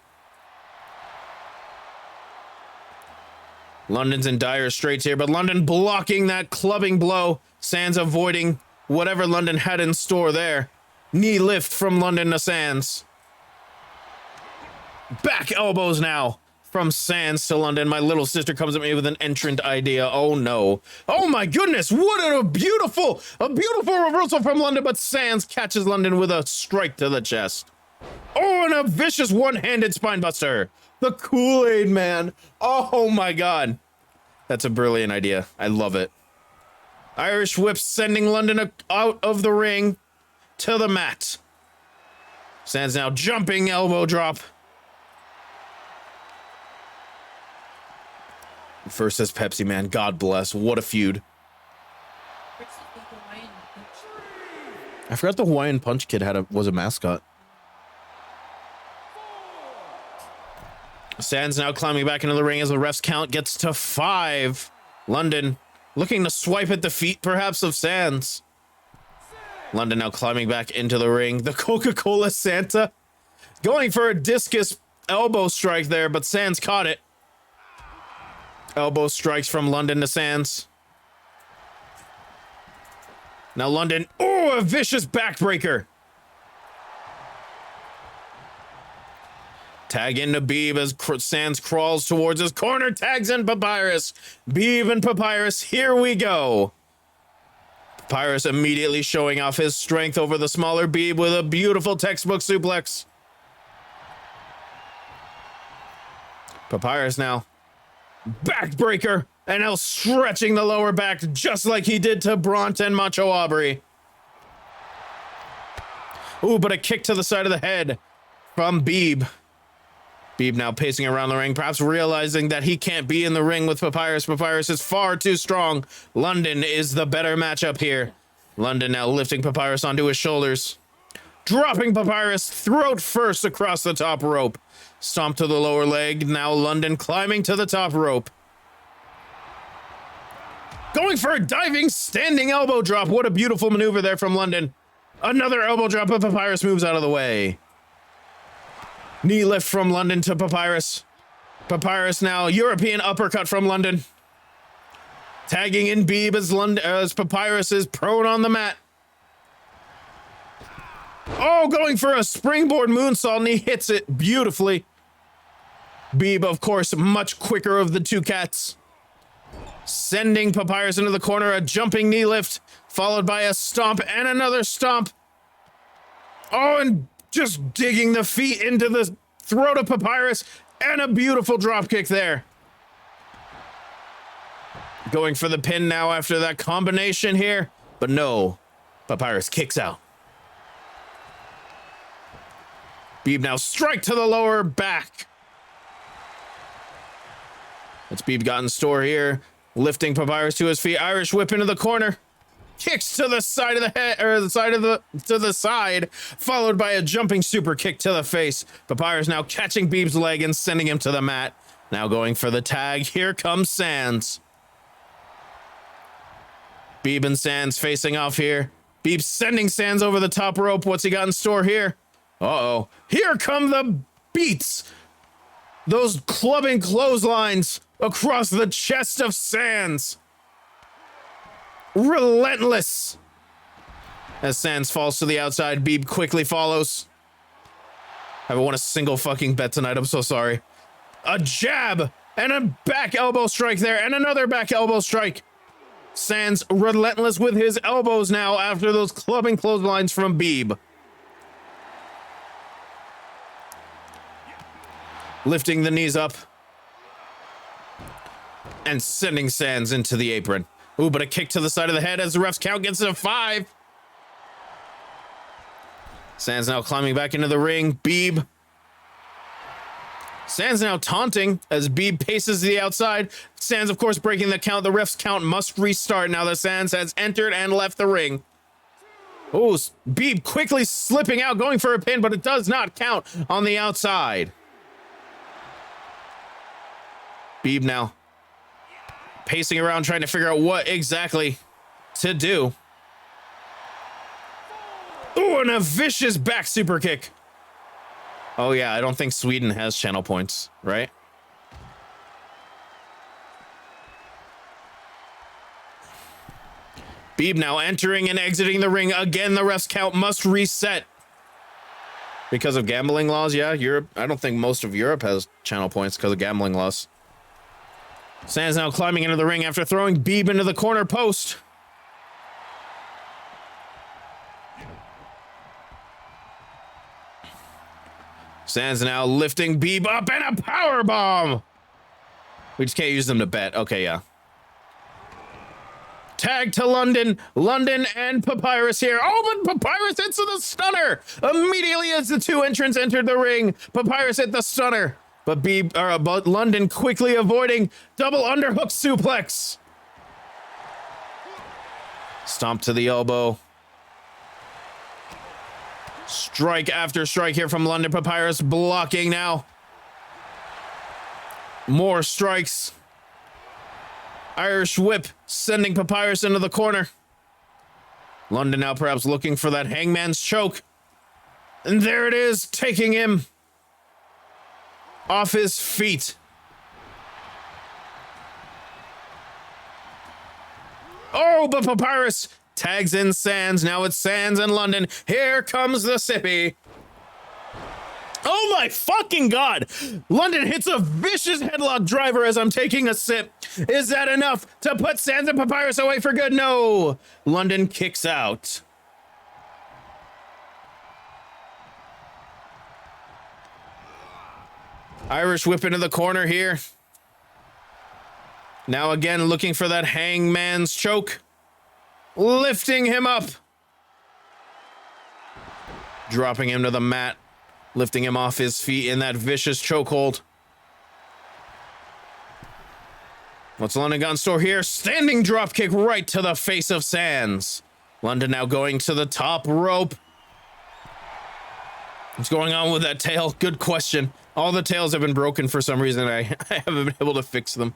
London's in dire straits here, but London blocking that clubbing blow. Sans avoiding whatever London had in store there. Knee lift from London to Sans. Back elbows now from Sans to London. My little sister comes at me with an entrant idea. Oh no. Oh my goodness. What a beautiful reversal from London, but Sans catches London with a strike to the chest. Oh, and a vicious one-handed spinebuster. The Kool-Aid Man. Oh my God. That's a brilliant idea. I love it. Irish whip sending London out of the ring to the mat. Sans now jumping elbow drop. First says Pepsi Man. God bless. What a feud. I forgot the Hawaiian Punch Kid was a mascot. Sans now climbing back into the ring as the ref's count gets to 5. London looking to swipe at the feet, perhaps, of Sans. London now climbing back into the ring. The Coca-Cola Santa going for a discus elbow strike there, but Sans caught it. Elbow strikes from London to Sans. Now London, oh, a vicious backbreaker. Tag into Beeb as Sans crawls towards his corner, tags in Papyrus. Beeb and Papyrus, here we go. Papyrus immediately showing off his strength over the smaller Beeb with a beautiful textbook suplex. Papyrus now. Backbreaker, and now stretching the lower back just like he did to Bront and Macho Aubrey. Ooh, but a kick to the side of the head from Beeb. Beeb now pacing around the ring, perhaps realizing that he can't be in the ring with Papyrus. Papyrus is far too strong. London is the better matchup here. London now lifting Papyrus onto his shoulders. Dropping Papyrus throat first across the top rope. Stomp to the lower leg. Now London climbing to the top rope. Going for a diving standing elbow drop. What a beautiful maneuver there from London. Another elbow drop, but Papyrus moves out of the way. Knee lift from London to Papyrus. Papyrus now European uppercut from London. Tagging in Beeb as Papyrus is prone on the mat. Oh, going for a springboard moonsault, and he hits it beautifully. Beeb, of course, much quicker of the two cats. Sending Papyrus into the corner, a jumping knee lift, followed by a stomp and another stomp. Oh, and just digging the feet into the throat of Papyrus, and a beautiful drop kick there. Going for the pin now after that combination here, but no, Papyrus kicks out. Beeb now strike to the lower back. It's Beeb got in store here, lifting Papyrus to his feet. Irish whip into the corner. Kicks to the side of the head, or the side of to the side, followed by a jumping super kick to the face. Papyrus now catching Beeb's leg and sending him to the mat. Now going for the tag. Here comes Sands. Beeb and Sands facing off here. Beeb sending Sands over the top rope. What's he got in store here? Uh-oh. Here come the beats. Those clubbing clotheslines across the chest of Sands. Relentless. As Sands falls to the outside, Beeb quickly follows. I haven't won a single fucking bet tonight. I'm so sorry. A jab and a back elbow strike there, and another back elbow strike. Sands relentless with his elbows now after those clubbing clotheslines from Beeb. Lifting the knees up and sending Sands into the apron. Ooh, but a kick to the side of the head as the ref's count gets to 5. Sands now climbing back into the ring. Beeb. Sands now taunting as Beeb paces to the outside. Sands, of course, breaking the count. The ref's count must restart now that Sands has entered and left the ring. Oh, Beeb quickly slipping out, going for a pin, but it does not count on the outside. Beeb now pacing around, trying to figure out what exactly to do. Ooh, and a vicious back super kick. Oh yeah, I don't think Sweden has channel points, right? Beeb now entering and exiting the ring. Again, the ref's count must reset. Because of gambling laws, yeah, Europe. I don't think most of Europe has channel points because of gambling laws. Sands now climbing into the ring after throwing Beeb into the corner post. Sands now lifting Beeb up and a power bomb. We just can't use them to bet. Okay, yeah. Tag to London. London and Papyrus here. Oh, but Papyrus hits the stunner. Immediately as the two entrants entered the ring, Papyrus hit the stunner. But but London quickly avoiding double underhook suplex. Stomp to the elbow. Strike after strike here from London. Papyrus blocking now. More strikes. Irish whip sending Papyrus into the corner. London now perhaps looking for that hangman's choke. And there it is, taking him off his feet. Oh, but Papyrus tags in Sands. Now it's Sands and London. Here comes the sippy. Oh my fucking God. London hits a vicious headlock driver as I'm taking a sip. Is that enough to put Sands and Papyrus away for good? No. London kicks out. Irish whip into the corner here. Now again looking for that hangman's choke. Lifting him up. Dropping him to the mat. Lifting him off his feet in that vicious chokehold. What's London got in store here? Standing drop kick right to the face of Sands. London now going to the top rope. What's going on with that tail? Good question. All the tails have been broken for some reason. I haven't been able to fix them.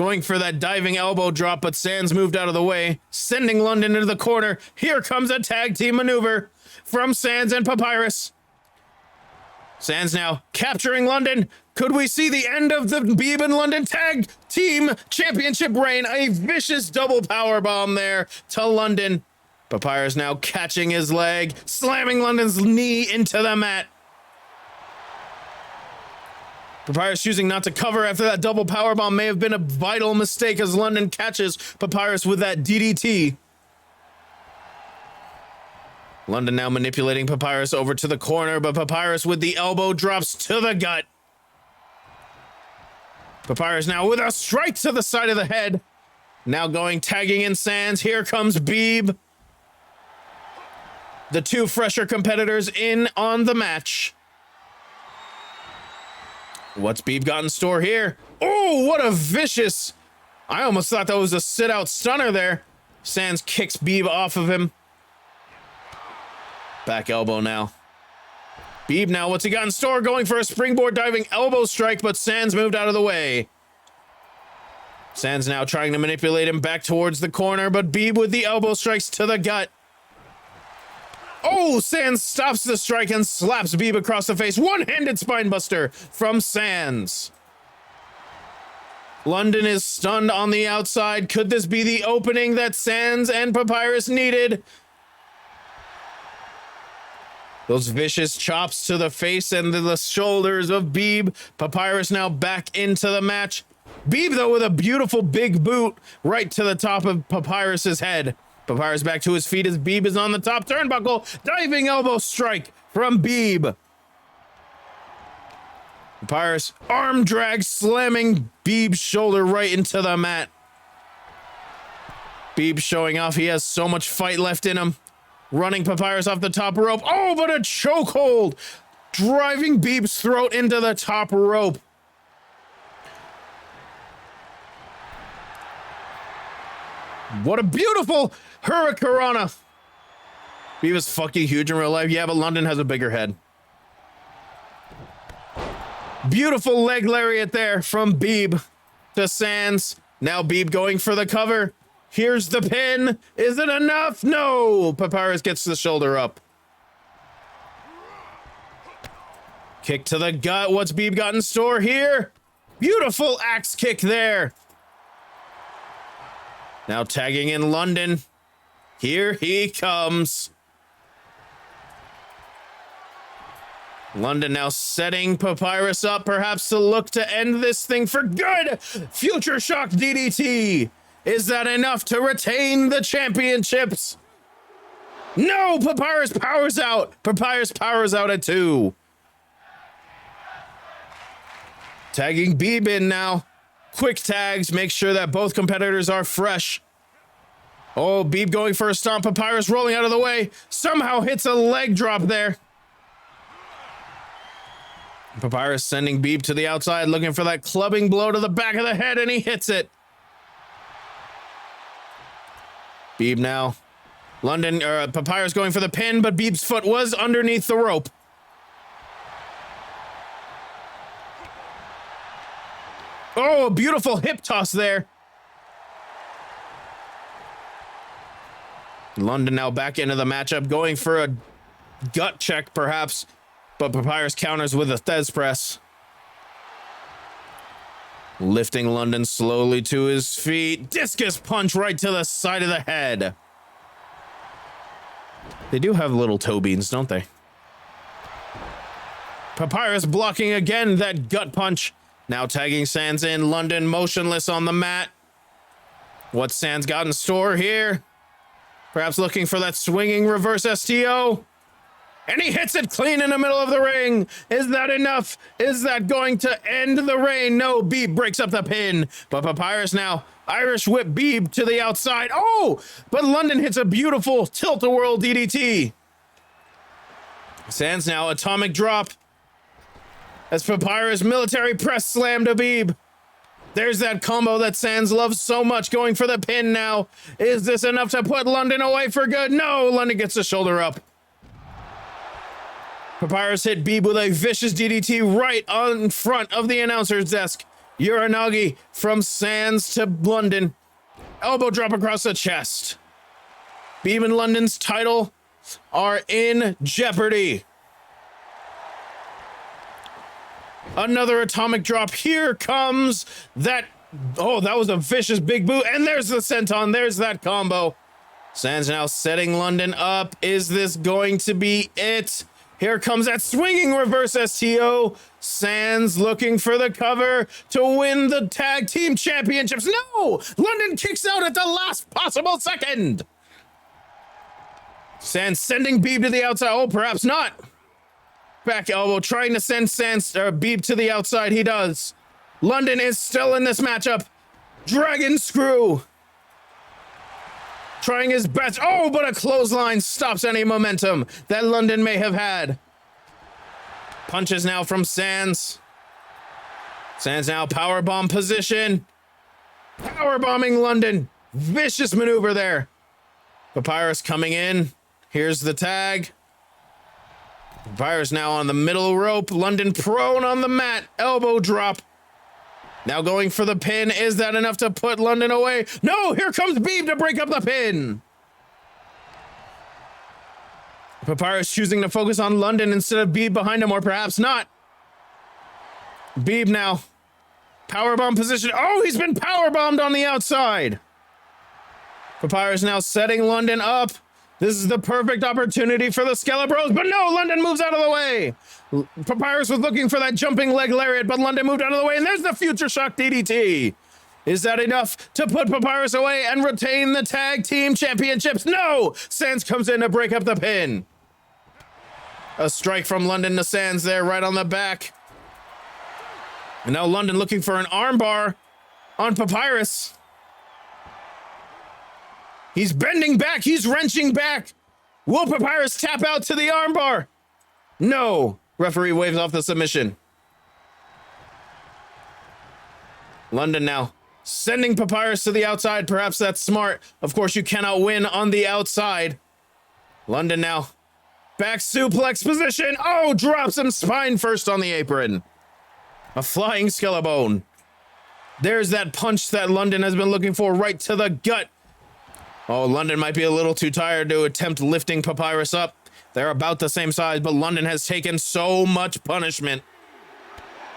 going for that diving elbow drop, but Sands moved out of the way, sending London into the corner. Here comes a tag team maneuver from Sands and Papyrus. Sands now capturing London. Could we see the end of the Beeb and London Tag Team Championship reign? A vicious double power bomb there to London. Papyrus now catching his leg, slamming London's knee into the mat. Papyrus choosing not to cover after that double power bomb may have been a vital mistake as London catches Papyrus with that DDT. London now manipulating Papyrus over to the corner, but Papyrus with the elbow drops to the gut. Papyrus now with a strike to the side of the head. Now tagging in Sands. Here comes Beeb. The two fresher competitors in on the match. What's Beeb got in store here? Oh, what a vicious... I almost thought that was a sit-out stunner there. Sands kicks Beeb off of him. Back elbow now. Beeb now, what's he got in store? Going for a springboard diving elbow strike, but Sands moved out of the way. Sands now trying to manipulate him back towards the corner, but Beeb with the elbow strikes to the gut. Oh, Sands stops the strike and slaps Beeb across the face. One-handed spinebuster from Sands. London is stunned on the outside. Could this be the opening that Sands and Papyrus needed? Those vicious chops to the face and the shoulders of Beeb. Papyrus now back into the match. Beeb, though, with a beautiful big boot right to the top of Papyrus's head. Papyrus back to his feet as Beeb is on the top turnbuckle. Diving elbow strike from Beeb. Papyrus arm drag slamming Beeb's shoulder right into the mat. Beeb showing off he has so much fight left in him. Running Papyrus off the top rope. Oh, but a chokehold. Driving Beeb's throat into the top rope. What a beautiful Hurricanrana. Beeb is fucking huge in real life. Yeah, but London has a bigger head. Beautiful leg lariat there from Beeb to Sands. Now Beeb going for the cover. Here's the pin. Is it enough? No. Papyrus gets the shoulder up. Kick to the gut. What's Beeb got in store here? Beautiful axe kick there. Now tagging in London. Here he comes. London now setting Papyrus up, perhaps to look to end this thing for good. Future Shock DDT. Is that enough to retain the championships? No, Papyrus powers out. Papyrus powers out at 2. Tagging Beeb in now. Quick tags, make sure that both competitors are fresh. Oh, Beeb going for a stomp. Papyrus rolling out of the way. Somehow hits a leg drop there. Papyrus sending Beeb to the outside, looking for that clubbing blow to the back of the head, and he hits it. Beeb now. Papyrus going for the pin, but Beeb's foot was underneath the rope. Oh, a beautiful hip toss there. London now back into the matchup, going for a gut check, perhaps, but Papyrus counters with a Thez press. Lifting London slowly to his feet. Discus punch right to the side of the head. They do have little toe beans, don't they? Papyrus blocking again that gut punch. Now tagging Sands in. London motionless on the mat. What's Sands got in store here? Perhaps looking for that swinging reverse STO. And he hits it clean in the middle of the ring. Is that enough? Is that going to end the reign? No, Beeb breaks up the pin. But Papyrus now Irish whip Beeb to the outside. Oh, but London hits a beautiful tilt-a-whirl DDT. Sands now atomic drop. As Papyrus military press slam to Beeb. There's that combo that Sands loves so much, going for the pin now. Is this enough to put London away for good? No, London gets the shoulder up. Papyrus hit Beeb with a vicious DDT right on front of the announcer's desk. Uranagi from Sands to London. Elbow drop across the chest. Beam and London's title are in jeopardy. Another atomic drop. Here comes that. Oh, that was a vicious big boot. And there's the senton. There's that combo. Sands now setting London up. Is this going to be it? Here comes that swinging reverse STO. Sands looking for the cover to win the tag team championships. No! London kicks out at the last possible second. Sands sending Beeb to the outside. Oh, perhaps not. Back elbow trying to send Beeb to the outside. He does. London is still in this matchup. Dragon screw. Trying his best. Oh, but a clothesline stops any momentum that London may have had. Punches now from Sands. Sands now powerbomb position. Powerbombing London. Vicious maneuver there. Papyrus coming in. Here's the tag. Papyrus now on the middle rope. London prone on the mat. Elbow drop. Now going for the pin. Is that enough to put London away? No, here comes Beeb to break up the pin. Papyrus choosing to focus on London instead of Beeb behind him, or perhaps not. Beeb now. Powerbomb position. Oh, he's been powerbombed on the outside. Papyrus now setting London up. This is the perfect opportunity for the Skelebros, but no, London moves out of the way. Papyrus was looking for that jumping leg lariat, but London moved out of the way, and there's the Future Shock DDT. Is that enough to put Papyrus away and retain the tag team championships? No! Sands comes in to break up the pin. A strike from London to Sands there, right on the back. And now London looking for an armbar on Papyrus. He's bending back. He's wrenching back. Will Papyrus tap out to the armbar? No. Referee waves off the submission. London now sending Papyrus to the outside. Perhaps that's smart. Of course, you cannot win on the outside. London now. Back suplex position. Oh, drops him spine first on the apron. A flying skeleton. There's that punch that London has been looking for, right to the gut. Oh, London might be a little too tired to attempt lifting Papyrus up. They're about the same size, but London has taken so much punishment.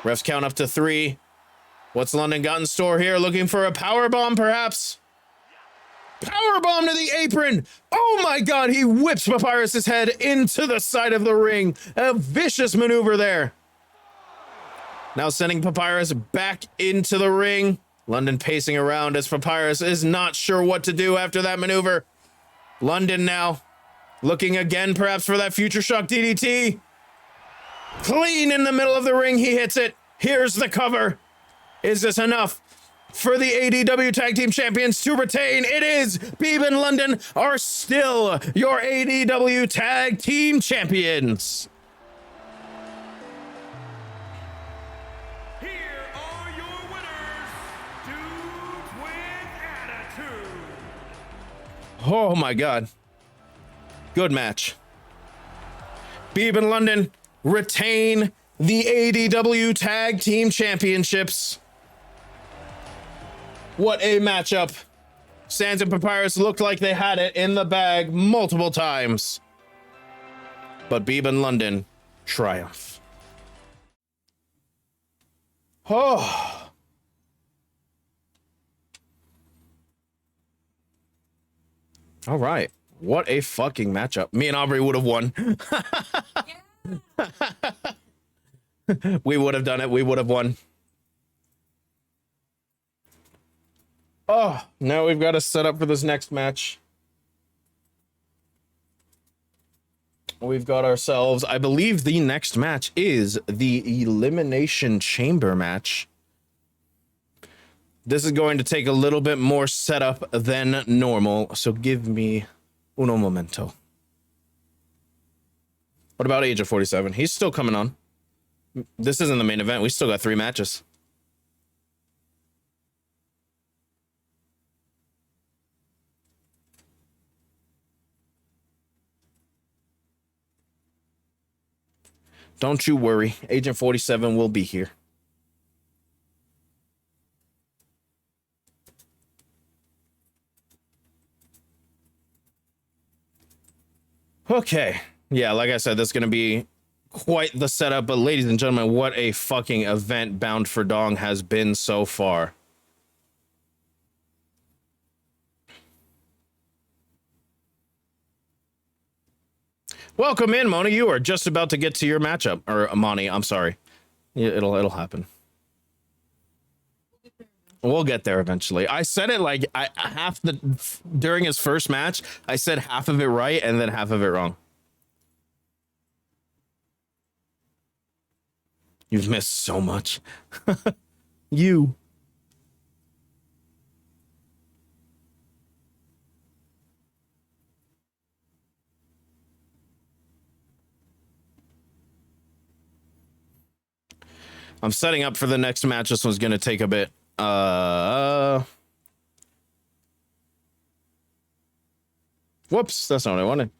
Refs count up to 3. What's London got in store here? Looking for a powerbomb, perhaps? Powerbomb to the apron. Oh my God, he whips Papyrus's head into the side of the ring. A vicious maneuver there. Now sending Papyrus back into the ring. London pacing around as Papyrus is not sure what to do after that maneuver. London now looking again perhaps for that Future Shock DDT. Clean in the middle of the ring, he hits it. Here's the cover. Is this enough for the ADW Tag Team Champions to retain? It is. Beeb and London are still your ADW Tag Team Champions. Oh my God. Good match. Beeb and London retain the ADW Tag Team Championships. What a matchup. Sands and Papyrus looked like they had it in the bag multiple times. But Beeb and London triumph. Oh. All right. What a fucking matchup. Me and Aubrey would have won. We would have done it. We would have won. Oh, now we've got to set up for this next match. We've got ourselves, I believe the next match is the Elimination Chamber match. This is going to take a little bit more setup than normal, so give me uno momento. What about Age of 47? He's still coming on. This isn't the main event. We still got 3 matches. Don't you worry. Agent 47 will be here. Okay. Yeah, like I said, this is going to be quite the setup. But ladies and gentlemen, what a fucking event Bound for Dong has been so far. Welcome in, Mona. You are just about to get to your matchup. Or Amani, I'm sorry. Yeah, it'll happen. We'll get there eventually. I said it like during his first match, I said half of it right and then half of it wrong. You've missed so much. You. I'm setting up for the next match. This one's going to take a bit. Whoops, that's not what I wanted.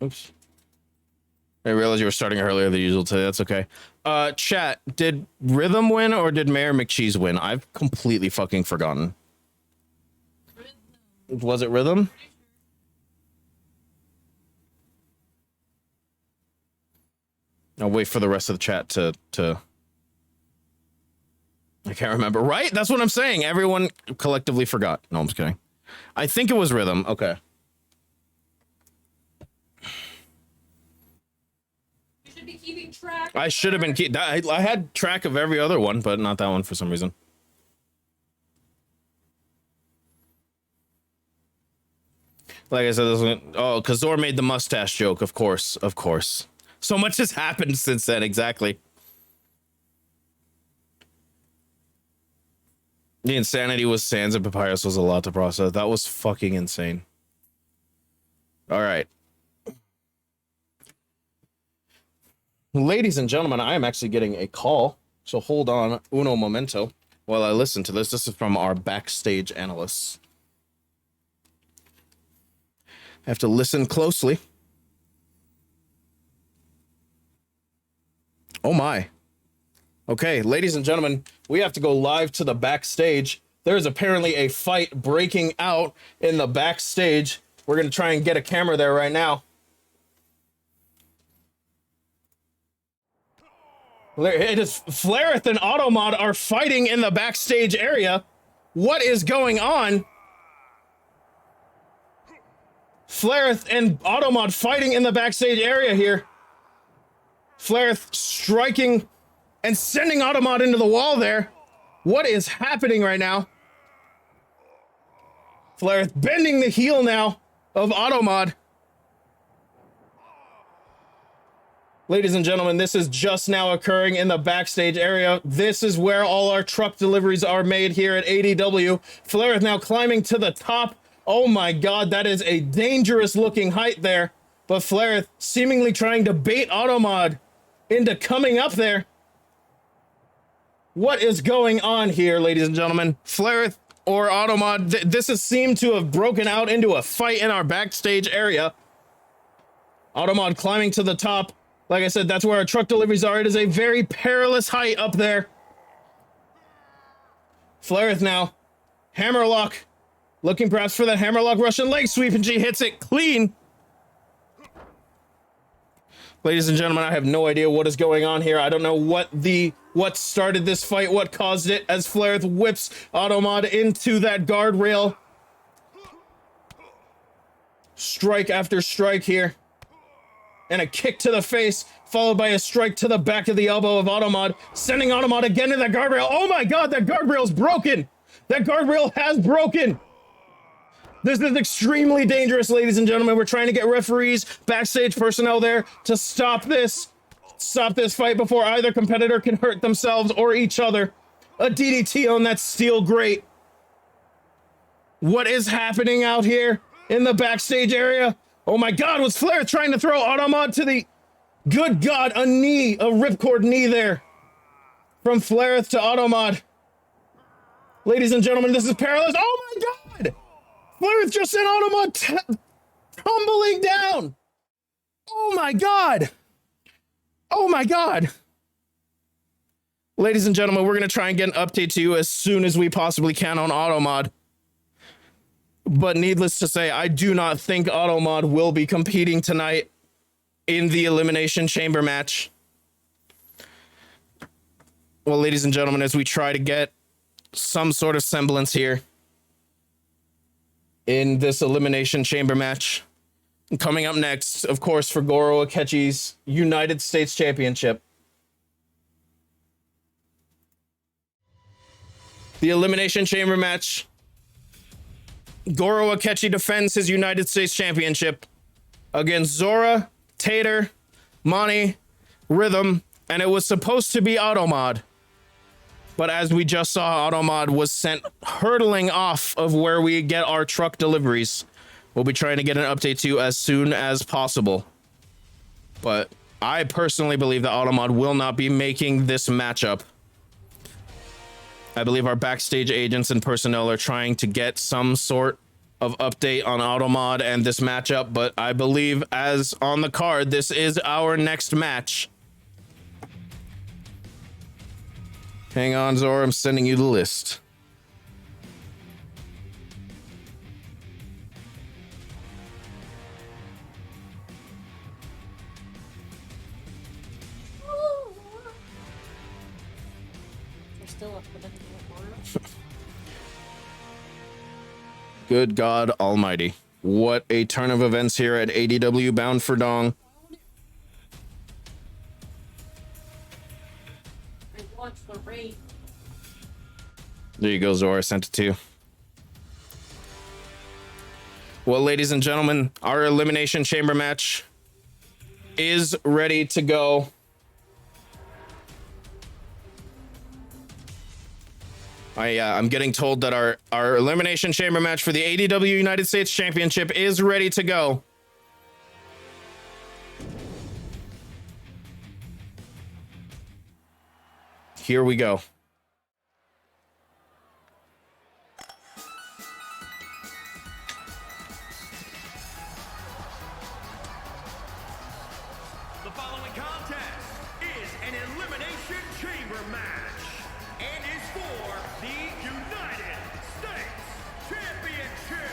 Oops. I realized you were starting earlier than usual today. That's okay. Chat, did Rhythm win or did Mayor McCheese win? I've completely fucking forgotten. Was it Rhythm? I'll wait for the rest of the chat to I can't remember. Right? That's what I'm saying. Everyone collectively forgot. No, I'm just kidding. I think it was Rhythm. Okay. You should be keeping track. I should have been I had track of every other one, but not that one for some reason. Like I said, this one, oh, Kazor made the mustache joke. Of course. So much has happened since then. Exactly. The insanity with Sans and Papyrus was a lot to process. That was fucking insane. All right. Ladies and gentlemen, I am actually getting a call. So hold on uno momento while I listen to this. This is from our backstage analysts. I have to listen closely. Oh my. Okay, ladies and gentlemen, we have to go live to the backstage. There's apparently a fight breaking out in the backstage. We're going to try and get a camera there right now. It is Flareth and Automod are fighting in the backstage area. What is going on? Flareth and Automod fighting in the backstage area here. Flareth striking and sending Automod into the wall there. What is happening right now? Flareth bending the heel now of Automod. Ladies and gentlemen, this is just now occurring in the backstage area. This is where all our truck deliveries are made here at ADW. Flareth now climbing to the top. Oh my god, that is a dangerous looking height there. But Flareth seemingly trying to bait Automod into coming up there. What is going on here, ladies and gentlemen? Flareth or Automod, this has seemed to have broken out into a fight in our backstage area. Automod climbing to the top. Like I said, that's where our truck deliveries are. It is a very perilous height up there. Flareth now. Hammerlock. Looking perhaps for that Hammerlock Russian leg sweep, and she hits it clean. Ladies and gentlemen, I have no idea what is going on here. I don't know what started this fight, what caused it, as Flareth whips Automod into that guardrail. Strike after strike here. And a kick to the face, followed by a strike to the back of the elbow of Automod, sending Automod again to the guardrail. Oh my god, that guardrail's broken! That guardrail has broken! This is extremely dangerous, ladies and gentlemen. We're trying to get referees, backstage personnel there to stop this fight before either competitor can hurt themselves or each other. A DDT on that steel grate. What is happening out here in the backstage area? Oh my god, was Flair trying to throw Automod to the... Good god, a knee, a ripcord knee there. From Flareth to Automod. Ladies and gentlemen, this is perilous. Oh my god! Flareth just sent Automod tumbling down. Oh my god. Oh my god. Ladies and gentlemen, we're going to try and get an update to you as soon as we possibly can on Automod. But needless to say, I do not think Automod will be competing tonight in the Elimination Chamber match. Well, ladies and gentlemen, as we try to get some sort of semblance here in this Elimination Chamber match, coming up next, of course, for Goro Akechi's United States Championship. The Elimination Chamber match. Goro Akechi defends his United States Championship against Zora, Tater, Monty, Rhythm, and it was supposed to be Automod. But as we just saw, Automod was sent hurtling off of where we get our truck deliveries. We'll be trying to get an update to you as soon as possible. But I personally believe that Automod will not be making this matchup. I believe our backstage agents and personnel are trying to get some sort of update on Automod and this matchup, but I believe as on the card, this is our next match. Hang on, Zora, I'm sending you the list. Still up for the Good God Almighty. What a turn of events here at ADW Bound for Dong. I watch the rain. There you go, Zora. Sent it to you. Well, ladies and gentlemen, our Elimination Chamber match is ready to go. I'm getting told that our Elimination Chamber match for the ADW United States Championship is ready to go. Here we go. The following contest is an Elimination Chamber match and is for the United States Championship.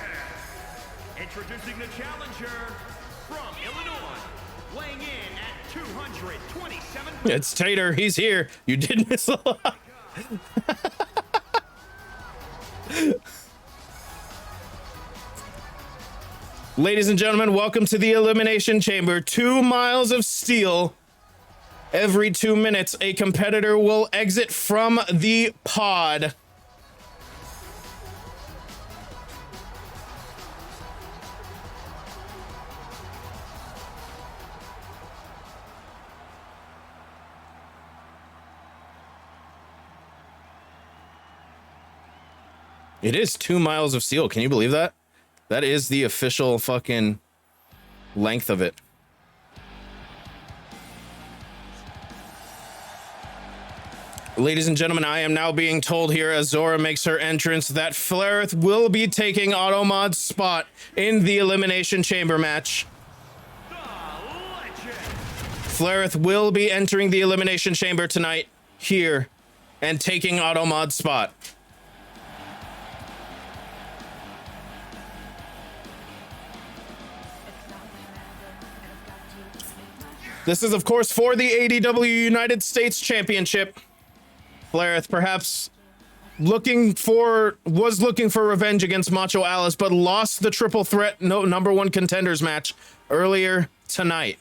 Introducing the challenger from Illinois, weighing in at 227 pounds. It's Tater. He's here. You did miss a lot. Ladies and gentlemen, welcome to the Elimination Chamber. 2 miles of steel. Every 2 minutes, a competitor will exit from the pod. It is 2 miles of steel. Can you believe that? That is the official fucking length of it. Ladies and gentlemen, I am now being told here as Zora makes her entrance that Flareth will be taking Automod's spot in the Elimination Chamber match. Flareth will be entering the Elimination Chamber tonight here and taking Automod's spot. This is, of course, for the ADW United States Championship. Flareth perhaps was looking for revenge against Macho Alice, but lost the triple threat number one contenders match earlier tonight.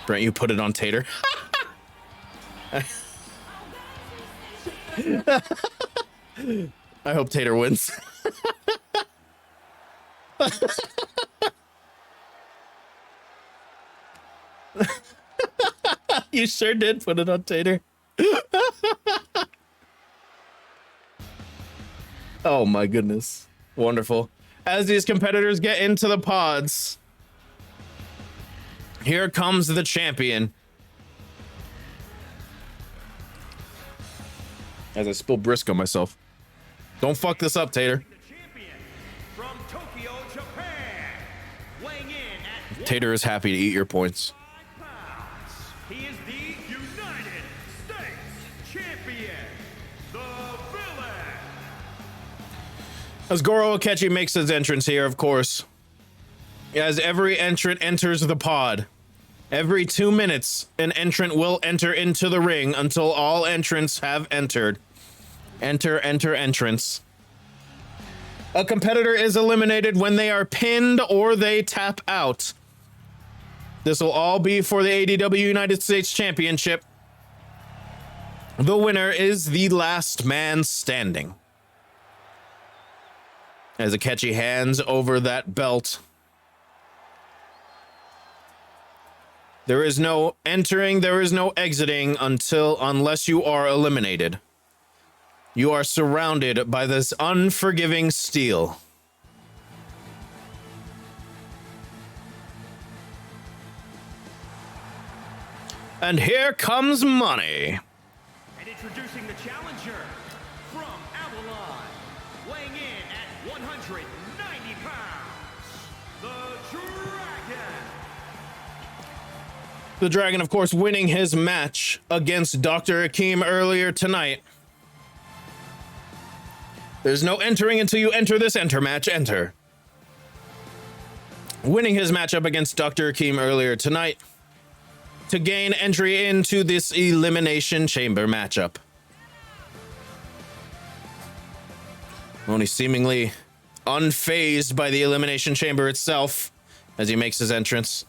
Brent, you put it on Tater. I hope Tater wins. You sure did put it on Tater. Oh my goodness. Wonderful. As these competitors get into the pods, here comes the champion. As I spill brisk on myself. Don't fuck this up, Tater. The champion from Tokyo, Japan, weighing in at Tater is happy to eat your points. 5 pounds. He is the United States Champion, the Villain. As Goro Akechi makes his entrance here, of course, as every entrant enters the pod, every 2 minutes, an entrant will enter into the ring until all entrants have entered. Enter entrance. A competitor is eliminated when they are pinned or they tap out. This will all be for the ADW United States Championship. The winner is the last man standing. As Akechi hands over that belt. There is no entering, there is no exiting unless you are eliminated. You are surrounded by this unforgiving steel. And here comes money. And introducing the challenger from Avalon, weighing in at 190 pounds, the Dragon. The Dragon, of course, winning his match against Dr. Akeem earlier tonight. There's no entering until you enter this match. Enter. Winning his matchup against Dr. Akeem earlier tonight to gain entry into this Elimination Chamber matchup. Only seemingly unfazed by the Elimination Chamber itself as he makes his entrance.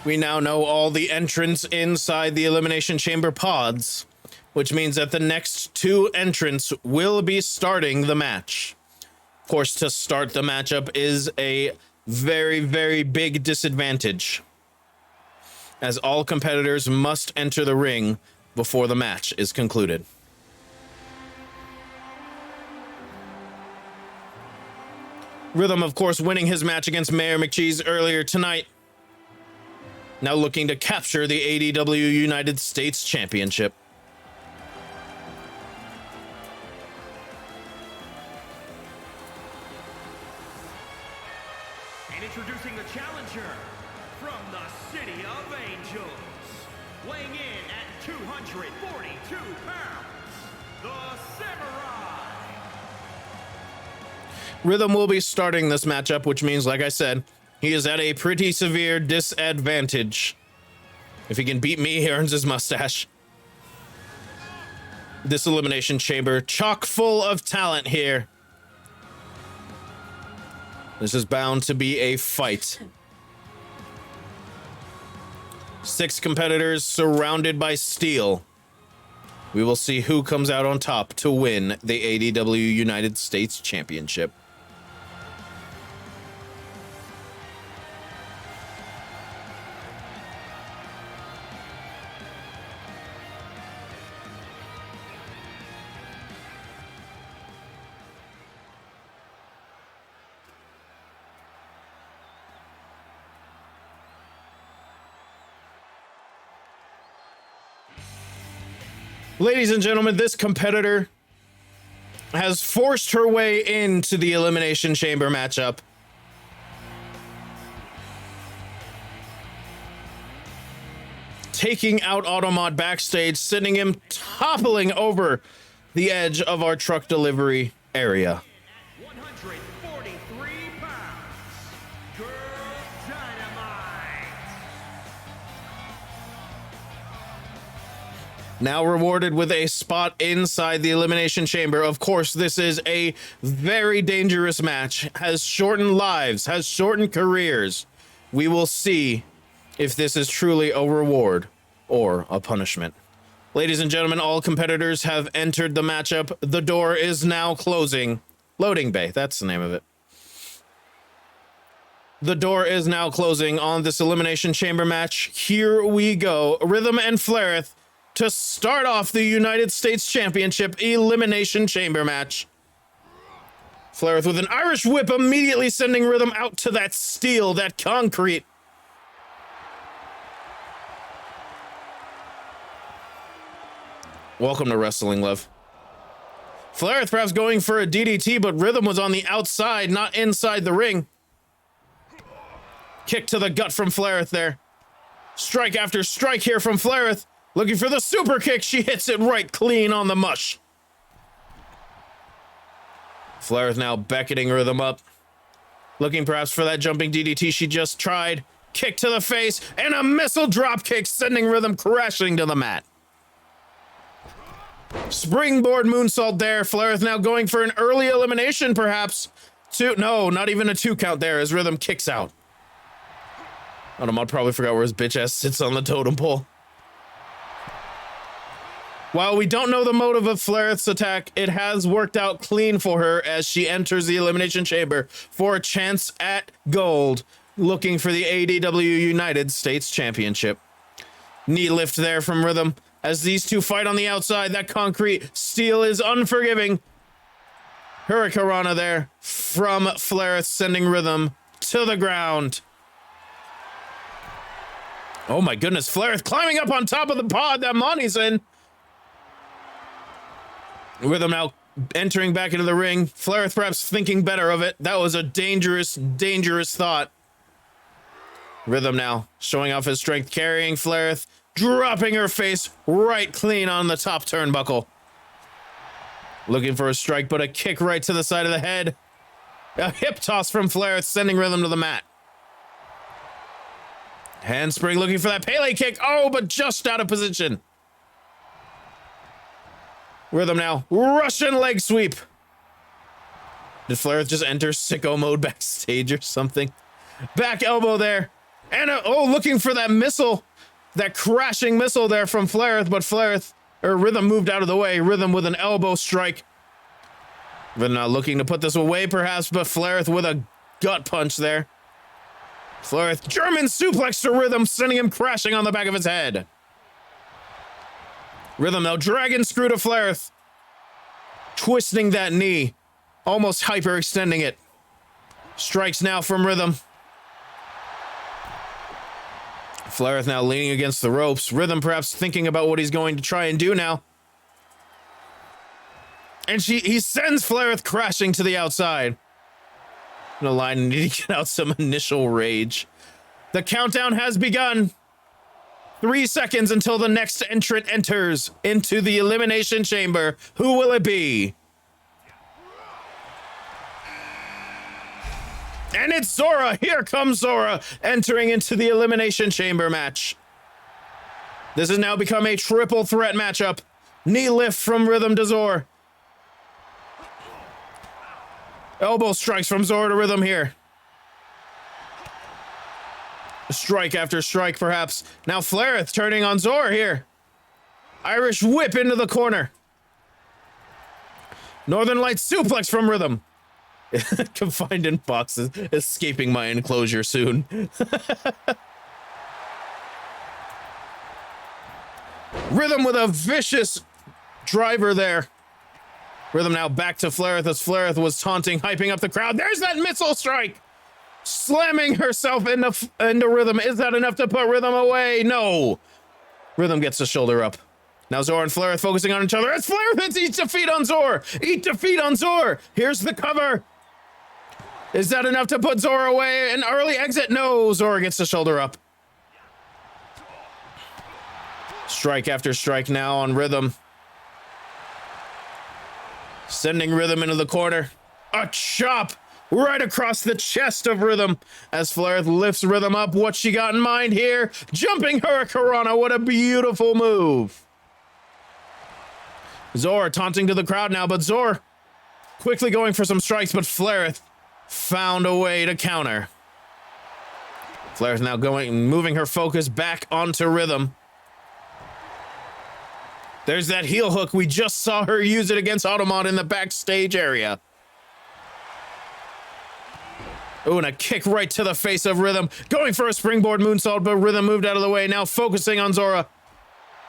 We now know all the entrants inside the Elimination Chamber pods, which means that the next 2 entrants will be starting the match. Of course, to start the matchup is a very, very big disadvantage, as all competitors must enter the ring before the match is concluded. Rhythm, of course, winning his match against Mayor McCheese earlier tonight. Now looking to capture the ADW United States Championship. And introducing the challenger from the City of Angels, weighing in at 242 pounds, the Samurai. Rhythm will be starting this matchup, which means, like I said, he is at a pretty severe disadvantage. If he can beat me, he earns his mustache. This Elimination Chamber, chock full of talent here. This is bound to be a fight. 6 competitors surrounded by steel. We will see who comes out on top to win the ADW United States Championship. Ladies and gentlemen, this competitor has forced her way into the Elimination Chamber matchup. Taking out Automod backstage, sending him toppling over the edge of our truck delivery area. 143 pounds, Girl Dynamite. Now rewarded with a spot inside the Elimination Chamber. Of course, this is a very dangerous match. Has shortened lives, has shortened careers. We will see if this is truly a reward or a punishment. Ladies and gentlemen, all competitors have entered the matchup. The door is now closing. Loading bay, that's the name of it. The door is now closing on this Elimination Chamber match. Here we go. Rhythm and Flareth to start off the United States Championship Elimination Chamber match. Flair with an Irish whip, immediately sending Rhythm out to that steel, that concrete. Welcome to wrestling, love. Flair perhaps going for a DDT, but Rhythm was on the outside, not inside the ring. Kick to the gut from Flair there. Strike after strike here from Flair. Looking for the super kick. She hits it right clean on the mush. Flair now beckoning Rhythm up. Looking perhaps for that jumping DDT she just tried. Kick to the face and a missile drop kick, sending Rhythm crashing to the mat. Springboard moonsault there. Flair now going for an early elimination, perhaps. No, not even a 2 count there as Rhythm kicks out. Automat probably forgot where his bitch ass sits on the totem pole. While we don't know the motive of Flair's attack, it has worked out clean for her as she enters the Elimination Chamber for a chance at gold, looking for the ADW United States Championship. Knee lift there from Rhythm as these two fight on the outside. That concrete steel is unforgiving. Hurricanrana there from Flair, sending Rhythm to the ground. Oh my goodness, Flair climbing up on top of the pod that Monty's in. Rhythm now entering back into the ring. Flair perhaps thinking better of it. That was a dangerous, dangerous thought. Rhythm now showing off his strength, carrying Flair, dropping her face right clean on the top turnbuckle. Looking for a strike, but a kick right to the side of the head. A hip toss from Flair, sending Rhythm to the mat. Handspring looking for that Pele kick. Oh, but just out of position. Rhythm now, Russian leg sweep. Did Flair just enter sicko mode backstage or something? Back elbow there. And looking for that missile, that crashing missile there from Flair, but Rhythm moved out of the way. Rhythm with an elbow strike. Rhythm now looking to put this away perhaps, but Flair with a gut punch there. Flair German suplex to Rhythm, sending him crashing on the back of his head. Rhythm now dragon screw to Flair, twisting that knee, almost hyperextending it. Strikes now from Rhythm. Flair now leaning against the ropes. Rhythm perhaps thinking about what he's going to try and do now. And he sends Flair crashing to the outside. In a line, need to get out some initial rage. The countdown has begun. 3 seconds until the next entrant enters into the Elimination Chamber. Who will it be? And it's Zora. Here comes Zora entering into the Elimination Chamber match. This has now become a triple threat matchup. Knee lift from Rhythm to Zora. Elbow strikes from Zora to Rhythm here. Strike after strike, perhaps. Now Flair turning on Zora here. Irish whip into the corner. Northern Lights suplex from Rhythm. Confined in boxes, escaping my enclosure soon. Rhythm with a vicious driver there. Rhythm now back to Flair as Flair was taunting, hyping up the crowd. There's that missile strike. Slamming herself into Rhythm. Is that enough to put Rhythm away? No. Rhythm gets the shoulder up. Now Zora and Flair focusing on each other. As Flair hits eat defeat on Zora. Eat defeat on Zora. Here's the cover. Is that enough to put Zora away? An early exit? No. Zora gets the shoulder up. Strike after strike now on Rhythm. Sending Rhythm into the corner. A chop right across the chest of Rhythm as Flair lifts Rhythm up. What she got in mind here? Jumping Hurricanrana. What a beautiful move. Zora taunting to the crowd now, but Zora quickly going for some strikes, but Flair found a way to counter. Flair's now moving her focus back onto Rhythm. There's that heel hook. We just saw her use it against Automat in the backstage area. Oh, and a kick right to the face of Rhythm. Going for a springboard moonsault, but Rhythm moved out of the way. Now focusing on Zora.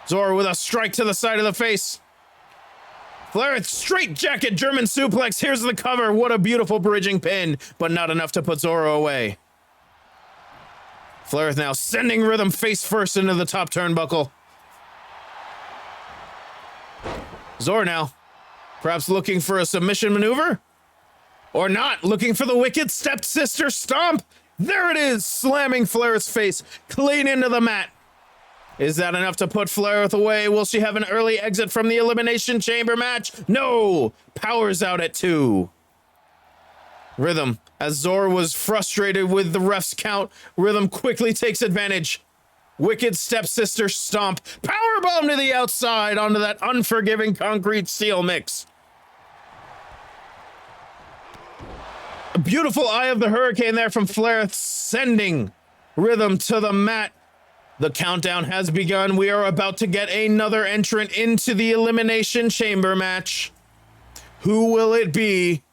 Zora with a strike to the side of the face. Flair, straight jacket, German suplex. Here's the cover. What a beautiful bridging pin, but not enough to put Zora away. Flair now sending Rhythm face first into the top turnbuckle. Zora now, perhaps looking for a submission maneuver? Or not, looking for the wicked stepsister stomp. There it is, slamming Flair's face clean into the mat. Is that enough to put Flair away? Will she have an early exit from the Elimination Chamber match? No! Powers out at 2. Rhythm, as Zora was frustrated with the ref's count, Rhythm quickly takes advantage. Wicked stepsister stomp. Powerbomb to the outside onto that unforgiving concrete steel mix. A beautiful eye of the hurricane there from Flair, sending Rhythm to the mat. The countdown has begun. We are about to get another entrant into the Elimination Chamber match. Who will it be?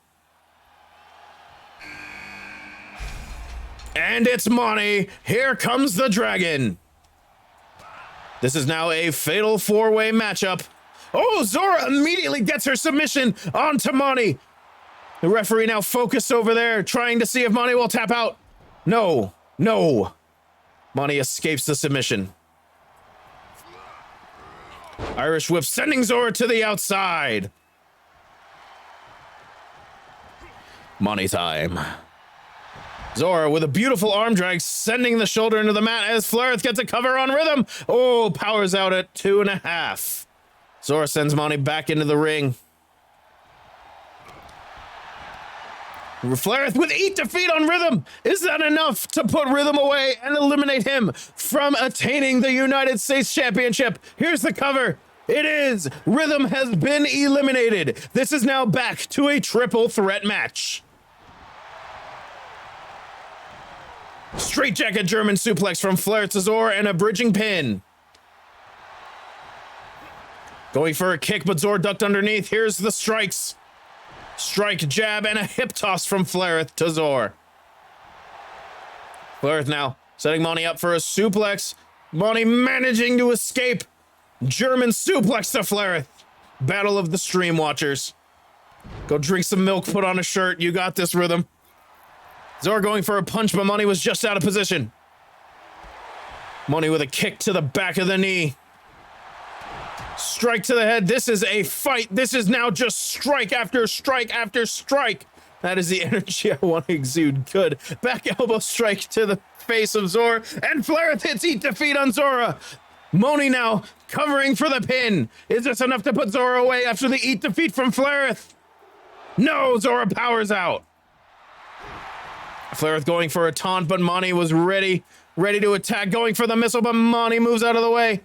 And it's Monty. Here comes the dragon. This is now a fatal 4-way matchup. Oh, Zora immediately gets her submission onto Monty. The referee now focused over there, trying to see if Monty will tap out. No, no. Monty escapes the submission. Irish whip sending Zora to the outside. Money time. Zora with a beautiful arm drag, sending the shoulder into the mat as Flaireth gets a cover on Rhythm. Oh, powers out at 2.5. Zora sends Monty back into the ring. Flaireth with 8 defeat on Rhythm. Is that enough to put Rhythm away and eliminate him from attaining the United States Championship? Here's the cover. It is. Rhythm has been eliminated. This is now back to a triple threat match. Straight jacket German suplex from Flair to Zora and a bridging pin. Going for a kick, but Zora ducked underneath. Here's the strikes. Strike, jab, and a hip toss from Flaireth to Zor. Flaireth now setting Monty up for a suplex. Monty managing to escape. German suplex to Flaireth. Battle of the Stream Watchers. Go drink some milk, put on a shirt. You got this, Rhythm. Zor going for a punch, but Monty was just out of position. Monty with a kick to the back of the knee. Strike to the head. This is a fight. This is now just strike after strike after strike. That is the energy I want to exude. Good. Back elbow strike to the face of Zora. And Flaireth hits Eat Defeat on Zora. Monty now covering for the pin. Is this enough to put Zora away after the Eat Defeat from Flaireth? No, Zora powers out. Flaireth going for a taunt, but Monty was ready to attack. Going for the missile, but Monty moves out of the way.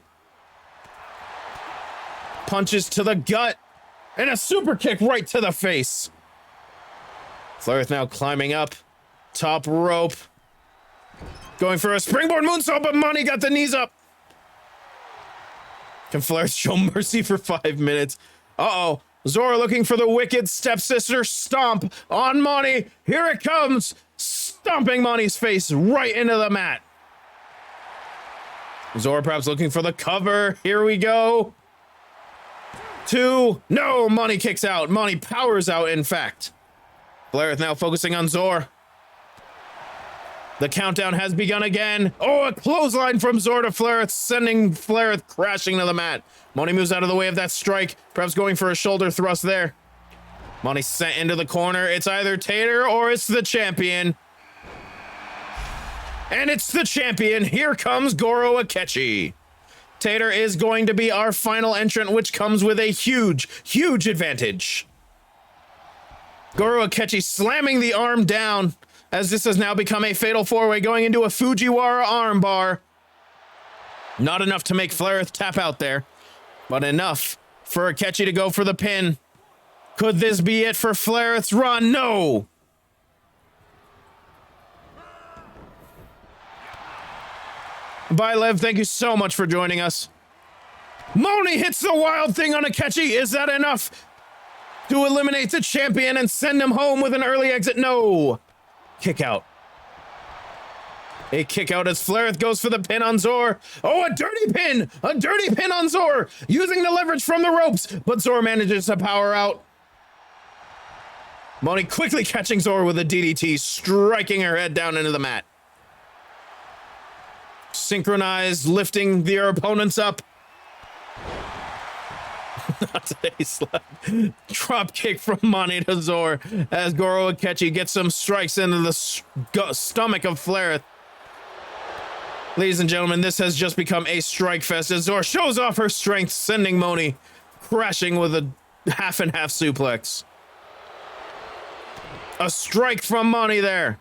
Punches to the gut, and a super kick right to the face. Flaireth now climbing up, top rope. Going for a springboard moonsault, but Monty got the knees up. Can Flaireth show mercy for 5 minutes? Uh-oh, Zora looking for the wicked stepsister stomp on Monty. Here it comes, stomping Monty's face right into the mat. Zora perhaps looking for the cover. Here we go. 2. No, Monty kicks out. Monty powers out, in fact. Flaireth now focusing on Zor. The countdown has begun again. Oh, a clothesline from Zor to Flaireth, sending Flaireth crashing to the mat. Monty moves out of the way of that strike, perhaps going for a shoulder thrust there. Monty sent into the corner. It's either Tater or it's the champion. And it's the champion. Here comes Goro Akechi. Tater is going to be our final entrant, which comes with a huge, huge advantage. Goro Akechi slamming the arm down as this has now become a fatal 4-way going into a Fujiwara arm bar. Not enough to make Flaireth tap out there, but enough for Akechi to go for the pin. Could this be it for Flaireth's run? No! Bye, Lev. Thank you so much for joining us. Monty hits the wild thing on Akechi. Is that enough to eliminate the champion and send him home with an early exit? No. Kick out. A kick out as Flareth goes for the pin on Zor. Oh, a dirty pin! A dirty pin on Zor! Using the leverage from the ropes, but Zor manages to power out. Moni quickly catching Zor with a DDT, striking her head down into the mat. Synchronized, lifting their opponents up. Not today's slap. Drop kick from Moni to Zor as Goro Akechi gets some strikes into the stomach of Flareth. Ladies and gentlemen, this has just become a strike fest as Zor shows off her strength, sending Moni crashing with a half and half suplex. A strike from Moni there.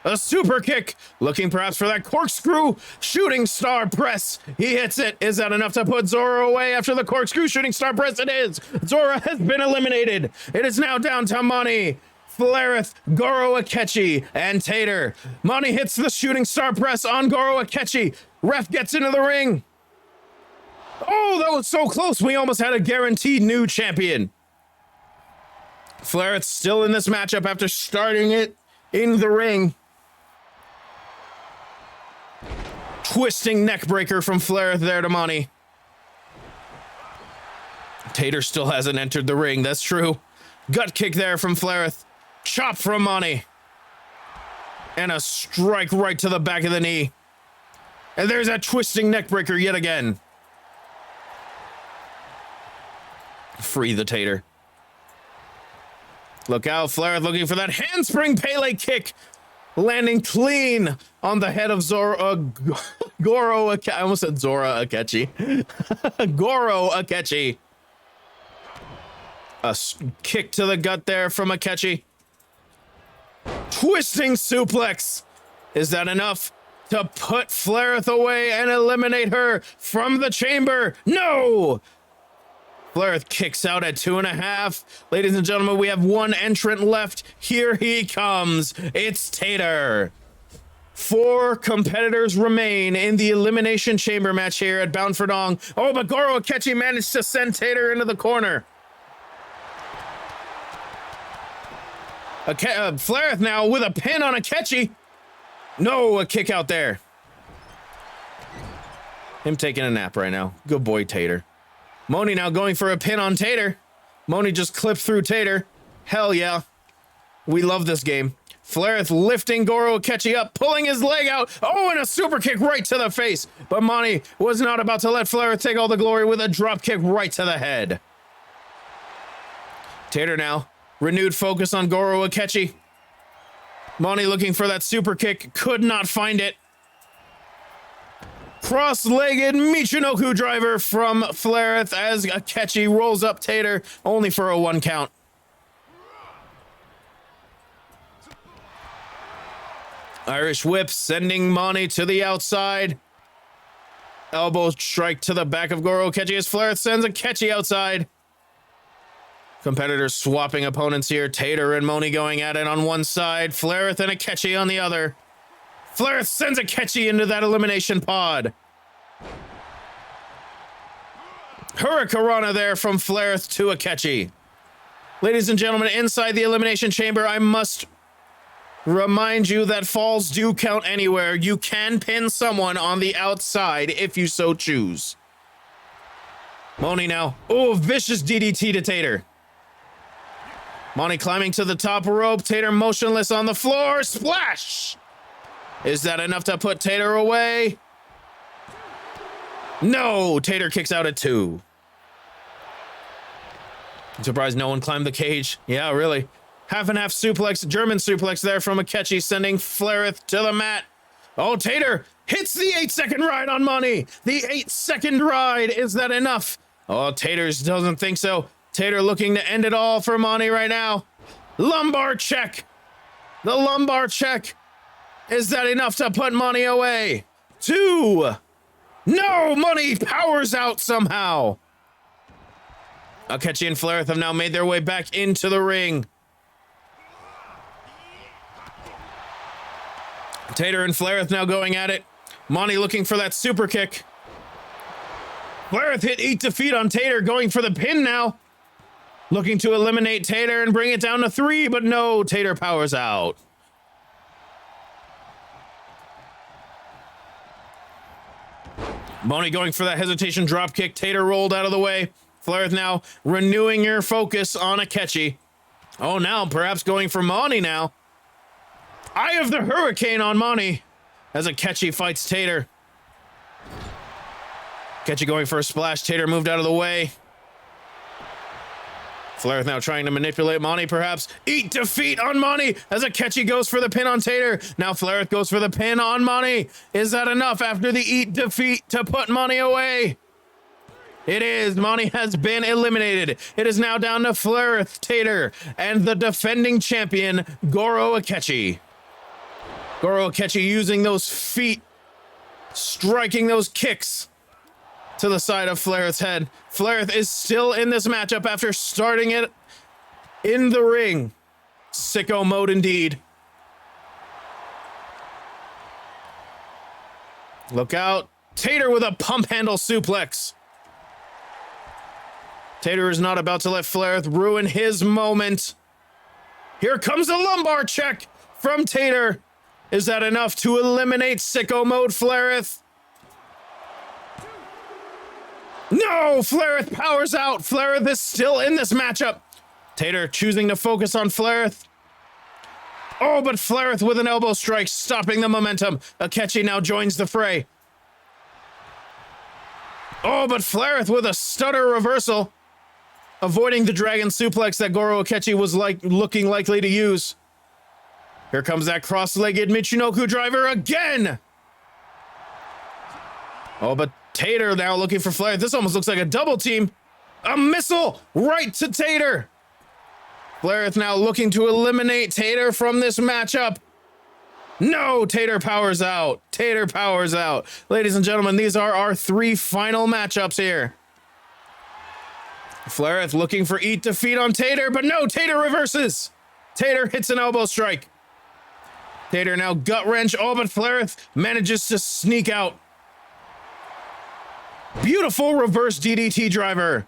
A super kick, looking perhaps for that corkscrew shooting star press. He hits it. Is that enough to put Zora away after the corkscrew shooting star press? It is. Zora has been eliminated. It is now down to Moni, Flareth, Goro Akechi, and Tater. Moni hits the shooting star press on Goro Akechi. Ref gets into the ring. Oh, that was so close. We almost had a guaranteed new champion. Flareth still in this matchup after starting it in the ring. Twisting neck breaker from Flareth there to Moni. Tater still hasn't entered the ring. That's true. Gut kick there from Flareth. Chop from Moni. And a strike right to the back of the knee. And there's that twisting neck breaker yet again. Free the Tater. Look out, Flareth looking for that handspring Pele kick. Landing clean on the head of Goro Akechi. I almost said Zora Akechi. Goro Akechi. A kick to the gut there from Akechi. Twisting suplex. Is that enough to put Flareth away and eliminate her from the chamber? No! Flareth kicks out at 2.5. Ladies and gentlemen, we have one entrant left. Here he comes. It's Tater. 4 competitors remain in the Elimination Chamber match here at Bound for Dong. Oh, but Goro Akechi managed to send Tater into the corner. Flareth now with a pin on Akechi. No, a kick out there. Him taking a nap right now. Good boy, Tater. Moni now going for a pin on Tater. Moni just clipped through Tater. Hell yeah. We love this game. Flareth lifting Goro Akechi up, pulling his leg out. Oh, and a super kick right to the face. But Moni was not about to let Flareth take all the glory with a drop kick right to the head. Tater now. Renewed focus on Goro Akechi. Moni looking for that super kick. Could not find it. Cross-legged Michinoku driver from Flareth as Akechi rolls up Tater, only for a 1 count. Irish whip sending Moni to the outside. Elbow strike to the back of Goro Akechi as Flareth sends Akechi outside. Competitors swapping opponents here. Tater and Moni going at it on one side. Flareth and Akechi on the other. Flareth sends Akechi into that elimination pod. Hurricanrana there from Flareth to Akechi. Ladies and gentlemen, inside the Elimination Chamber, I must remind you that falls do count anywhere. You can pin someone on the outside if you so choose. Moni now. Oh, vicious DDT to Tater. Moni climbing to the top rope. Tater motionless on the floor. Splash! Is that enough to put Tater away? No! Tater kicks out at 2. I'm surprised no one climbed the cage. Yeah, really. Half and half suplex, German suplex there from Akechi, sending Flareth to the mat. Oh, Tater hits the 8-second ride on Moni. The 8-second ride. Is that enough? Oh, Taters doesn't think so. Tater looking to end it all for Moni right now. Lumbar check. The lumbar check. Is that enough to put Moni away? 2. No, Moni powers out somehow. Akechi and Flareth have now made their way back into the ring. Tater and Flareth now going at it. Moni looking for that super kick. Flareth hit 8 defeat on Tater, going for the pin now. Looking to eliminate Tater and bring it down to 3, but no, Tater powers out. Boney going for that hesitation drop kick. Tater rolled out of the way. Flair now renewing your focus on Akechi. Oh, now perhaps going for Monty now. Eye of the Hurricane on Monty as Akechi fights Tater. Akechi going for a splash. Tater moved out of the way. Flair now trying to manipulate Monty, perhaps. Eat defeat on Monty as Akechi goes for the pin on Tater. Now Flair goes for the pin on Monty. Is that enough after the eat defeat to put Monty away? It is. Monty has been eliminated. It is now down to Flair, Tater, and the defending champion, Goro Akechi. Goro Akechi using those feet, striking those kicks to the side of Flair's head. Flair is still in this matchup after starting it in the ring. Sicko mode indeed. Look out. Tater with a pump handle suplex. Tater is not about to let Flair ruin his moment. Here comes a lumbar check from Tater. Is that enough to eliminate Sicko mode Flaireth? No! Flaireth powers out. Flaireth is still in this matchup. Tater choosing to focus on Flaireth. Oh, but Flaireth with an elbow strike, stopping the momentum. Akechi now joins the fray. Oh, but Flaireth with a stutter reversal, avoiding the dragon suplex that Goro Akechi was looking likely to use. Here comes that cross-legged Michinoku driver again. Oh, but Tater now looking for Flair. This almost looks like a double team. A missile right to Tater. Flair is now looking to eliminate Tater from this matchup. No, Tater powers out. Tater powers out. Ladies and gentlemen, these are our three final matchups here. Flaireth looking for eat defeat on Tater, but no, Tater reverses. Tater hits an elbow strike. Tater now gut wrench. Oh, but Flaireth manages to sneak out. Beautiful reverse DDT driver.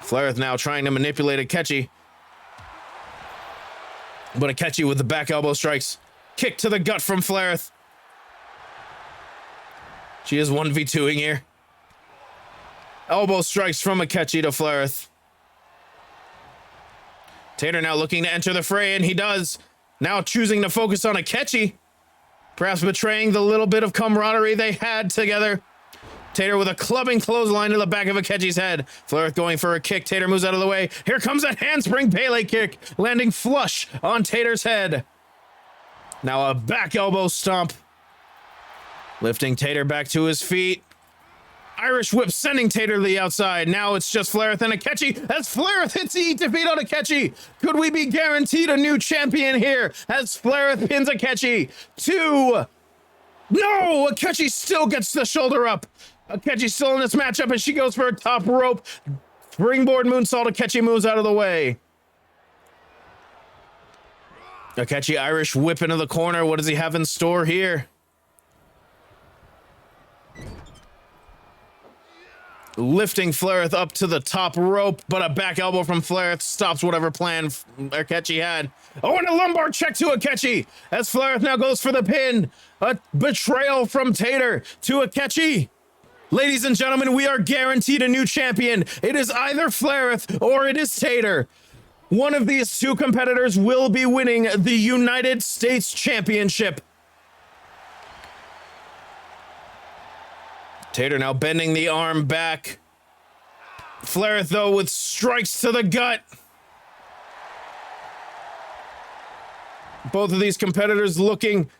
Flaireth now trying to manipulate Akechi. But Akechi with the back elbow strikes. Kick to the gut from Flaireth. She is 1v2ing here. Elbow strikes from Akechi to Flaireth. Tater now looking to enter the fray, and he does. Now choosing to focus on Akechi. Perhaps betraying the little bit of camaraderie they had together. Tater with a clubbing clothesline to the back of Akechi's head. Flaireth going for a kick. Tater moves out of the way. Here comes a handspring Pele kick, landing flush on Tater's head. Now a back elbow stomp. Lifting Tater back to his feet. Irish whip sending Tater to the outside. Now it's just Flaireth and Akechi as Flaireth hits the defeat on Akechi. Could we be guaranteed a new champion here as Flaireth pins Akechi? 2. No! Akechi still gets the shoulder up. Akechi still in this matchup as she goes for a top rope. Springboard moonsault. Akechi moves out of the way. Akechi Irish whip into the corner. What does he have in store here? Lifting Flaireth up to the top rope, but a back elbow from Flaireth stops whatever plan Akechi had. Oh, and a lumbar check to Akechi as Flaireth now goes for the pin. A betrayal from Tater to Akechi. Ladies and gentlemen, we are guaranteed a new champion. It is either Flaireth or it is Tater. One of these two competitors will be winning the United States Championship. Tater now bending the arm back. Flaireth, though, with strikes to the gut. Both of these competitors looking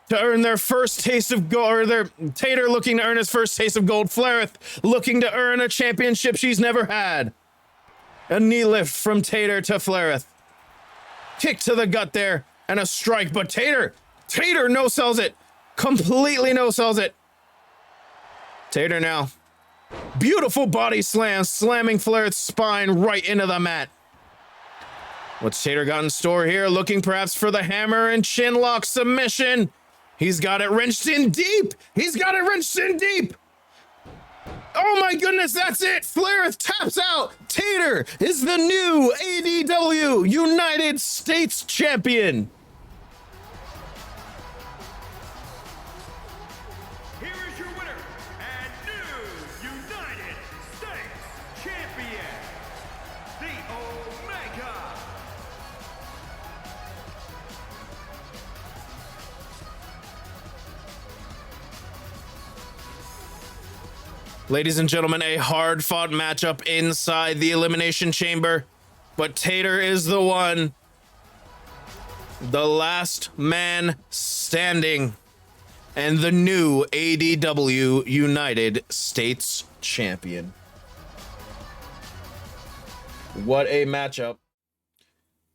to earn their first taste of gold, or Tater looking to earn his first taste of gold. Flaireth looking to earn a championship she's never had. A knee lift from Tater to Flaireth. Kick to the gut there, and a strike, but Tater no-sells it. Completely no-sells it. Tater now. Beautiful body slam, slamming Flaireth's spine right into the mat. What's Tater got in store here? Looking perhaps for the hammer and chin lock submission. He's got it wrenched in deep. He's got it wrenched in deep. Oh my goodness, that's it. Flaireth taps out. Tater is the new ADW United States Champion. Ladies and gentlemen, a hard-fought matchup inside the Elimination Chamber, but Tater is the one, the last man standing, and the new ADW United States Champion. What a matchup.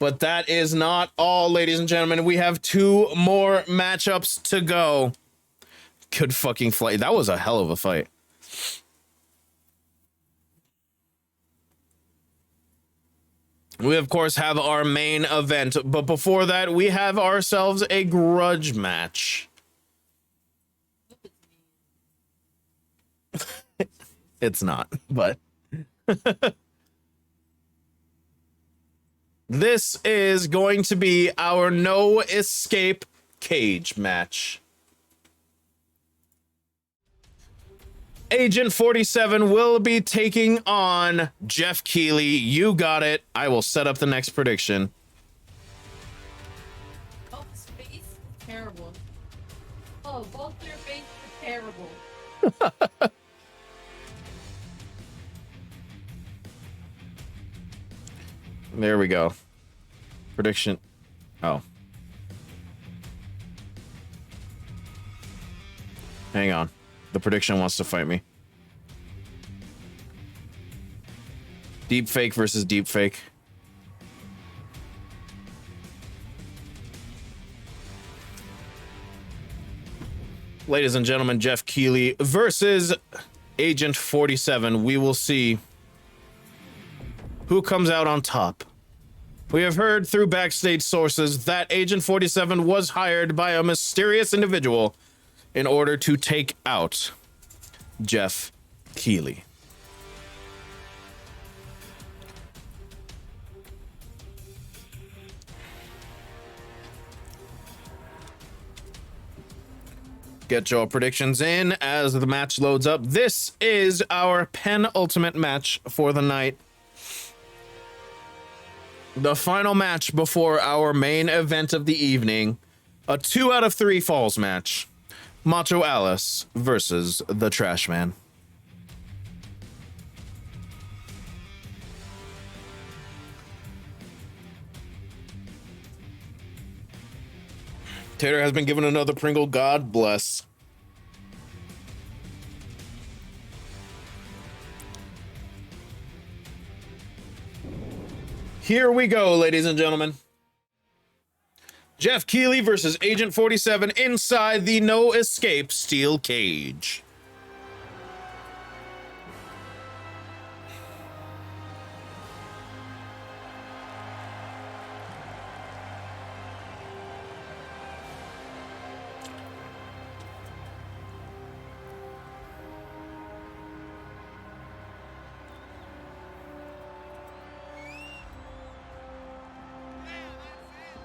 But that is not all, ladies and gentlemen. We have 2 more matchups to go. Good fucking fight. That was a hell of a fight. We, of course, have our main event, but before that, we have ourselves a grudge match. It's not, but... This is going to be our no escape cage match. Agent 47 will be taking on Jeff Keighley. You got it. I will set up the next prediction. Oh, his face is terrible. Oh, both their faces are terrible. There we go. Prediction. Oh. Hang on. The prediction wants to fight me. Deep fake versus deep fake. Ladies and gentlemen, Jeff Keighley versus Agent 47. We will see who comes out on top. We have heard through backstage sources that Agent 47 was hired by a mysterious individual in order to take out Jeff Keighley. Get your predictions in as the match loads up. This is our penultimate match for the night. The final match before our main event of the evening. A 2 out of 3 falls match. Macho Alice versus the Trash Man. Tater has been given another Pringle. God bless. Here we go, ladies and gentlemen. Jeff Keighley versus Agent 47 inside the no escape steel cage.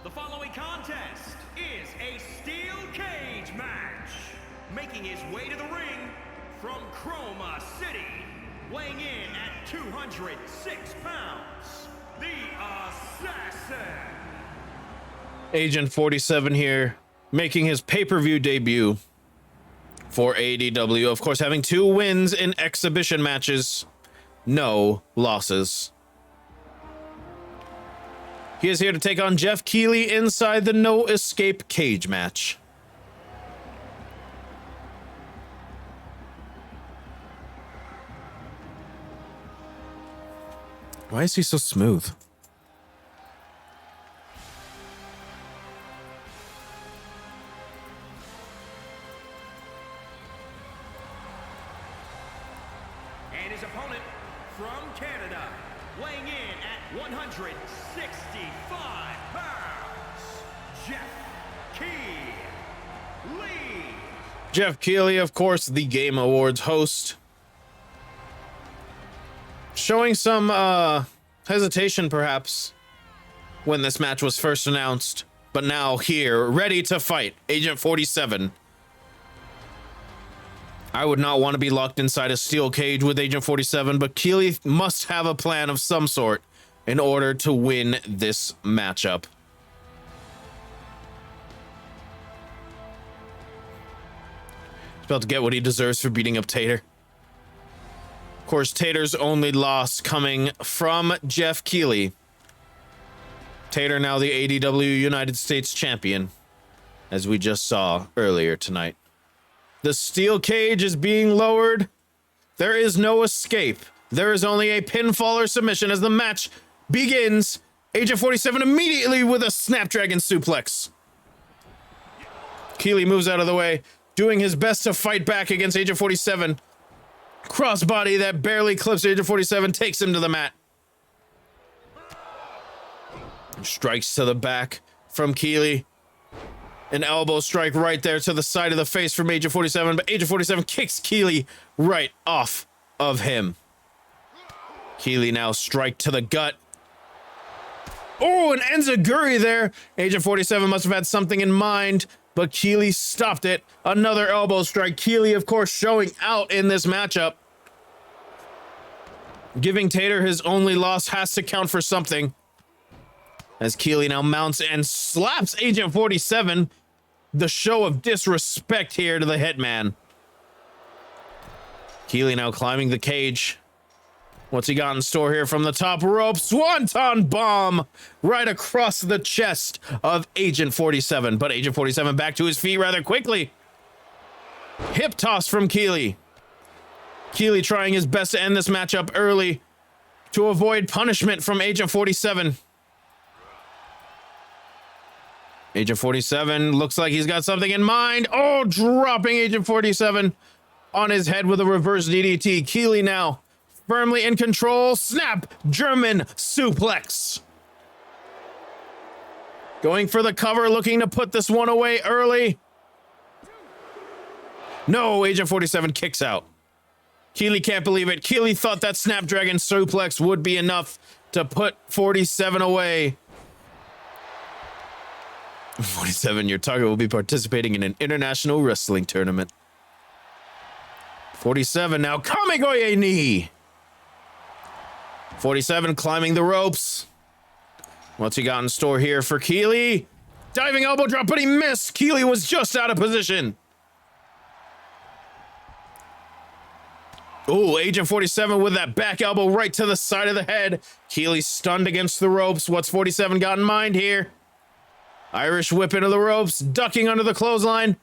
The following contest is a steel cage match. Making his way to the ring from Chroma City, weighing in at 206 pounds, the Assassin. Agent 47 here, making his pay-per-view debut for ADW. Of course, having 2 wins in exhibition matches, no losses. He is here to take on Jeff Keighley inside the no escape cage match. Why is he so smooth? And his opponent from Canada, weighing in at 165 pounds, Jeff Keighley. Jeff Keighley, of course, the Game Awards host. Showing some hesitation, perhaps, when this match was first announced. But now here, ready to fight, Agent 47. I would not want to be locked inside a steel cage with Agent 47, but Keighley must have a plan of some sort in order to win this matchup. He's about to get what he deserves for beating up Tater. Of course, Tater's only loss coming from Jeff Keighley. Tater now the ADW United States champion, as we just saw earlier tonight. The steel cage is being lowered. There is no escape. There is only a pinfall or submission as the match begins. Agent 47 immediately with a Snapdragon suplex. Keighley moves out of the way, doing his best to fight back against Agent 47. Crossbody that barely clips Agent 47 takes him to the mat. Strikes to the back from Keighley. An elbow strike right there to the side of the face from Agent 47, but Agent 47 kicks Keighley right off of him. Keighley now strike to the gut. Oh, an enziguri there. Agent 47 must have had something in mind, but Keighley stopped it. Another elbow strike. Keighley, of course, showing out in this matchup. Giving Tater his only loss has to count for something. As Keighley now mounts and slaps Agent 47. The show of disrespect here to the Hitman. Keighley now climbing the cage. What's he got in store here from the top rope? Swanton bomb right across the chest of Agent 47. But Agent 47 back to his feet rather quickly. Hip toss from Keighley. Keighley trying his best to end this matchup early to avoid punishment from Agent 47. Agent 47 looks like he's got something in mind. Oh, dropping Agent 47 on his head with a reverse DDT. Keighley now firmly in control. Snap German suplex. Going for the cover, looking to put this one away early. No, Agent 47 kicks out. Keighley can't believe it. Keighley thought that Snapdragon suplex would be enough to put 47 away. 47, your target will be participating in an international wrestling tournament. 47 now Kamigoye knee. 47 climbing the ropes. What's he got in store here for Keighley? Diving elbow drop, but he missed. Keighley was just out of position. Oh, Agent 47 with that back elbow right to the side of the head. Keighley stunned against the ropes. What's 47 got in mind here? Irish whip into the ropes, ducking under the clothesline.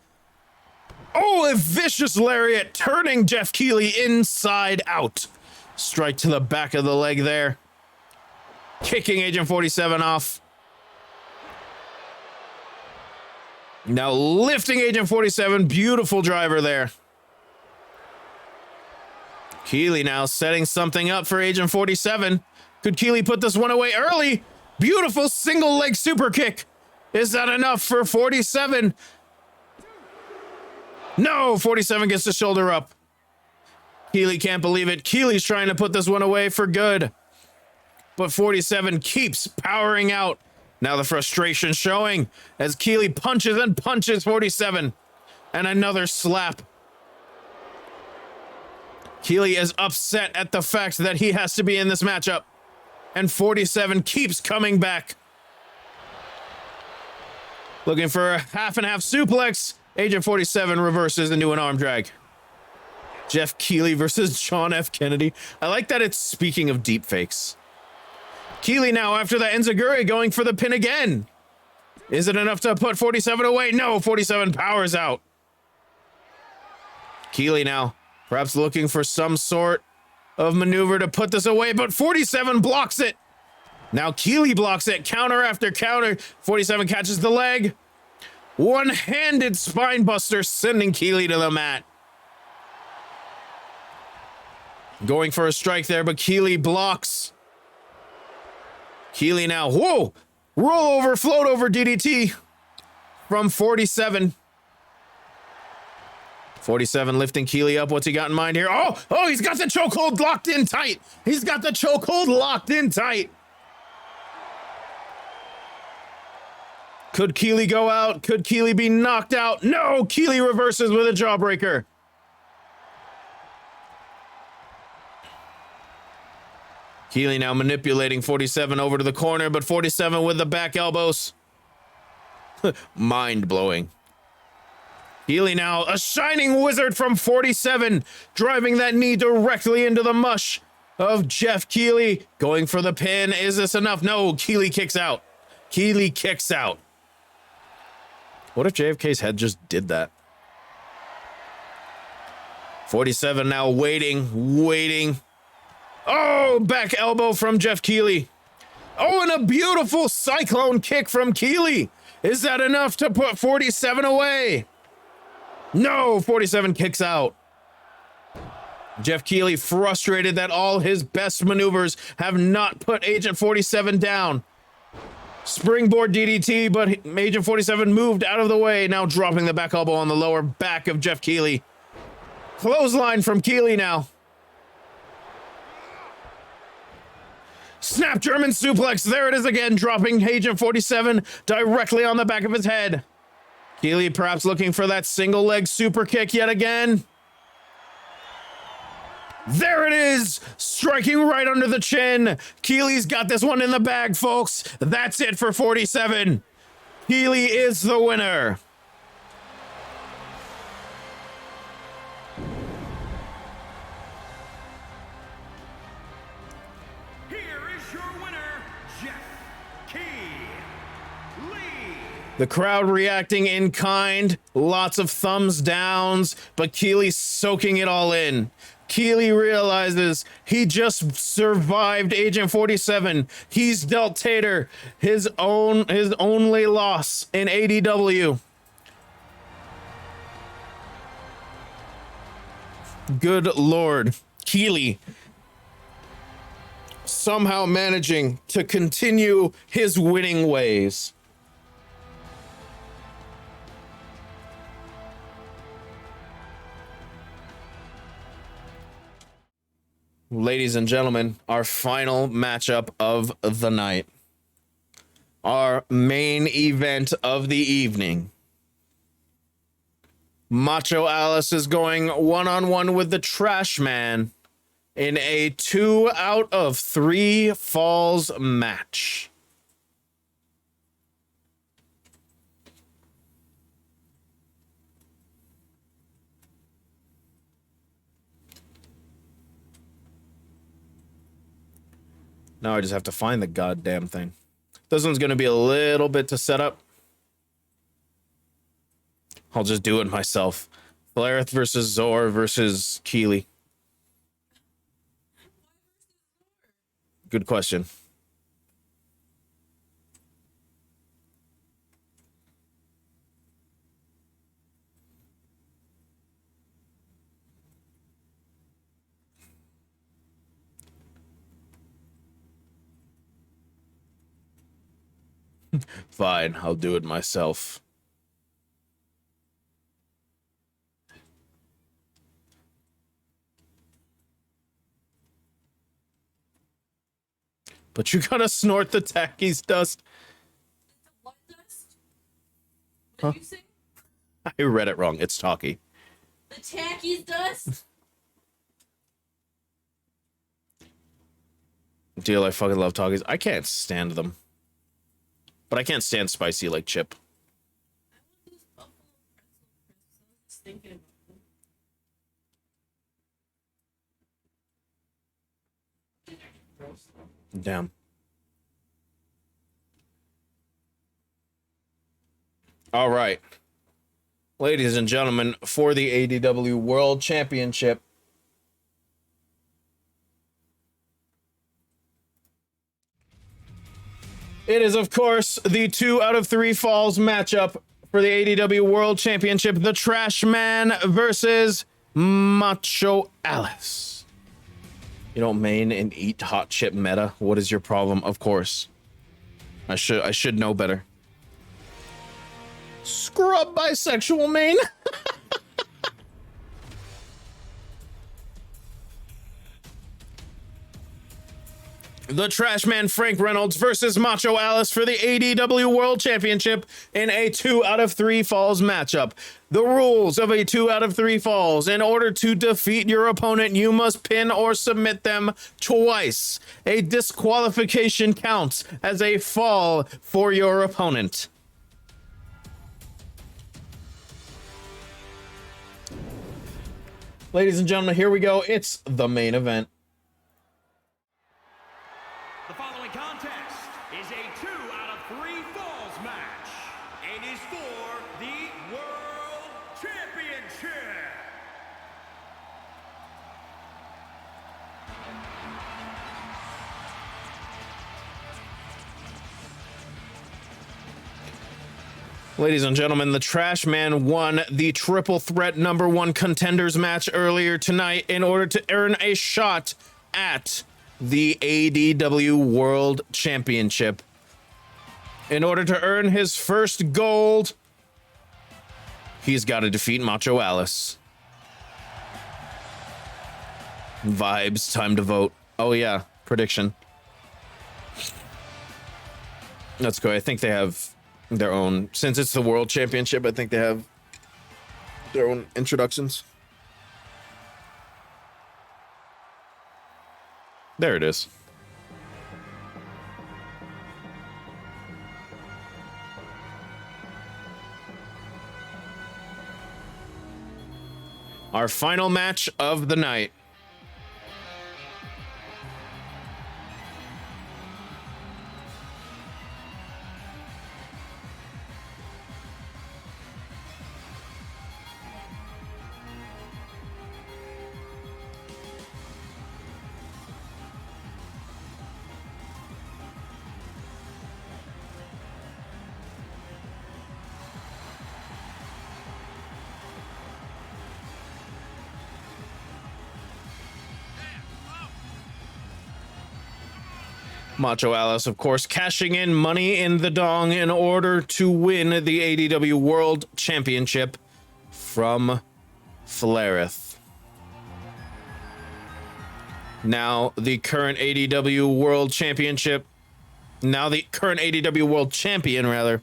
Oh, a vicious lariat, turning Jeff Keighley inside out. Strike to the back of the leg there. Kicking Agent 47 off. Now lifting Agent 47, beautiful driver there. Keighley now setting something up for Agent 47. Could Keighley put this one away early? Beautiful single leg super kick. Is that enough for 47? No, 47 gets the shoulder up. Keighley can't believe it. Keighley's trying to put this one away for good. But 47 keeps powering out. Now the frustration showing as Keighley punches and punches 47. And another slap. Keighley is upset at the fact that he has to be in this matchup. And 47 keeps coming back. Looking for a half and half suplex. Agent 47 reverses into an arm drag. Jeff Keighley versus John F. Kennedy. I like that it's speaking of deep fakes. Keighley now after the enziguri going for the pin again. Is it enough to put 47 away? No, 47 powers out. Keighley now perhaps looking for some sort of maneuver to put this away, but 47 blocks it. Now Keighley blocks it, counter after counter. 47 catches the leg. One-handed spine buster sending Keighley to the mat. Going for a strike there, but Keighley blocks. Keighley now, whoa! Roll over, float over DDT from 47. 47 lifting Keighley up. What's he got in mind here? Oh, he's got the chokehold locked in tight. He's got the chokehold locked in tight. Could Keighley go out? Could Keighley be knocked out? No, Keighley reverses with a jawbreaker. Keighley now manipulating 47 over to the corner, but 47 with the back elbows. Mind-blowing. Keely now, a shining wizard from 47, driving that knee directly into the mush of Jeff Keely. Going for the pin. Is this enough? No, Keely kicks out. Keely kicks out. What if JFK's head just did that? 47 now waiting. Oh, back elbow from Jeff Keely. Oh, and a beautiful cyclone kick from Keely. Is that enough to put 47 away? No, 47 kicks out. Jeff Keely frustrated that all his best maneuvers have not put Agent 47 down. Springboard DDT, but Agent 47 moved out of the way, now dropping the back elbow on the lower back of Jeff Keely. Clothesline from Keely now. Snap German suplex. There it is again, dropping Agent 47 directly on the back of his head. Keely perhaps looking for that single leg super kick yet again. There it is, striking right under the chin. Keely's got this one in the bag, folks. That's it for 47. Keely is the winner. The crowd reacting in kind, lots of thumbs downs, but Keely's soaking it all in. Keely realizes he just survived Agent 47. He's dealt Tater his only loss in ADW. Good Lord. Keely somehow managing to continue his winning ways. Ladies and gentlemen, our final matchup of the night. Our main event of the evening. Macho Alice is going one-on-one with the Trash Man in a 2 out of 3 falls match. Now I just have to find the goddamn thing. This one's going to be a little bit to set up. I'll just do it myself. Flareth versus Zor versus Keely. Good question. Fine, I'll do it myself. But you gotta snort the Tacky's dust. What dust? What did you say? I read it wrong. It's talkie. The Tacky's dust? Deal, I fucking love talkies. I can't stand them. But I can't stand spicy like Chip. I want those buffalo pretzel crisps. I was just thinking about them. Damn. All right. Ladies and gentlemen, for the ADW World Championship, it is, of course, the 2 out of 3 falls matchup for the ADW World Championship. The Trash Man versus Macho Alice. You don't main and eat hot chip meta. What is your problem? Of course. I should know better. Scrub bisexual main. The Trash Man Frank Reynolds versus Macho Alice for the ADW World Championship in a 2 out of 3 falls matchup. The rules of a 2 out of 3 falls: in order to defeat your opponent, you must pin or submit them twice. A disqualification counts as a fall for your opponent. Ladies and gentlemen, here we go. It's the main event. The following contest is a 2 out of 3 falls match and is for the World Championship. Ladies and gentlemen, the Trash Man won the triple threat #1 contenders match earlier tonight in order to earn a shot at the ADW World Championship. In order to earn his first gold, he's got to defeat Macho Alice. Vibes, time to vote. Oh yeah, prediction. Let's go. I think they have their own, since it's the World Championship, I think they have their own introductions. There it is. Our final match of the night. Macho Alice, of course, cashing in money in the dong in order to win the ADW World Championship from Flareth. Now the current ADW World Championship, now the current ADW World Champion, rather.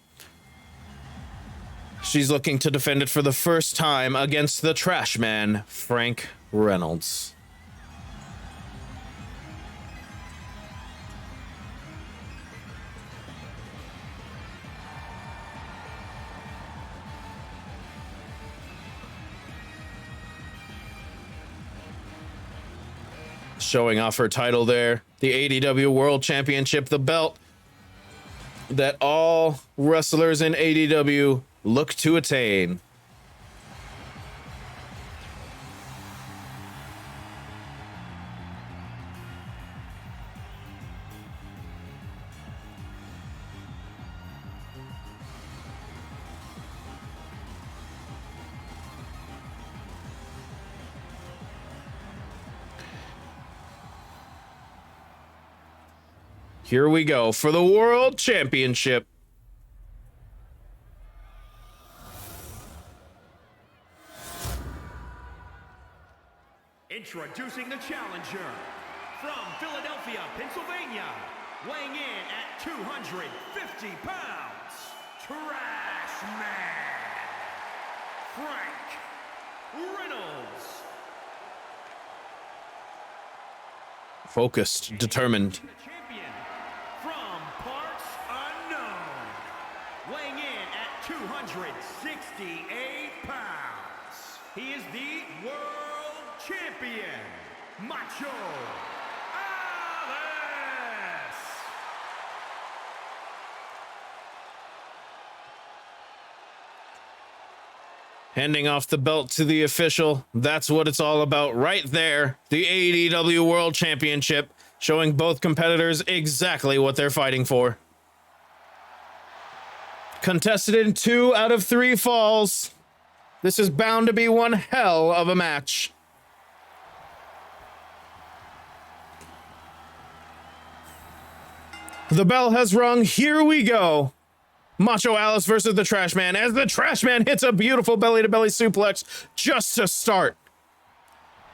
She's looking to defend it for the first time against the Trash Man, Frank Reynolds. Showing off her title there, the ADW World Championship, the belt that all wrestlers in ADW look to attain. Here we go for the World Championship. Introducing the challenger from Philadelphia, Pennsylvania, weighing in at 250 pounds, Trash Man, Frank Reynolds. Focused, determined. The champion from parts unknown, weighing in at 268 pounds. He is the World Champion, Macho Alice. Handing off the belt to the official. That's what it's all about right there. The ADW World Championship, showing both competitors exactly what they're fighting for. Contested in 2 out of 3 falls. This is bound to be one hell of a match. The bell has rung. Here we go. Macho Alice versus the Trash Man, as the Trash Man hits a beautiful belly-to-belly suplex just to start.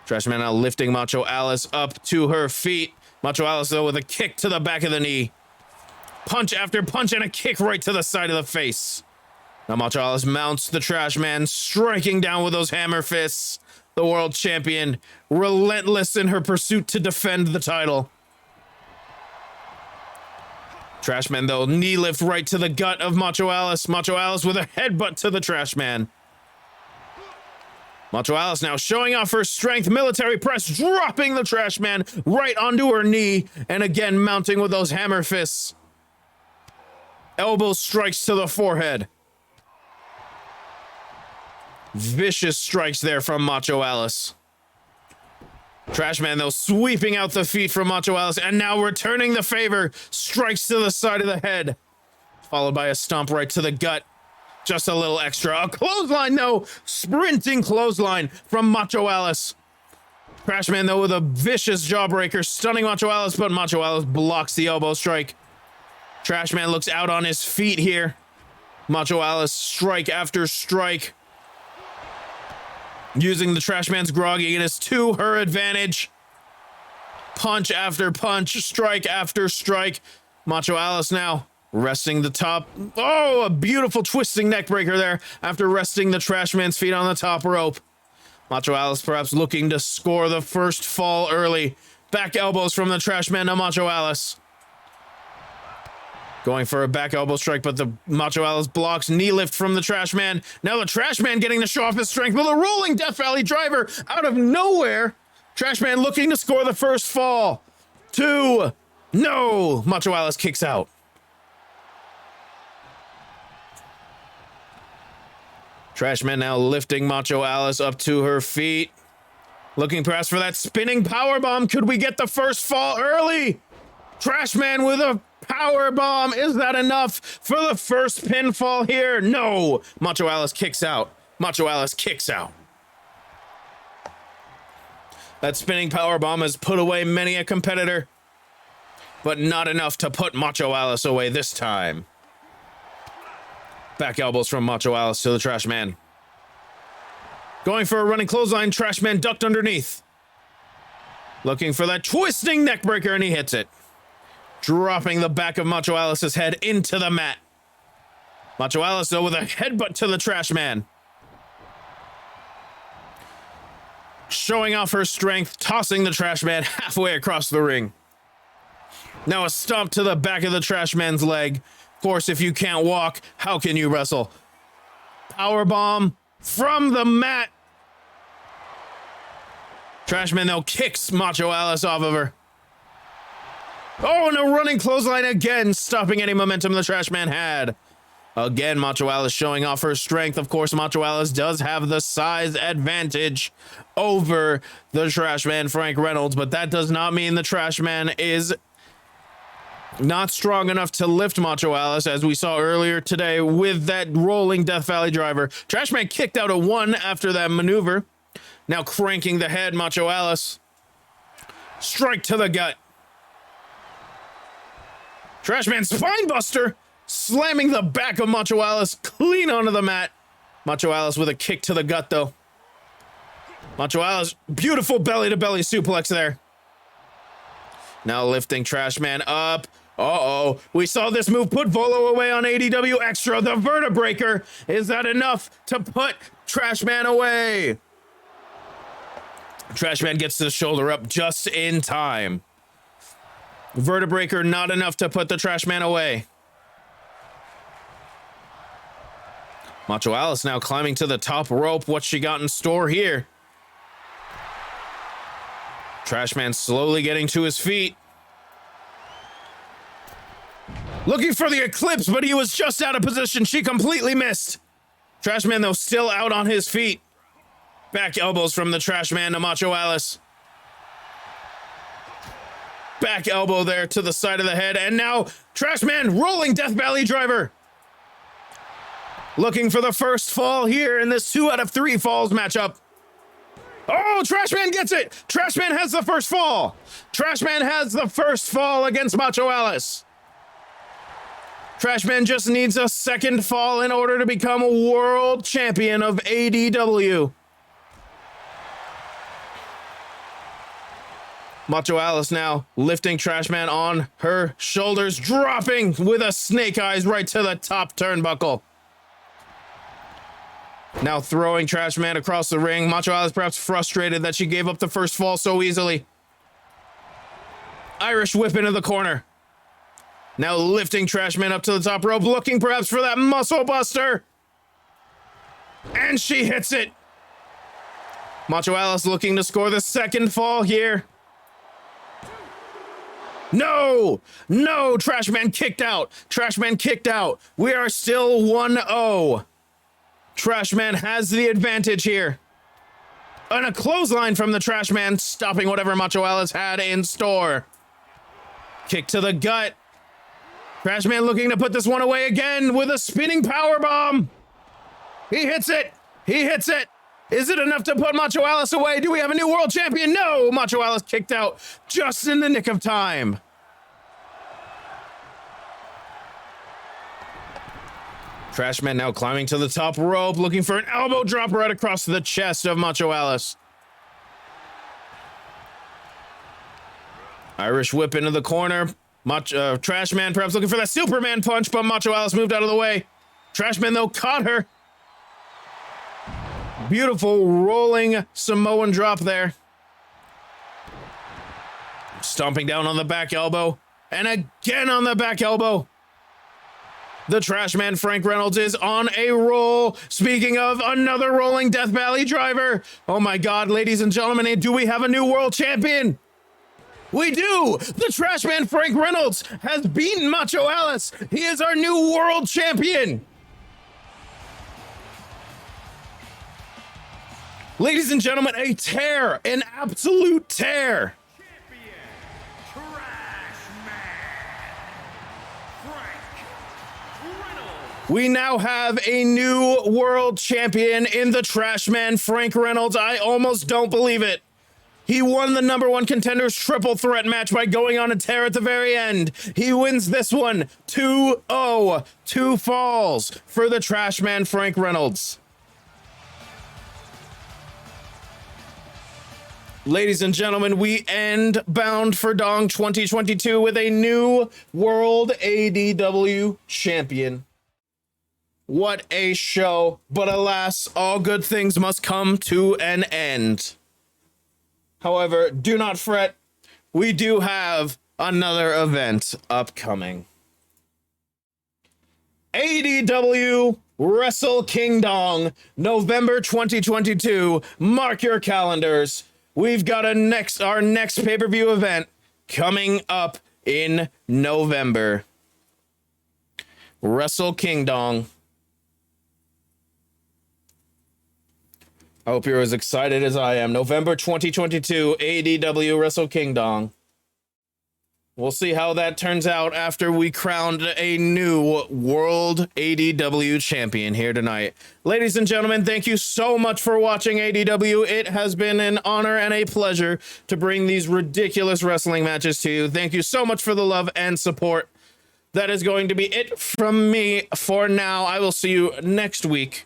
Trash Man now lifting Macho Alice up to her feet. Macho Alice, though, with a kick to the back of the knee. Punch after punch and a kick right to the side of the face. Now Macho Alice mounts the Trash Man, striking down with those hammer fists. The World Champion, relentless in her pursuit to defend the title. Trash Man, though, knee lift right to the gut of Macho Alice. Macho Alice with a headbutt to the Trash Man. Macho Alice now showing off her strength, military press, dropping the trash man right onto her knee, and again mounting with those hammer fists. Elbow strikes to the forehead. Vicious strikes there from Macho Alice. Trash man, though, sweeping out the feet from Macho Alice, and now returning the favor, strikes to the side of the head, followed by a stomp right to the gut. Just a little extra. A clothesline, though. Sprinting clothesline from Macho Alice. Trash man, though, with a vicious jawbreaker, stunning Macho Alice, but Macho Alice blocks the elbow strike. Trash man looks out on his feet here. Macho Alice, strike after strike. Using the trash man's grogginess to her advantage. Punch after punch, strike after strike. Macho Alice now resting the top. Oh, a beautiful twisting neck breaker there after resting the trash man's feet on the top rope. Macho Alice perhaps looking to score the first fall early. Back elbows from the trash man to Macho Alice. Going for a back elbow strike, but the Macho Alice blocks. Knee lift from the trash man. Now the trash man getting to show off his strength with a rolling Death Valley driver out of nowhere. Trash man looking to score the first fall. 2. No. Macho Alice kicks out. Trash man now lifting Macho Alice up to her feet. Looking perhaps for that spinning power bomb. Could we get the first fall early? Trash man with a power bomb. Is that enough for the first pinfall here? No. Macho Alice kicks out. Macho Alice kicks out. That spinning power bomb has put away many a competitor, but not enough to put Macho Alice away this time. Back elbows from Macho Alice to the trash man. Going for a running clothesline. Trash man ducked underneath. Looking for that twisting neck breaker, and he hits it. Dropping the back of Macho Alice's head into the mat. Macho Alice, though, with a headbutt to the trash man. Showing off her strength, tossing the trash man halfway across the ring. Now a stomp to the back of the trash man's leg. Of course, if you can't walk, how can you wrestle? Powerbomb from the mat. Trash man, though, kicks Macho Alice off of her. Oh, and a running clothesline again, stopping any momentum the trash man had. Again, Macho Alice showing off her strength. Of course, Macho Alice does have the size advantage over the trash man, Frank Reynolds, but that does not mean the trash man is not strong enough to lift Macho Alice, as we saw earlier today with that rolling Death Valley driver. Trash man kicked out a 1 after that maneuver. Now cranking the head, Macho Alice. Strike to the gut. Trash man spine buster, slamming the back of Macho Alice clean onto the mat. Macho Alice with a kick to the gut, though. Macho Alice, beautiful belly-to-belly suplex there. Now lifting Trash man up. Uh-oh. We saw this move put Volo away on ADW Extra. The Vertebreaker. Is that enough to put Trash man away? Trash man gets the shoulder up just in time. Vertebreaker not enough to put the trash man away. Macho Alice now climbing to the top rope. What's she got in store here? Trash man slowly getting to his feet. Looking for the Eclipse, but he was just out of position. She completely missed. Trash man, though, still out on his feet. Back elbows from the trash man to Macho Alice. Back elbow there to the side of the head. And now trash man rolling Death Valley driver. Looking for the first fall here in this 2 out of 3 falls matchup. Oh, trash man gets it. Trash man has the first fall. Trash man has the first fall against Macho Alice. Trash man just needs a second fall in order to become a world champion of ADW. Macho Alice now lifting Trash man on her shoulders, dropping with a snake eyes right to the top turnbuckle. Now throwing Trash man across the ring. Macho Alice perhaps frustrated that she gave up the first fall so easily. Irish whip into the corner. Now lifting Trash man up to the top rope, looking perhaps for that muscle buster. And she hits it. Macho Alice looking to score the second fall here. No, no, Trash Man kicked out. Trash Man kicked out. We are still 1-0. Trash Man has the advantage here. And a clothesline from the Trash Man, stopping whatever Macho Alice had in store. Kick to the gut. Trash Man looking to put this one away again with a spinning power bomb. He hits it. He hits it. Is it enough to put Macho Alice away? Do we have a new world champion? No! Macho Alice kicked out just in the nick of time. Trash Man now climbing to the top rope, looking for an elbow drop right across the chest of Macho Alice. Irish whip into the corner. Trash Man perhaps looking for that Superman punch, but Macho Alice moved out of the way. Trash Man, though, caught her. Beautiful rolling Samoan drop there. Stomping down on the back elbow. And again on the back elbow. The Trash Man, Frank Reynolds, is on a roll. Speaking of another rolling Death Valley driver. Oh my God, ladies and gentlemen, do we have a new world champion? We do! The Trash Man, Frank Reynolds, has beaten Macho Alice. He is our new world champion. Ladies and gentlemen, a tear, an absolute tear. Champion, Trash Man, Frank Reynolds. We now have a new world champion in the Trash Man, Frank Reynolds. I almost don't believe it. He won the #1 contenders triple threat match by going on a tear at the very end. He wins this one 2-0, 2 falls for the Trash Man, Frank Reynolds. Ladies and gentlemen, we end Bound for Dong 2022 with a new World ADW champion. What a show, but alas, all good things must come to an end. However, do not fret, we do have another event upcoming. ADW Wrestle King Dong, November 2022. Mark your calendars. We've got our next pay-per-view event coming up in November. Wrestle King Dong. I hope you're as excited as I am. November 2022, ADW Wrestle King Dong. We'll see how that turns out after we crowned a new World ADW champion here tonight. Ladies and gentlemen, thank you so much for watching ADW. It has been an honor and a pleasure to bring these ridiculous wrestling matches to you. Thank you so much for the love and support. That is going to be it from me for now. I will see you next week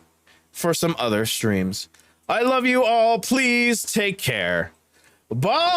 for some other streams. I love you all. Please take care. Bye.